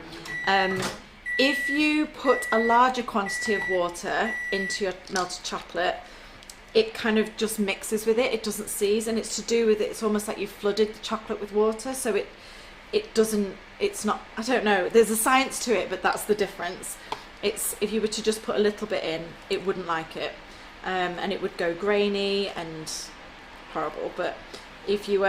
If you put a larger quantity of water into your melted chocolate, it kind of just mixes with it. It doesn't seize, and it's to do with it's almost like you've flooded the chocolate with water, so it's not, I don't know, there's a science to it, but that's the difference. It's, if you were to just put a little bit in, it wouldn't like it, and it would go grainy and horrible. But if you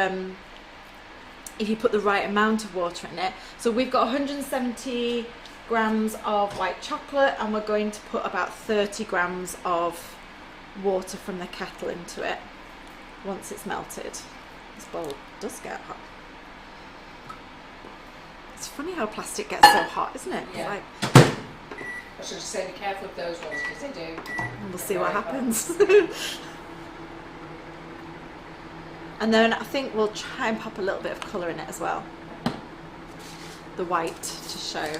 put the right amount of water in it, so we've got 170 grams of white chocolate, and we're going to put about 30 grams of water from the kettle into it once it's melted. This bowl does get hot. It's funny how plastic gets so hot, isn't it? Yeah. Like, I should just say be careful with those ones because they do. we'll see what happens. And then I think we'll try and pop a little bit of colour in it as well. The white to show.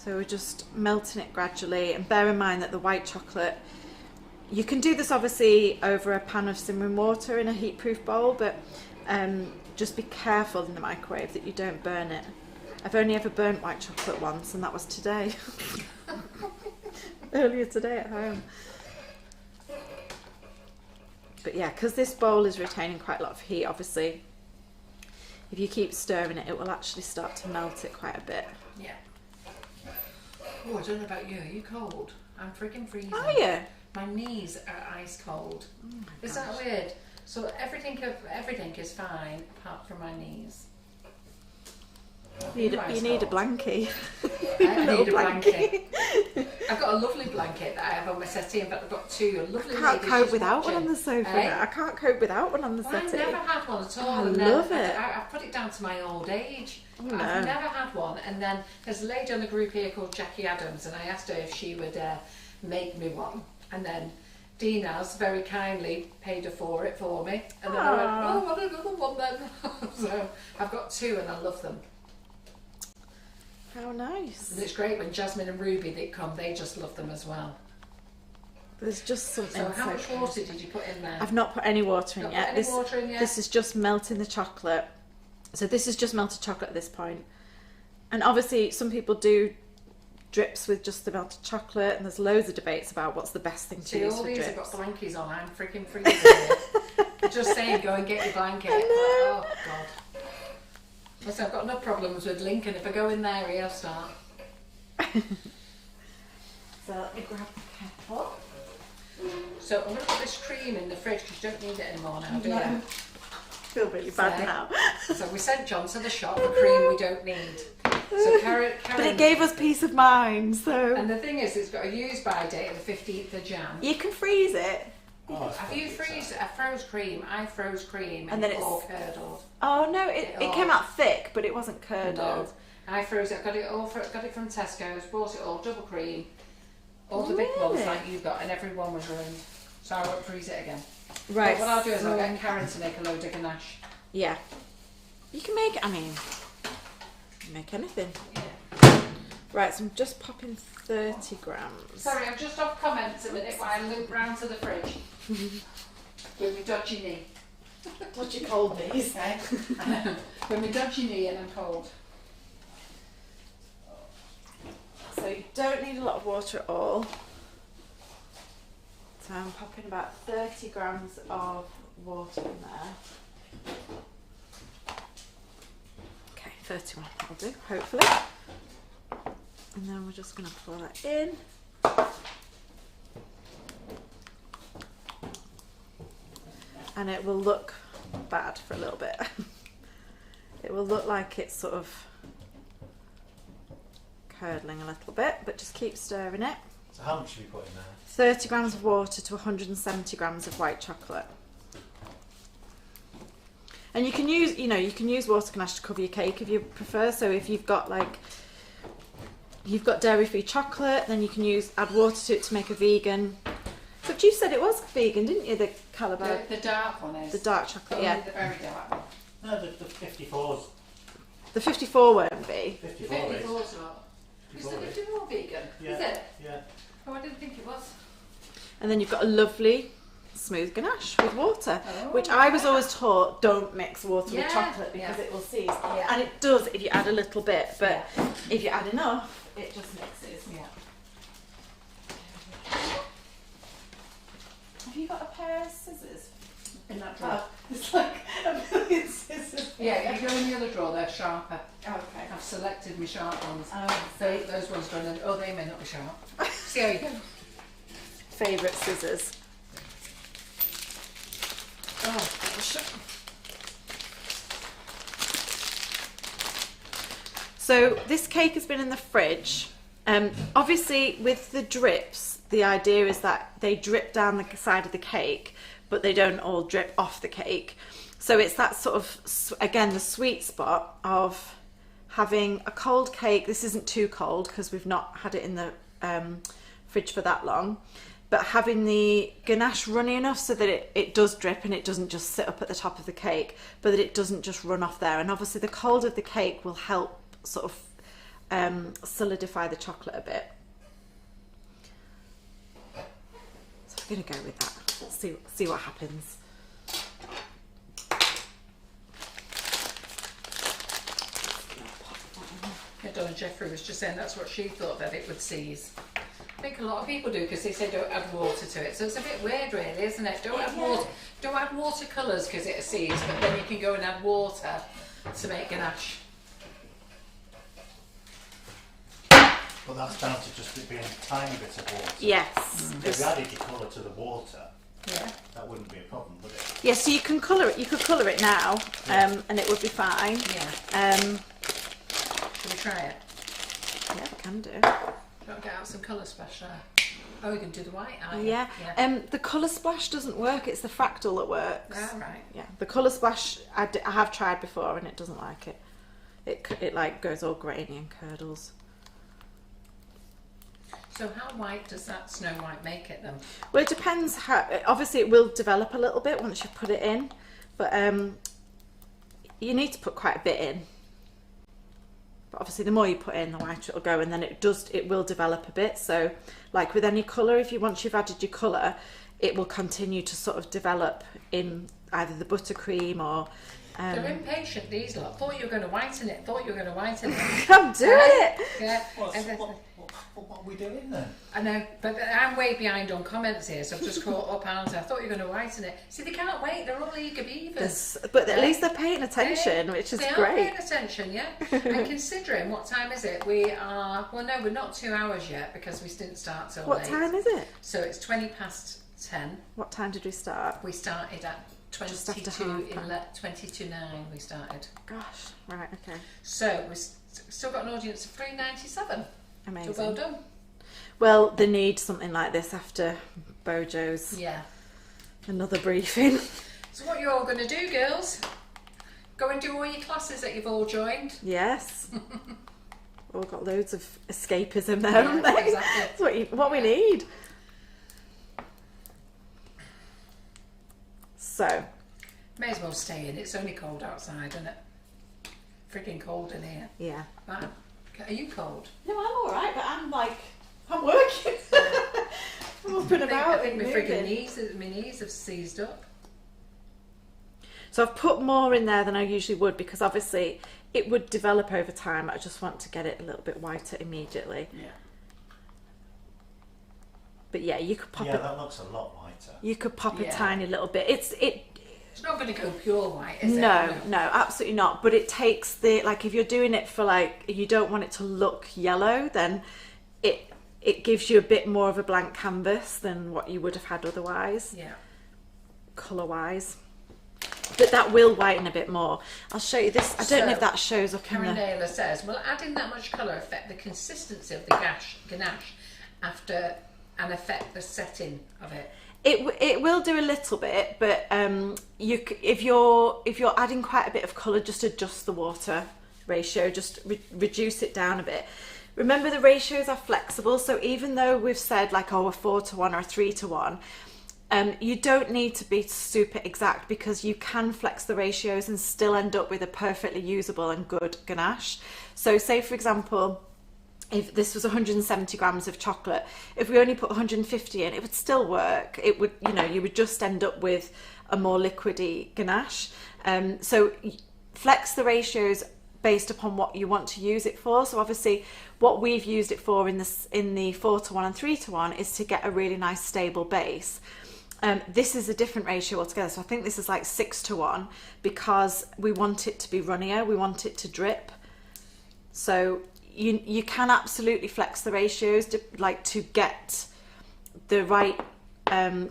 So we're just melting it gradually, and bear in mind that the white chocolate, you can do this obviously over a pan of simmering water in a heat-proof bowl, but just be careful in the microwave that you don't burn it. I've only ever burnt white chocolate once, and that was today. Earlier today at home. But yeah, because this bowl is retaining quite a lot of heat, obviously, if you keep stirring it, it will actually start to melt it quite a bit. Yeah. Oh, I don't know about you. Are you cold? I'm freaking freezing. Are you? My knees are ice cold. Is that weird? So everything is fine apart from my knees. You need a blankie. I need a blanket. I've got a lovely blanket that I have on my settee. In fact, I've got two. A lovely I can't lady, cope she's without watching. one on the sofa. Eh? I can't cope without one on the Well, settee. I've never had one at all. I and love then it. I've put it down to my old age. Oh, no. I've never had one. And then there's a lady on the group here called Jackie Adams, and I asked her if she would make me one. And then Dina's very kindly paid her for it for me. And then I went, oh, I want another one then. So I've got two and I love them. How nice. And it's great when Jasmine and Ruby, they come, they just love them as well. There's just something So how much cozy. water did you put in there? I've not put any water in Not yet. put any water in yet? This is just melting the chocolate. So this is just melted chocolate at this point. And obviously some people do drips with just the melted chocolate, and there's loads of debates about what's the best thing to See, use all for these drips. have got blankies on. I'm freaking freezing here. Just saying, go and get your blanket. Oh, God. Listen, I've got no problems with Lincoln. If I go in there, he'll start. So let me grab the kettle. So I'm going to put this cream in the fridge because you don't need it anymore now, do you? I feel really bad So- now. So we sent John to the shop for cream we don't need. So Karen, But it gave us peace of mind, so... and the thing is, it's got a use-by date of the 15th of Jan. You can freeze it. Oh, it's Have you freeze? I froze cream. I froze cream, And then it's it's- all curdled. Oh no, it came out thick, but it wasn't No, curdled. I froze it. Got it from Tesco's. Bought it all double cream. All the big ones Really? like you've got, and every one was ruined. So I won't freeze it again. Right. But what I'll do is I'll so- get Karen to make a load of ganache. Yeah. You can make, I mean, you can make anything. Yeah. Right, so I'm just popping 30 grams. Sorry, I'm just off comments a minute while I loop round to the fridge with my dodgy knee. What do you call these? Okay? With my dodgy knee and I'm cold. So you don't need a lot of water at all. So I'm popping about 30 grams of water in there. Okay, 31 will do, hopefully. And then we're just going to pour that in. And it will look bad for a little bit. It will look like it's sort of curdling a little bit, but just keep stirring it. So how much should we put in there? 30 grams of water to 170 grams of white chocolate. And you can use, you can use water ganache to cover your cake if you prefer. So if you've got dairy-free chocolate, then you can add water to it to make a vegan. But you said it was vegan, didn't you? The Calabar, The dark one is. the dark chocolate, Only yeah. the very dark one. No, the 54's. The 54 won't be. 54 is. 54's not. Is the 54 is. 54 vegan? Yeah. Is it? Yeah. Oh, I didn't think it was. And then you've got a lovely smooth ganache with water, Oh, which I was yeah. always taught don't mix water Yeah, with chocolate because yeah. it will seize. Yeah. And it does if you add a little bit, but Yeah. if you add enough, it just mixes. Yeah. Have you got a pair of scissors? In that drawer. Oh, it's like a million scissors. Yeah, you go in the other drawer, they're sharper. Okay. I've selected my sharp ones. Oh, Those ones going in. Oh, they may not be sharp. See how you go. favourite scissors. Oh, So this cake has been in the fridge. Obviously, with the drips, the idea is that they drip down the side of the cake, but they don't all drip off the cake. So it's that sort of, again, the sweet spot of having a cold cake. This isn't too cold because we've not had it in the fridge for that long. But having the ganache runny enough so that it does drip and it doesn't just sit up at the top of the cake, but that it doesn't just run off there. And obviously the cold of the cake will help sort of solidify the chocolate a bit. So I'm going to go with that. See what happens. Donna Jeffrey was just saying that's what she thought that it would seize. I think a lot of people do because they say don't add water to it. So it's a bit weird, really, isn't it? Don't add watercolours because it'll seize, but then you can go and add water to make ganache. But that's down to just it being a tiny bit of water. Yes. If you added your colour to the water, Yeah. that wouldn't be a problem, would it? Yeah, so you can colour it. You could colour it now, and it would be fine. Yeah. Should we try it? Yeah, we can do. Don't get out some colour splash. Oh, we can do the white eye. Yeah. The colour splash doesn't work. It's the fractal that works. Oh, right. Yeah. The colour splash I have tried before, and it doesn't like it. It like goes all grainy and curdles. So how white does that Snow White make it then? Well, it depends how. Obviously, it will develop a little bit once you put it in, but you need to put quite a bit in. But obviously, the more you put in, the whiter it'll go, and then it will develop a bit. So, like with any colour, once you've added your colour, it will continue to sort of develop in either the buttercream or. They're impatient, these lot. Thought you were going to whiten it. Come do it. Yeah. What are we doing then? I know, but I'm way behind on comments here, so I've just caught up, aren't I? I thought you were going to whiten it. See, they can't wait. They're all eager beavers. But at least they're paying attention, which is they great. They are paying attention, yeah. And considering what time is it? We are, well, no, we're not 2 hours yet because we didn't start till What late. time is it? So it's 20 past 10. What time did we start? We started at 22:09 we started. Gosh, right, okay. So we've still got an audience of 397. Amazing. So well done. Well, they need something like this after Bojo's another briefing. So what you're all going to do, girls? Go and do all your classes that you've all joined. Yes. All got loads of escapism there, haven't they? Exactly. That's what we need. So. May as well stay in. It's only cold outside, isn't it? Freaking cold in here. Yeah. Man, are you cold? No, I'm all right, but I'm working. I'm up and about. I think my freaking knees have seized up. So I've put more in there than I usually would because obviously it would develop over time. I just want to get it a little bit whiter immediately. Yeah. But yeah, you could pop that looks a lot whiter. You could pop a tiny little bit. It's not going to go pure white, is it? No, absolutely not. But it takes if you're doing it for you don't want it to look yellow, then it gives you a bit more of a blank canvas than what you would have had otherwise. Yeah. Colour wise. But that will whiten a bit more. I'll show you this. I don't know if that shows up Karen in the... Naylor says, will adding that much colour affect the consistency of the ganache after and affect the setting of it? It will do a little bit, but if you're adding quite a bit of colour, just adjust the water ratio, just reduce it down a bit. Remember, the ratios are flexible, so even though we've said a 4:1 or a 3:1, you don't need to be super exact because you can flex the ratios and still end up with a perfectly usable and good ganache. So say, for example, if this was 170 grams of chocolate, if we only put 150 in, it would still work. It would, you would just end up with a more liquidy ganache. So flex the ratios based upon what you want to use it for. So obviously what we've used it for in the 4:1 and 3:1 is to get a really nice stable base. This is a different ratio altogether. So I think this is 6:1 because we want it to be runnier. We want it to drip. So you can absolutely flex the ratios to get the right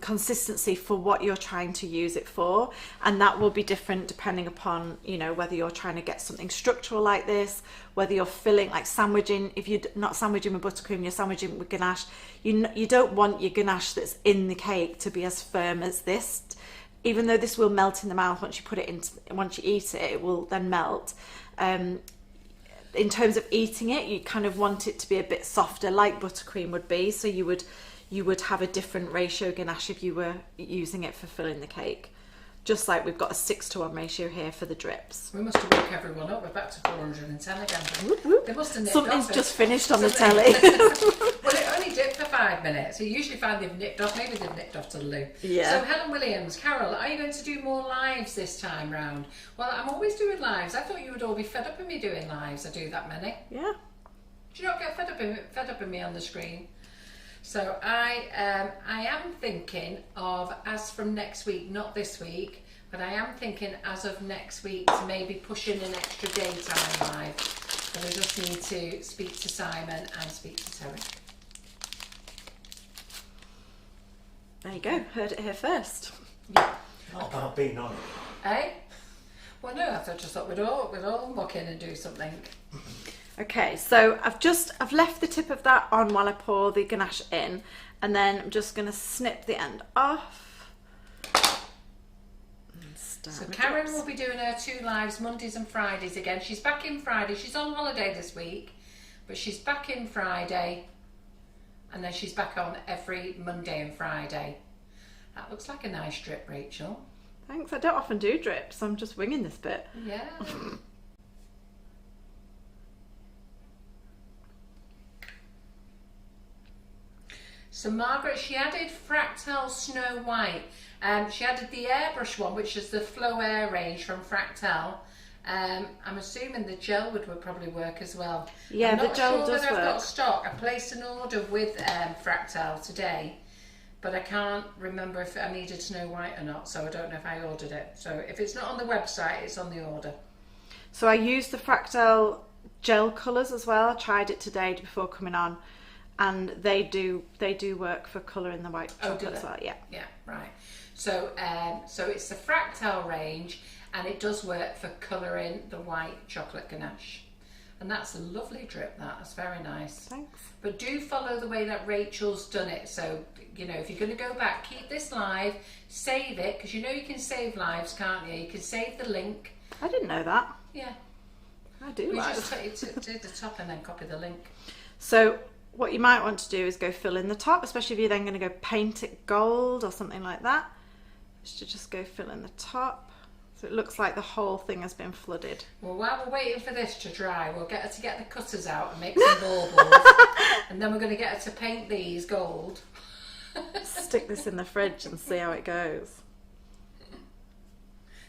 consistency for what you're trying to use it for, and that will be different depending upon whether you're trying to get something structural like this, whether you're filling sandwiching. If you're not sandwiching with buttercream, you're sandwiching with ganache. You don't want your ganache that's in the cake to be as firm as this, even though this will melt in the mouth once you eat it. It will then melt. In terms of eating it, you kind of want it to be a bit softer, like buttercream would be. So you would have a different ratio ganache if you were using it for filling the cake. just like we've got a 6-to-1 ratio here for the drips. We must have woke everyone up. We're back to 410 again. Whoop, whoop. They must have nipped Something's off just it. finished on the Something- telly. Well, it only dipped for 5 minutes. You usually find they've nipped off. Maybe they've nipped off to the loo. Yeah. So Helen Williams, Carol, are you going to do more lives this time round? Well, I'm always doing lives. I thought you would all be fed up with me doing lives. I do that many. Yeah. Do you not get fed up with me on the screen? So I am thinking of, as from next week, not this week, but I am thinking as of next week to maybe push in an extra daytime live. But I just need to speak to Simon and speak to Terry. There you go. Heard it here first. Yeah. Not about being on it. Eh? Well, no, I just thought we'd all muck in and do something. Okay, so I've left the tip of that on while I pour the ganache in, and then I'm just going to snip the end off. And start So the Karen drips. will be doing her 2 lives Mondays and Fridays again. She's back in Friday. She's on holiday this week, but she's back in Friday, and then she's back on every Monday and Friday. That looks like a nice drip, Rachel. Thanks. I don't often do drips. I'm just winging this bit. Yeah. So Margaret, she added Fractal Snow White. She added the airbrush one, which is the Flow Air range from Fractal. I'm assuming the gel would probably work as well. Yeah, I'm the not gel sure does whether I've work. got stock. I placed an order with Fractal today, but I can't remember if I needed Snow White or not, so I don't know if I ordered it. So if it's not on the website, it's on the order. So I used the Fractal gel colours as well. I tried it today before coming on, and they do work for colouring the white Oh, do chocolate as they? well. Yeah. Yeah, right. So so it's the Fractal range, and it does work for colouring the white chocolate ganache. And that's a lovely drip, that's very nice. Thanks. But do follow the way that Rachel's done it. So, you know, if you're going to go back, keep this live, save it, because you know you can save lives, can't you? You can save the link. I didn't know that. Yeah. I do You like just that. take it to the top and then copy the link. So what you might want to do is go fill in the top, especially if you're then going to go paint it gold or something like that. Is to just go fill in the top. So it looks like the whole thing has been flooded. Well, while we're waiting for this to dry, we'll get her to get the cutters out and make some baubles. And then we're going to get her to paint these gold. Stick this in the fridge and see how it goes.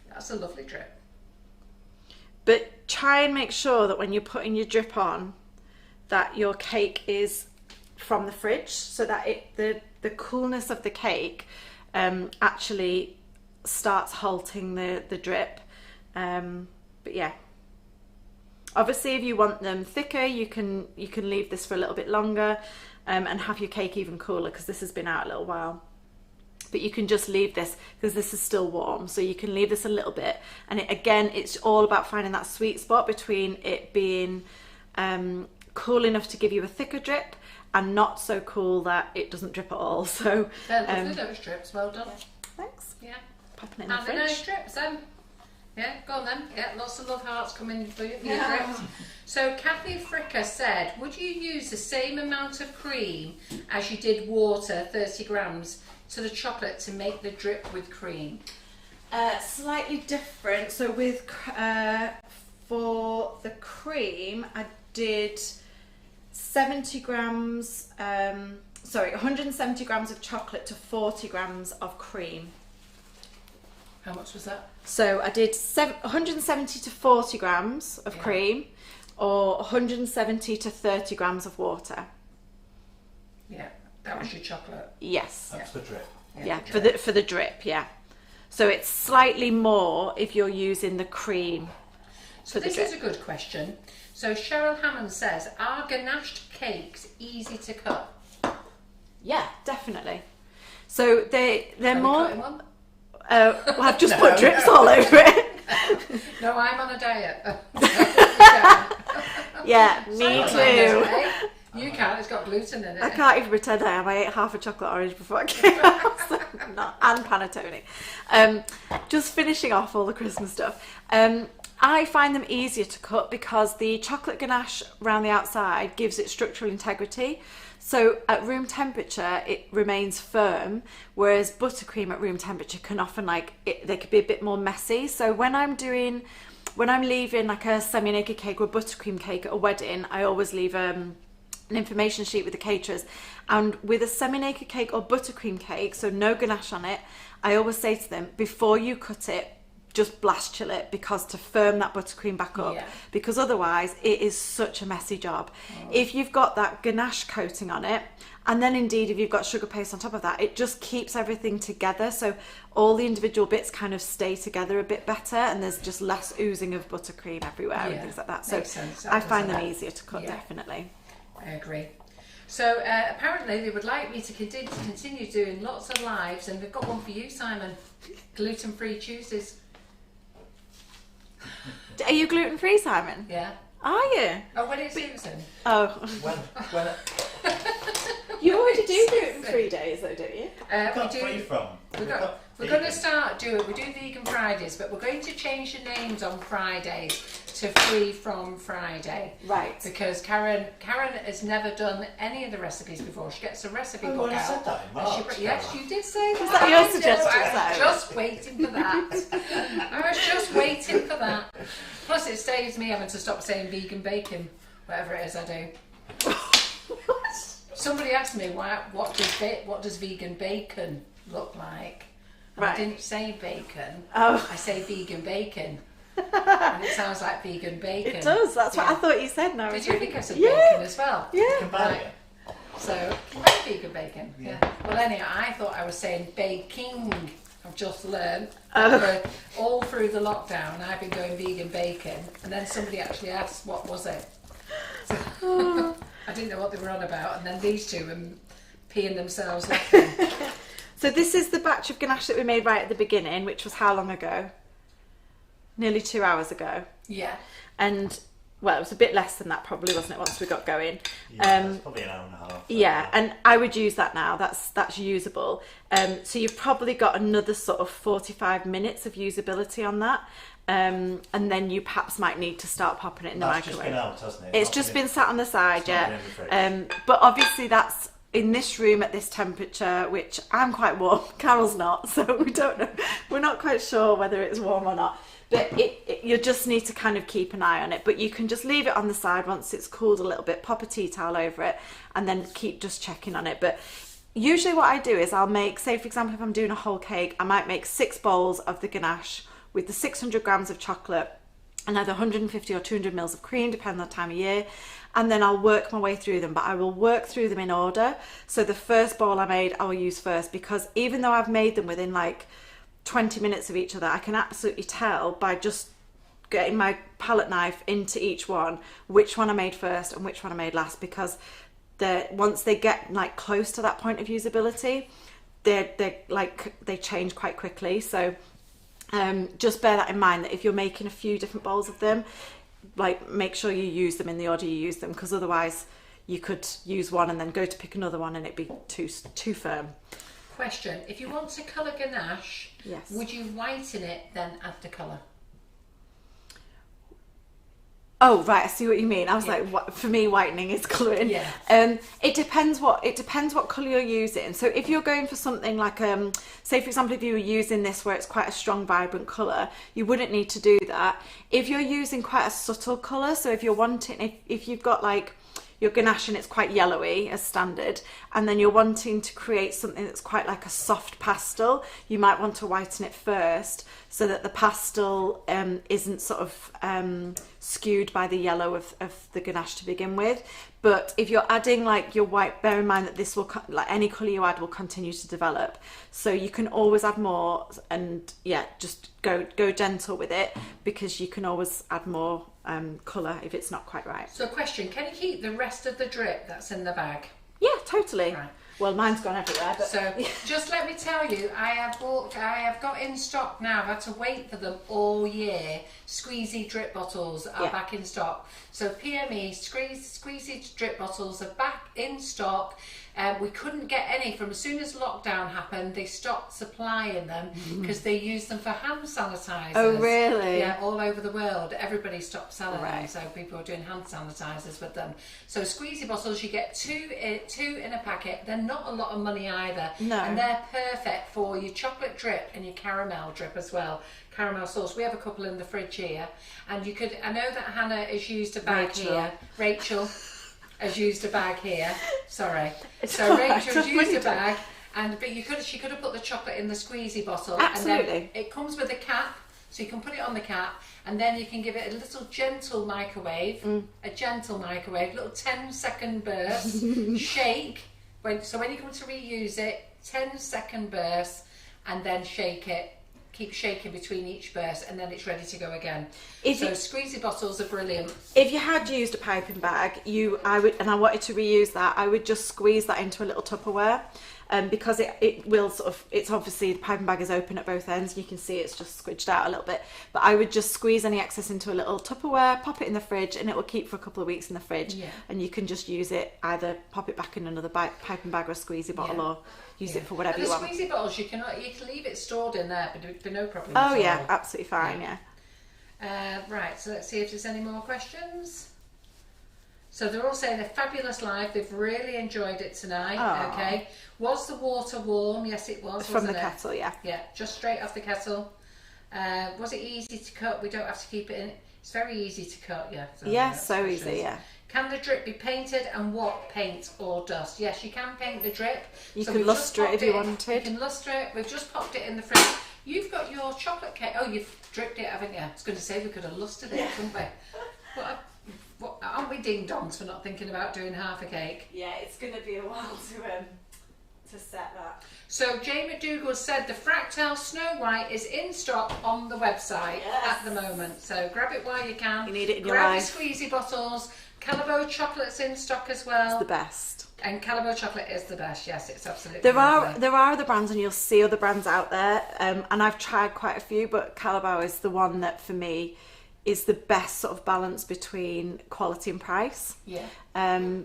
That's a lovely drip. But try and make sure that when you're putting your drip on, that your cake is from the fridge, so that the coolness of the cake actually starts halting the drip. But yeah, obviously if you want them thicker, you can leave this for a little bit longer and have your cake even cooler, because this has been out a little while. But you can just leave this because this is still warm, so you can leave this a little bit. And it's all about finding that sweet spot between it being cool enough to give you a thicker drip and not so cool that it doesn't drip at all. So They're lovely, those drips. Well done. thanks. Yeah. Popping it in the And the nice fridge. drips then. Yeah, go on then. Yeah, lots of love hearts coming for your drips. So Kathy Fricker said, would you use the same amount of cream as you did water, 30 grams, to the chocolate to make the drip with cream? Slightly different. So with for the cream, I did 70 grams. 170 grams of chocolate to 40 grams of cream. How much was that? So I did 170 to 40 grams of cream, or 170 to 30 grams of water. Yeah, that was your chocolate. Yes. That's the drip. Yeah, the for the drip, yeah. So it's slightly more if you're using the cream. So this is a good question. So Cheryl Hammond says, are ganached cakes easy to cut? Yeah, definitely. So they're Have you more. cut in one? Well, I've just put drips all over it. No, I'm on a diet. Yeah, me too. You can't, it's got gluten in it. I can't even pretend I am. I ate half a chocolate orange before I came out. So and panettone. Just finishing off all the Christmas stuff. I find them easier to cut because the chocolate ganache around the outside gives it structural integrity. So at room temperature, it remains firm, whereas buttercream at room temperature can often they could be a bit more messy. So when I'm leaving like a semi-naked cake or a buttercream cake at a wedding, I always leave an information sheet with the caterers. And with a semi-naked cake or buttercream cake, so no ganache on it, I always say to them, before you cut it, just blast chill it, because to firm that buttercream back up, because otherwise it is such a messy job. If you've got that ganache coating on it, and then indeed if you've got sugar paste on top of that, it just keeps everything together, so all the individual bits kind of stay together a bit better, and there's just less oozing of buttercream everywhere and things like that. So I find them easier to cut, definitely. I agree. So apparently they would like me to continue doing lots of lives, and we've got one for you, Simon. Gluten-free Tuesdays. Are you gluten-free, Simon? Yeah. Are you? Oh, when it suits him. Oh. When You already do gluten-free days though, don't you? we do. Free from. We're going to start doing. We do vegan Fridays, but we're going to change the names on Fridays to Free From Friday. Right. Because Karen has never done any of the recipes before. She gets a recipe book I out. said that in March, Yes, you did say that. Was that your suggestion? I was just waiting for that. I was just waiting for that. Plus, it saves me having to stop saying vegan bacon, whatever it is I do. Somebody asked me what does vegan bacon look like? And I didn't say bacon. Oh. I say vegan bacon. And it sounds like vegan bacon. It does. That's what I thought you said. Now. Did you think I said bacon as well? Yeah. You can buy it. So, can buy vegan bacon. Yeah. Well, anyway, I thought I was saying baking. I've just learned. All through the lockdown, I've been going vegan bacon, and then somebody actually asked, "What was it?" So, I didn't know what they were on about, and then these two were peeing themselves laughing. So this is the batch of ganache that we made right at the beginning, which was how long ago? Nearly 2 hours ago. Yeah. And, well, it was a bit less than that probably, wasn't it, once we got going? Yeah, it's probably an hour and a half. Yeah, and I would use that now. That's usable. So you've probably got another sort of 45 minutes of usability on that. And then you perhaps might need to start popping it in the microwave. It's just been out, hasn't it? It's just been sat on the side, but obviously that's in this room at this temperature, which I'm quite warm. Carol's not, so we don't know. We're not quite sure whether it's warm or not. But you just need to kind of keep an eye on it. But you can just leave it on the side once it's cooled a little bit, pop a tea towel over it, and then keep just checking on it. But usually what I do is I'll make, say for example, if I'm doing a whole cake, I might make 6 bowls of the ganache with the 600 grams of chocolate and either 150 or 200 mils of cream, depending on the time of year. And then I'll work my way through them, but I will work through them in order. So the first bowl I made, I will use first, because even though I've made them within like 20 minutes of each other, I can absolutely tell by just getting my palette knife into each one which one I made first and which one I made last, because once they get like close to that point of usability, they change quite quickly. So just bear that in mind, that if you're making a few different bowls of them, like make sure you use them in the order you use them, because otherwise you could use one and then go to pick another one and it'd be too firm. Question: if you want to colour ganache, yes, would you whiten it then add the colour? Oh right, I see what you mean. I was like, for me, whitening is colouring. Yeah. It depends what colour you're using. So if you're going for something like, say for example, if you were using this where it's quite a strong, vibrant colour, you wouldn't need to do that. If you're using quite a subtle colour, so if you're wanting, if you've got like your ganache and it's quite yellowy as standard, and then you're wanting to create something that's quite like a soft pastel, you might want to whiten it first so that the pastel isn't sort of skewed by the yellow of the ganache to begin with. But if you're adding like your white, bear in mind that this will, like any colour you add will continue to develop, so you can always add more, and just go gentle with it, because you can always add more colour if it's not quite right. So question: can you keep the rest of the drip that's in the bag? Yeah, totally. Right. Well, mine's gone everywhere. But So just let me tell you, I have got in stock now. I've had to wait for them all year. Squeezy drip bottles are back in stock. So PME squeezy drip bottles are back in stock. We couldn't get any from as soon as lockdown happened. They stopped supplying them because they used them for hand sanitizers. Oh, really? Yeah, all over the world. Everybody stopped selling them, so people were doing hand sanitizers with them. So squeezy bottles, you get two in a packet. They're not a lot of money either, and they're perfect for your chocolate drip and your caramel drip as well. Caramel sauce. We have a couple in the fridge here, and you could. I know that Hannah has used a bag here. Rachel has used a bag here. Sorry. So Rachel's used a bag, but she could have put the chocolate in the squeezy bottle. Absolutely. And then it comes with a cap, so you can put it on the cap, and then you can give it a little gentle microwave, little 10-second burst, shake. When you come to reuse it, 10-second burst, and then shake it. Keep shaking between each burst, and then it's ready to go again. Squeezy bottles are brilliant. If you had used a piping bag, I wanted to reuse that, I would just squeeze that into a little Tupperware, because it will sort of, it's obviously the piping bag is open at both ends. You can see it's just squidged out a little bit, but I would just squeeze any excess into a little Tupperware, pop it in the fridge, and it will keep for a couple of weeks in the fridge. And you can just use it, either pop it back in another piping bag or a squeezy bottle, or use it for whatever you want. The squeezy bottles, you can leave it stored in there, but it'd be no problem. Oh yeah, absolutely fine. Right, so let's see if there's any more questions. So they're all saying they're fabulous live. They've really enjoyed it tonight. Aww. Okay. Was the water warm? Yes, it was. From the kettle, yeah. Yeah, just straight off the kettle. Was it easy to cut? We don't have to keep it in. It's very easy to cut, yeah. So easy, yeah. Can the drip be painted, and what paint or dust? Yes, you can paint the drip. You can lustre it if you wanted. You can lustre it. We've just popped it in the fridge. You've got your chocolate cake. Oh, you've dripped it, haven't you? I was going to say we could have lustered it, couldn't we? What, aren't we ding dongs for not thinking about doing half a cake? Yeah, it's going to be a while to set that. So Jay McDougall said the Fractal Snow White is in stock on the website at the moment. So grab it while you can. You need it in your life. Grab your squeezy bottles. Calabo chocolate's in stock as well. It's the best. And Calabo chocolate is the best. Yes, it's absolutely. There are other brands, and you'll see other brands out there. And I've tried quite a few, but Calabo is the one that for me is the best sort of balance between quality and price. Yeah.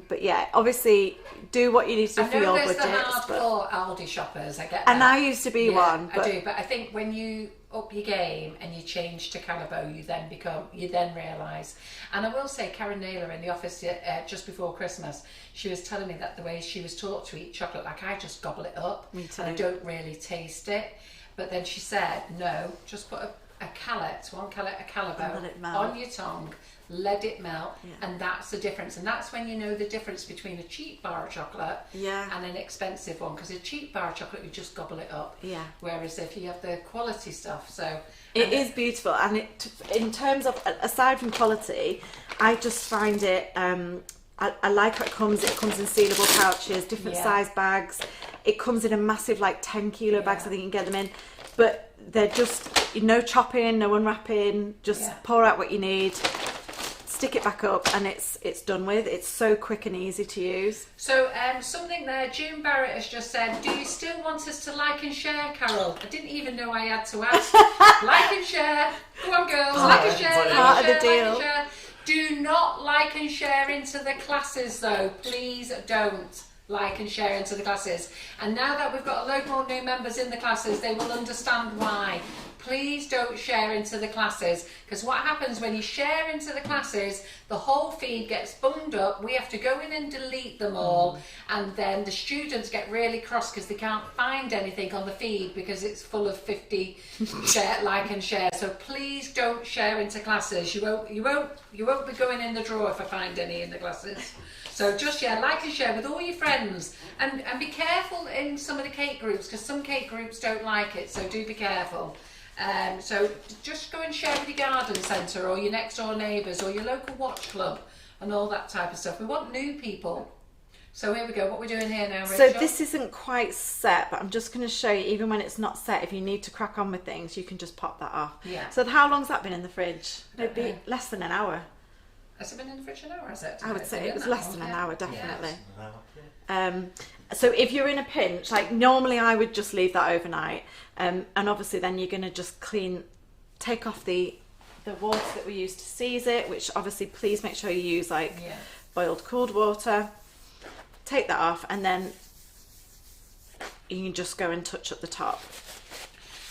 But yeah, obviously do what you need to do for your budget. I know there's the hardcore Aldi shoppers. I get that. And I used to be one. I do, but I think when you up your game and you change to Calabo, you then realise. And I will say, Karen Naylor in the office just before Christmas, she was telling me that the way she was taught to eat chocolate, like I just gobble it up. Me too. I don't really taste it. But then she said, no, just put a Calabo on your tongue, let it melt, and that's the difference. And that's when you know the difference between a cheap bar of chocolate and an expensive one, because a cheap bar of chocolate, you just gobble it up, whereas if you have the quality stuff, so it is beautiful. And in terms of, aside from quality, I just find it I like how it comes in sealable pouches, different size bags. It comes in a massive, like 10 kilo bags, I think you can get them in, but they're just no chopping, no unwrapping, just pour out what you need, stick it back up, and it's done with. It's so quick and easy to use. So something there, June Barrett has just said, do you still want us to like and share, Carol? I didn't even know I had to ask. Like and share. Go on, girls. Like and share. Part of the deal. Do not like and share into the classes, though. Please don't like and share into the classes. And now that we've got a load more new members in the classes, they will understand why. Please don't share into the classes, because what happens when you share into the classes, the whole feed gets bunged up. We have to go in and delete them all, and then the students get really cross because they can't find anything on the feed because it's full of 50 like and share. So please don't share into classes. You won't be going in the drawer if I find any in the classes. So just like and share with all your friends, and be careful in some of the cake groups, because some cake groups don't like it, so do be careful. So just go and share with your garden centre or your next door neighbours or your local watch club and all that type of stuff. We want new people. So here we go, what we're doing here now, Rachel. So this isn't quite set, but I'm just going to show you, even when it's not set, if you need to crack on with things, you can just pop that off. Yeah. So how long's that been in the fridge? Maybe less than an hour. Has it been in the fridge an hour, has it? I would say it was less than an hour, definitely. Yeah. So if you're in a pinch, like normally I would just leave that overnight, and obviously then you're going to just take off the water that we use to seize it, which obviously please make sure you use like boiled cooled water. Take that off, and then you can just go and touch up the top.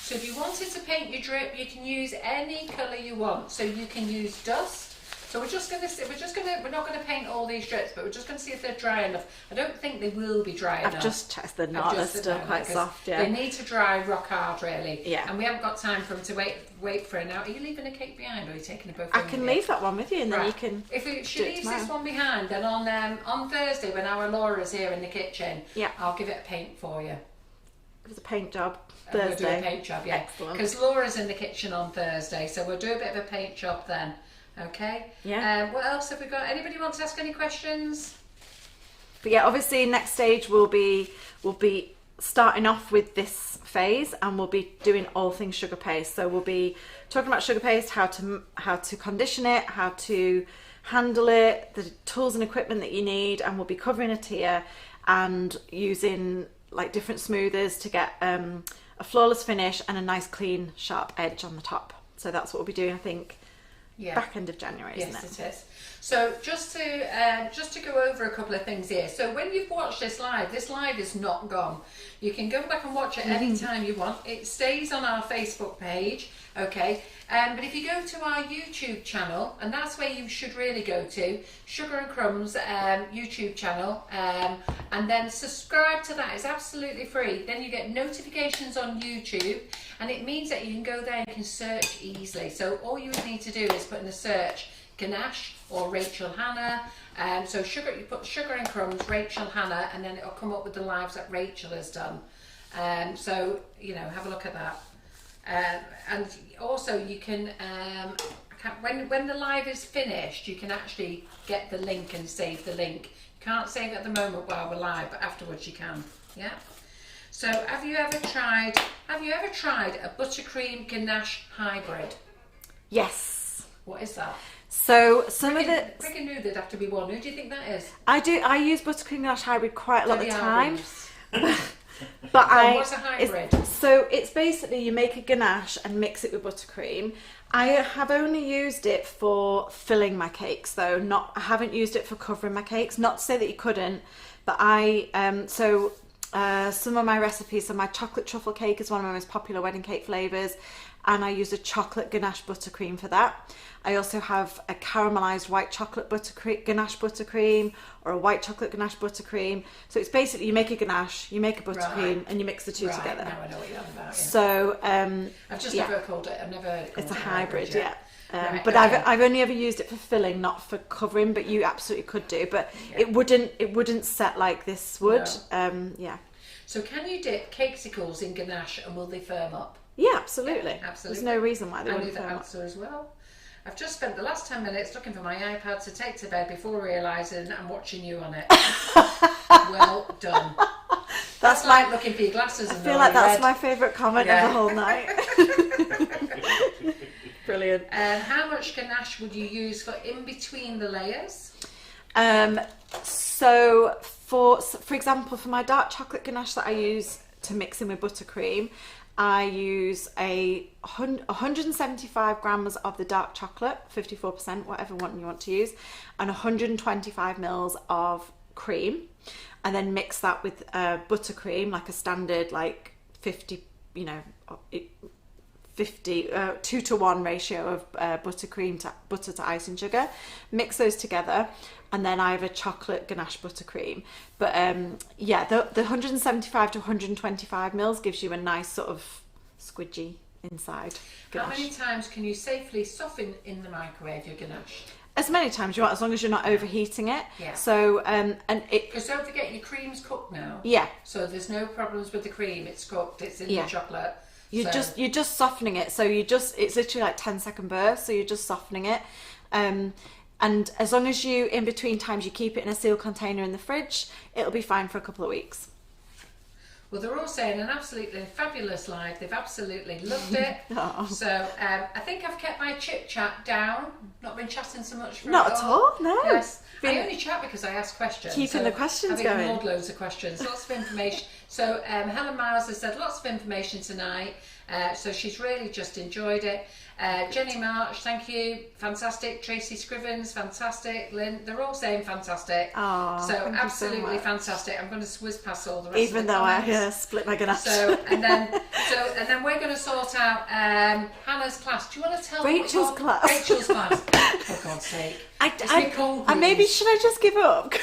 So if you wanted to paint your drip, you can use any colour you want. So you can use dust. So we're not going to paint all these drips, but we're just going to see if they're dry enough. I don't think they will be dry enough. I've just checked they're not. They're still quite soft. Yeah. They need to dry rock hard, really. Yeah. And we haven't got time for them to wait for an hour. Are you leaving a cake behind, or are you taking it both? I can leave that one with you, and then you can. If she leaves this one behind, then on Thursday when our Laura's here in the kitchen, I'll give it a paint for you. It was a paint job. We'll Thursday. do a paint job, yeah. Because Laura's in the kitchen on Thursday, so we'll do a bit of a paint job then. Okay. Yeah. What else have we got? Anybody want to ask any questions? But yeah, obviously next stage we'll be starting off with this phase, and we'll be doing all things sugar paste. So we'll be talking about sugar paste, how to condition it, how to handle it, the tools and equipment that you need, and we'll be covering a tier and using like different smoothers to get a flawless finish and a nice clean sharp edge on the top. So that's what we'll be doing, I think. Back end of January, isn't it? Yes, it is. So just to go over a couple of things here. So when you've watched this live is not gone. You can go back and watch it anytime you want. It stays on our Facebook page, okay? But if you go to our YouTube channel, and that's where you should really go to, Sugar and Crumbs YouTube channel, and then subscribe to that. It's absolutely free. Then you get notifications on YouTube, and it means that you can go there and you can search easily. So all you would need to do is put in the search Ganache or Rachel Hanna. So you put Sugar and Crumbs, Rachel Hanna, and then it'll come up with the lives that Rachel has done. So have a look at that. And also you can, when the live is finished, you can actually get the link and save the link. You can't save it at the moment while we're live, but afterwards you can. Yeah. So have you ever tried a buttercream ganache hybrid? Yes. What is that? So some of the Freaking knew there'd have to be one. Who do you think that is? I use buttercream ganache hybrid quite a lot of the time. But what's a hybrid? So it's basically you make a ganache and mix it with buttercream. I have only used it for filling my cakes though. I haven't used it for covering my cakes. Not to say that you couldn't, but some of my recipes, so my chocolate truffle cake is one of my most popular wedding cake flavours, and I use a chocolate ganache buttercream for that. I also have a caramelised white chocolate ganache buttercream, or a white chocolate ganache buttercream. So it's basically you make a ganache, you make a buttercream, and you mix the two together. Now I know what you're on about. Yeah. So I've just never called it. I've never heard it called it's a hybrid, yeah. Right, but okay. I've only ever used it for filling, not for covering. But you absolutely could do. But it wouldn't set like this would. No. Yeah. So can you dip cakesicles in ganache and will they firm up? Yeah, absolutely. Yeah, absolutely. There's no reason why they wouldn't firm up. I knew the answer as well. I've just spent the last 10 minutes looking for my iPad to take to bed before realising I'm watching you on it. Well done. That's like looking for your glasses. I feel like that's my favourite comment of the whole night. Brilliant. How much ganache would you use for in between the layers? So for example, for my dark chocolate ganache that I use to mix in with buttercream, I use 175 grams of the dark chocolate, 54%, whatever one you want to use, and 125 mils of cream, and then mix that with buttercream, like a standard 50, 2-to-1 ratio of butter to icing sugar. Mix those together, and then I have a chocolate ganache buttercream. But the 175 to 125 mils gives you a nice sort of squidgy inside ganache. How many times can you safely soften in the microwave your ganache? As many times you want, as long as you're not overheating it. Yeah. So because don't forget your cream's cooked now. Yeah. So there's no problems with the cream. It's cooked. It's in the chocolate. You're just softening it. So it's literally like 10-second bursts. So you're just softening it. And as long as you, in between times, you keep it in a sealed container in the fridge, it'll be fine for a couple of weeks. Well, they're all saying an absolutely fabulous live. They've absolutely loved it. Oh. So I think I've kept my chit chat down. Not been chatting so much for Not at all, no. Yes. I Been only chat because I ask questions. keeping the questions I've going. ignored loads of questions. Lots of information. So Helen Miles has said lots of information tonight. So she's really just enjoyed it. Jenny March, thank you. Fantastic. Tracy Scrivens, fantastic. Lynn, they're all saying fantastic. Oh, so thank you so absolutely much. fantastic. I'm going to whiz past all the rest Even of the though comments. I split my Ganache. So and then we're going to sort out Hannah's class. Do you want to tell me Rachel's class. Rachel's class. For God's sake. Maybe should I just give up?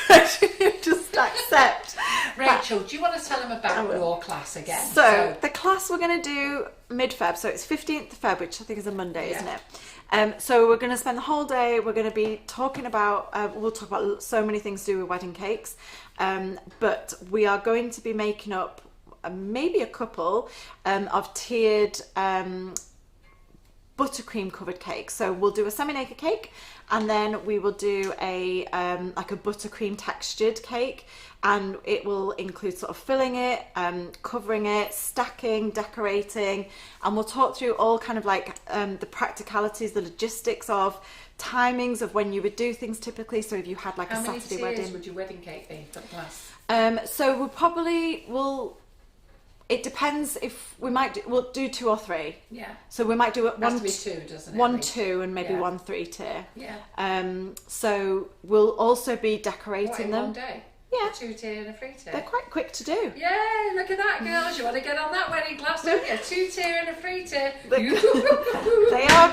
Just accept. Rachel, do you want to tell them about your class again? So the class we're going to do mid-Feb, so it's 15th of Feb, which I think is a Monday, isn't it? So we're going to spend the whole day, we're going to be talking about, we'll talk about so many things to do with wedding cakes, but we are going to be making up maybe a couple of tiered buttercream covered cakes. So we'll do a semi-naked cake, and then we will do a like a buttercream textured cake, and it will include sort of filling it, covering it, stacking, decorating, and we'll talk through all kind of like the practicalities, the logistics of timings of when you would do things typically. So if you had like How a many Saturday tiers wedding, would your wedding cake be for the class? so we'll probably it depends if we'll do 2 or 3. Yeah. So we might do it Has one, to be 2, doesn't it? 1, at least? 2, and maybe Yeah. 1, 3 tier. Yeah. So we'll also be What, decorating in them. one day? Yeah. A 2-tier and a 3-tier? They're quite quick to do. Yay, look at that, girls. You want to get on that wedding class, don't you? 2-tier and a 3-tier. They are.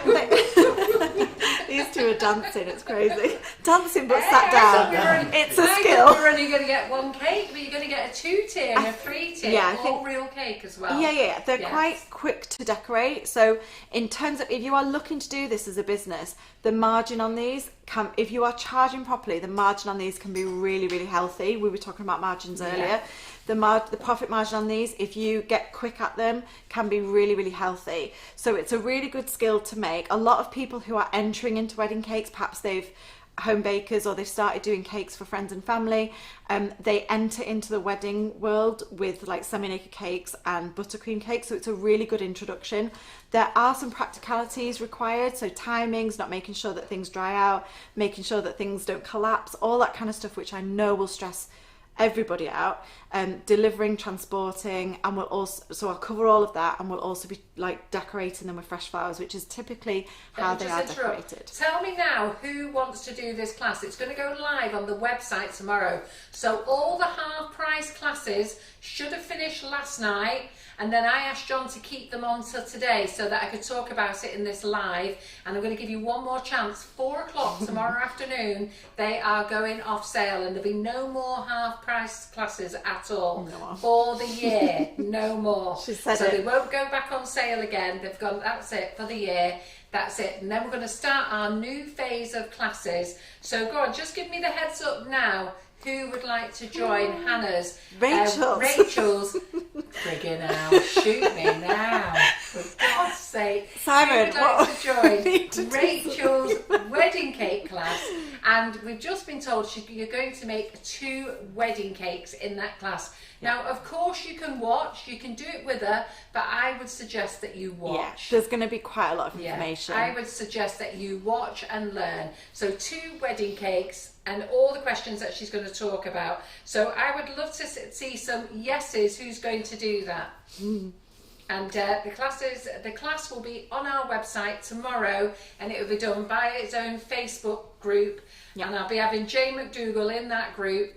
These two are dancing. It's crazy. Dancing but sat down. It's a I skill. thought you were only going to get one cake, but you're going to get a 2-tier and a 3-tier. yeah, I all think- real cake as well. Yeah. They're Yes. quite quick to decorate. So in terms of if you are looking to do this as a business, the margin on these if you are charging properly, the margin on these can be really, really healthy. We were talking about margins earlier. The profit margin on these, if you get quick at them, can be really, really healthy. So it's a really good skill to make. A lot of people who are entering into wedding cakes, perhaps they've home bakers or they've started doing cakes for friends and family, they enter into the wedding world with like semi-naked cakes and buttercream cakes, so it's a really good introduction. There are some practicalities required, so timings, not making sure that things dry out, making sure that things don't collapse, all that kind of stuff, which I know will stress everybody out. Delivering, transporting, and so I'll cover all of that, and we'll also be like decorating them with fresh flowers, which is typically how they are decorated. Tell me now who wants to do this class. It's going to go live on the website tomorrow, so all the half price classes should have finished last night, and then I asked John to keep them on till today so that I could talk about it in this live, and I'm going to give you one more chance. 4 o'clock tomorrow afternoon they are going off sale, and there'll be no more half price classes at all for the year. No more. She said so it. they won't go back on sale again. They've gone, that's it for the year. That's it. And then we're going to start our new phase of classes. So go on, just give me the heads up now. Who would like to join Hannah's? Rachel's. Friggin' hell, shoot me now. For God's sake. Simon, who would like to need join to do Rachel's wedding cake class? And we've just been told you're going to make 2 wedding cakes in that class. Now, of course, you can watch, you can do it with her, but I would suggest that you watch. There's going to be quite a lot of information. I would suggest that you watch and learn. So 2 wedding cakes and all the questions that she's going to talk about. So I would love to see some yeses. Who's going to do that? And the class will be on our website tomorrow, and it will be done by its own Facebook group. And I'll be having Jane McDougall in that group,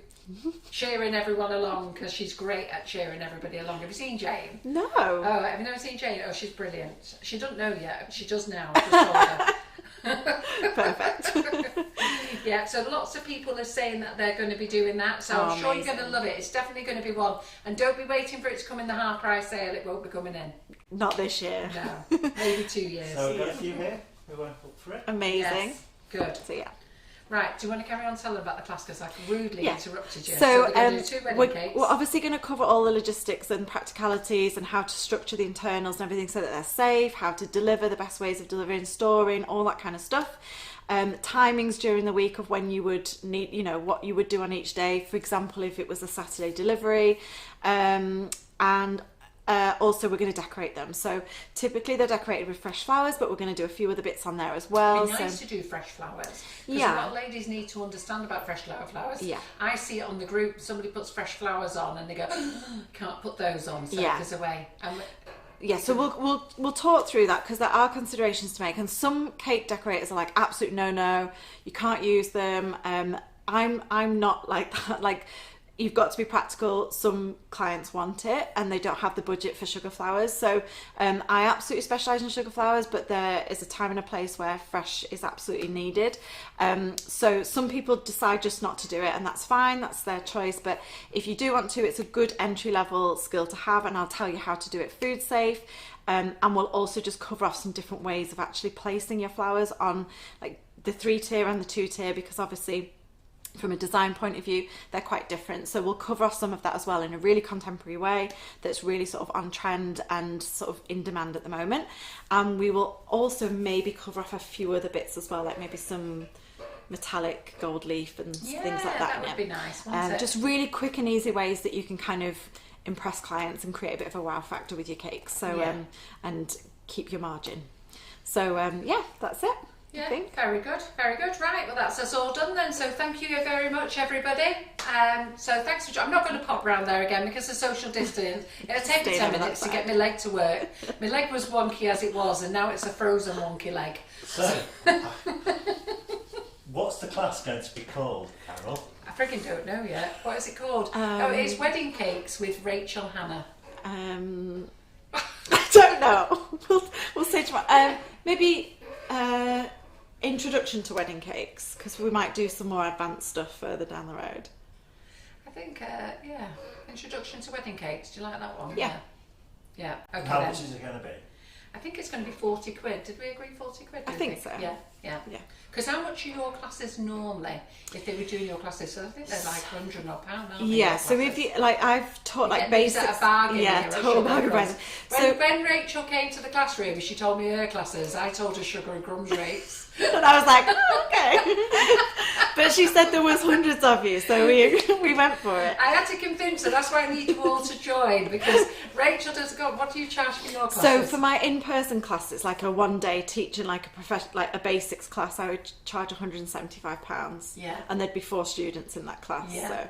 cheering everyone along, because she's great at cheering everybody along. Have you seen Jane? No. Oh, have you never seen Jane? Oh, she's brilliant. She doesn't know yet. She does now. I just told her. Perfect. Yeah, so lots of people are saying that they're going to be doing that, so I'm sure amazing. you're going to love it. It's definitely going to be one. And don't be waiting for it to come in the half price sale. It won't be coming in. Not this year. No, maybe 2 years. So we've got a few here who won't look for it. Amazing. Yes, good. So yeah. Right, do you want to carry on telling about the class, because I rudely interrupted you? So we're going to do 2 wedding cakes. we're obviously going to cover all the logistics and practicalities and how to structure the internals and everything so that they're safe, how to deliver, the best ways of delivering, storing, all that kind of stuff. Timings during the week of when you would need, what you would do on each day. For example, if it was a Saturday delivery, and also we're going to decorate them. So typically they're decorated with fresh flowers, but we're going to do a few other bits on there as well. It'd be nice to do fresh flowers. Yeah. A lot of ladies need to understand about fresh flowers. Yeah. I see it on the group, somebody puts fresh flowers on and they go, can't put those on, so Yeah. there's a way. Yeah, so we'll talk through that, because there are considerations to make, and some cake decorators are like, absolute no, you can't use them. I'm not like that. Like, you've got to be practical. Some clients want it and they don't have the budget for sugar flowers. So I absolutely specialise in sugar flowers, but there is a time and a place where fresh is absolutely needed. So some people decide just not to do it, and that's fine, that's their choice. But if you do want to, it's a good entry level skill to have, and I'll tell you how to do it food safe. And we'll also just cover off some different ways of actually placing your flowers on, like, the 3-tier and the 2-tier, because obviously from a design point of view they're quite different. So we'll cover off some of that as well in a really contemporary way that's really sort of on trend and sort of in demand at the moment. And we will also maybe cover off a few other bits as well, like maybe some metallic gold leaf and things like that. That would be nice, wouldn't it? Just really quick and easy ways that you can kind of impress clients and create a bit of a wow factor with your cakes. So and keep your margin. So that's it. Yeah, very good, very good. Right, well, that's us all done then. So thank you very much, everybody. So thanks for. I'm not going to pop round there again because of social distance. It'll take me 10 minutes to get my leg to work. My leg was wonky as it was, and now it's a frozen wonky leg. So, what's the class going to be called, Carol? I freaking don't know yet. What is it called? It's Wedding Cakes with Rachel Hanna. I don't know. We'll say tomorrow. Maybe. Introduction to wedding cakes, because we might do some more advanced stuff further down the road. I think, Introduction to Wedding Cakes. Do you like that one? Yeah. Yeah. Okay. How much is it going to be? I think it's going to be 40 quid. Did we agree 40 quid? I think so. Yeah. Yeah. Because how much are your classes normally? If they were doing your classes, so I think they're like £100 odd, aren't they? Yeah. So if you I've taught like basics. At a bargain. Yeah, total bargain. When Rachel came to the classroom, she told me her classes. I told her Sugar and Crumbs rates. And I was like, okay. But she said there was hundreds of you, so we went for it. I had to convince her. That's why I need you all to join, because Rachel does go. What do you charge for your classes? So for my in-person classes, like a one-day teaching, like a basics class, I would charge £175. Yeah. And there'd be 4 students in that class. Yeah. So,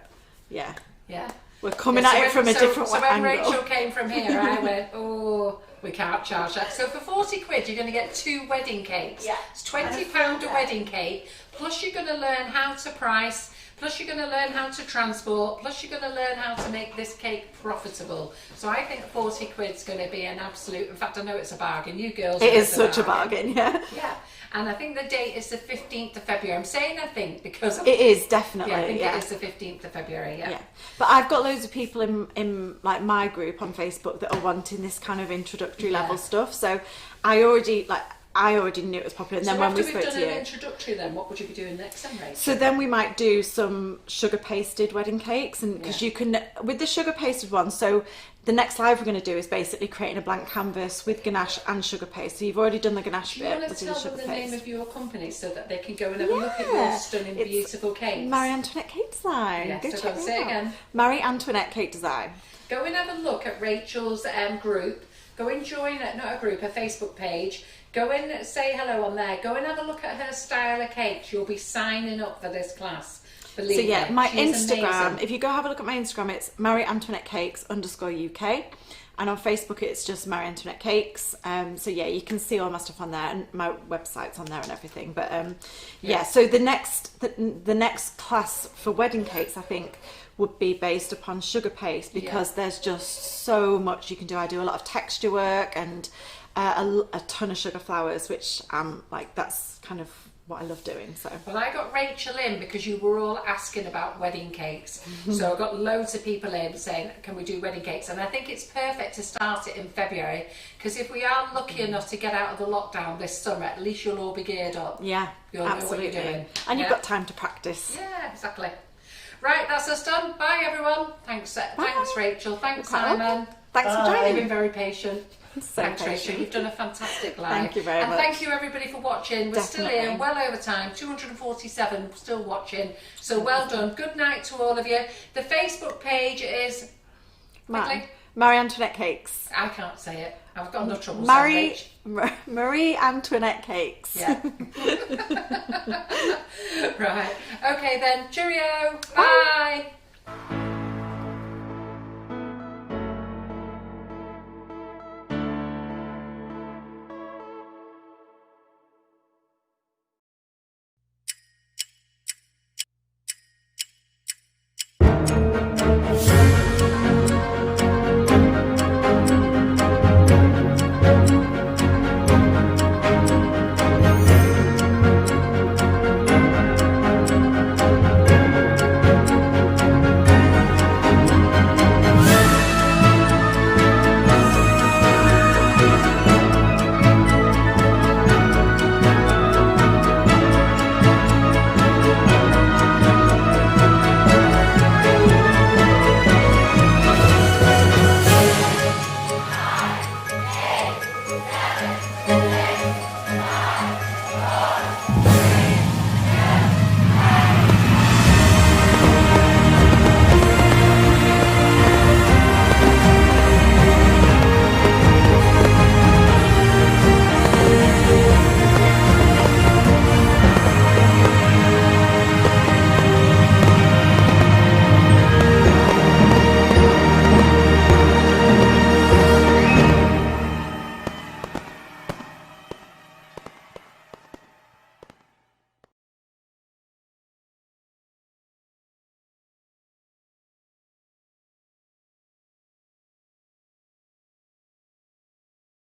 yeah. Yeah. We're coming at it from a different So angle. when Rachel came from here, I went, oh, we can't charge that. So for 40 quid, you're going to get 2 wedding cakes. Yeah. It's £20 a wedding cake. Plus you're going to learn how to price. Plus you're going to learn how to transport. Plus you're going to learn how to make this cake profitable. So I think 40 quid's going to be an absolute. In fact, I know it's a bargain. You girls. It is such a bargain. Yeah. Yeah. And I think the date is the 15th of February. I'm saying I think because it is definitely. Yeah, I think it is the 15th of February. Yeah. But I've got loads of people in like my group on Facebook that are wanting this kind of introductory level stuff. So I already knew it was popular. And so then when we after spoke we've to done you, an introductory, then what would you be doing next then, Rachel? so then we might do some sugar pasted wedding cakes, and because you can with the sugar pasted one. So the next live we're going to do is basically creating a blank canvas with ganache and sugar paste. So you've already done the ganache Do you bit. want to with the tell sugar them the paste. name of your company so that they can go and have a look at your stunning, It's beautiful cakes? Marie Antoinette Cake Design. Yeah, Go so check go them say it out. again. Marie Antoinette Cake Design. Go and have a look at Rachel's group. Go and join not a group, a Facebook page. Go and say hello on there. Go and have a look at her style of cakes. You'll be signing up for this class. Believe So yeah, me, my she's Instagram, amazing. if you go have a look at my Instagram, it's Marie Antoinette Cakes _UK. And on Facebook, it's just Marie Antoinette Cakes. So yeah, you can see all my stuff on there, and my website's on there and everything. But so the next class for wedding cakes, I think, would be based upon sugar paste, because there's just so much you can do. I do a lot of texture work and a ton of sugar flowers, which that's kind of what I love doing. So Well, I got Rachel in because you were all asking about wedding cakes. So I got loads of people in saying, can we do wedding cakes? And I think it's perfect to start it in February, because if we are lucky enough to get out of the lockdown this summer, at least you'll all be geared up. yeah, You'll know what absolutely. you're doing. And you've got time to practice. Yeah, exactly. Right, that's us done. Bye, everyone. Thanks, Rachel. Thanks, Quite Simon. welcome. Thanks for You've joining. been very patient. So Thanks, patient. Rachel. You've done a fantastic live. Thank you very much. And thank you, everybody, for watching. We're still Definitely. here, well over time, 247 still watching. So well done. Good night to all of you. The Facebook page is... Mine. Marie Antoinette cakes. I can't say it. I've got no trouble Marie saying it. Marie Antoinette cakes. Yeah. Right. Okay then. Cheerio. Bye.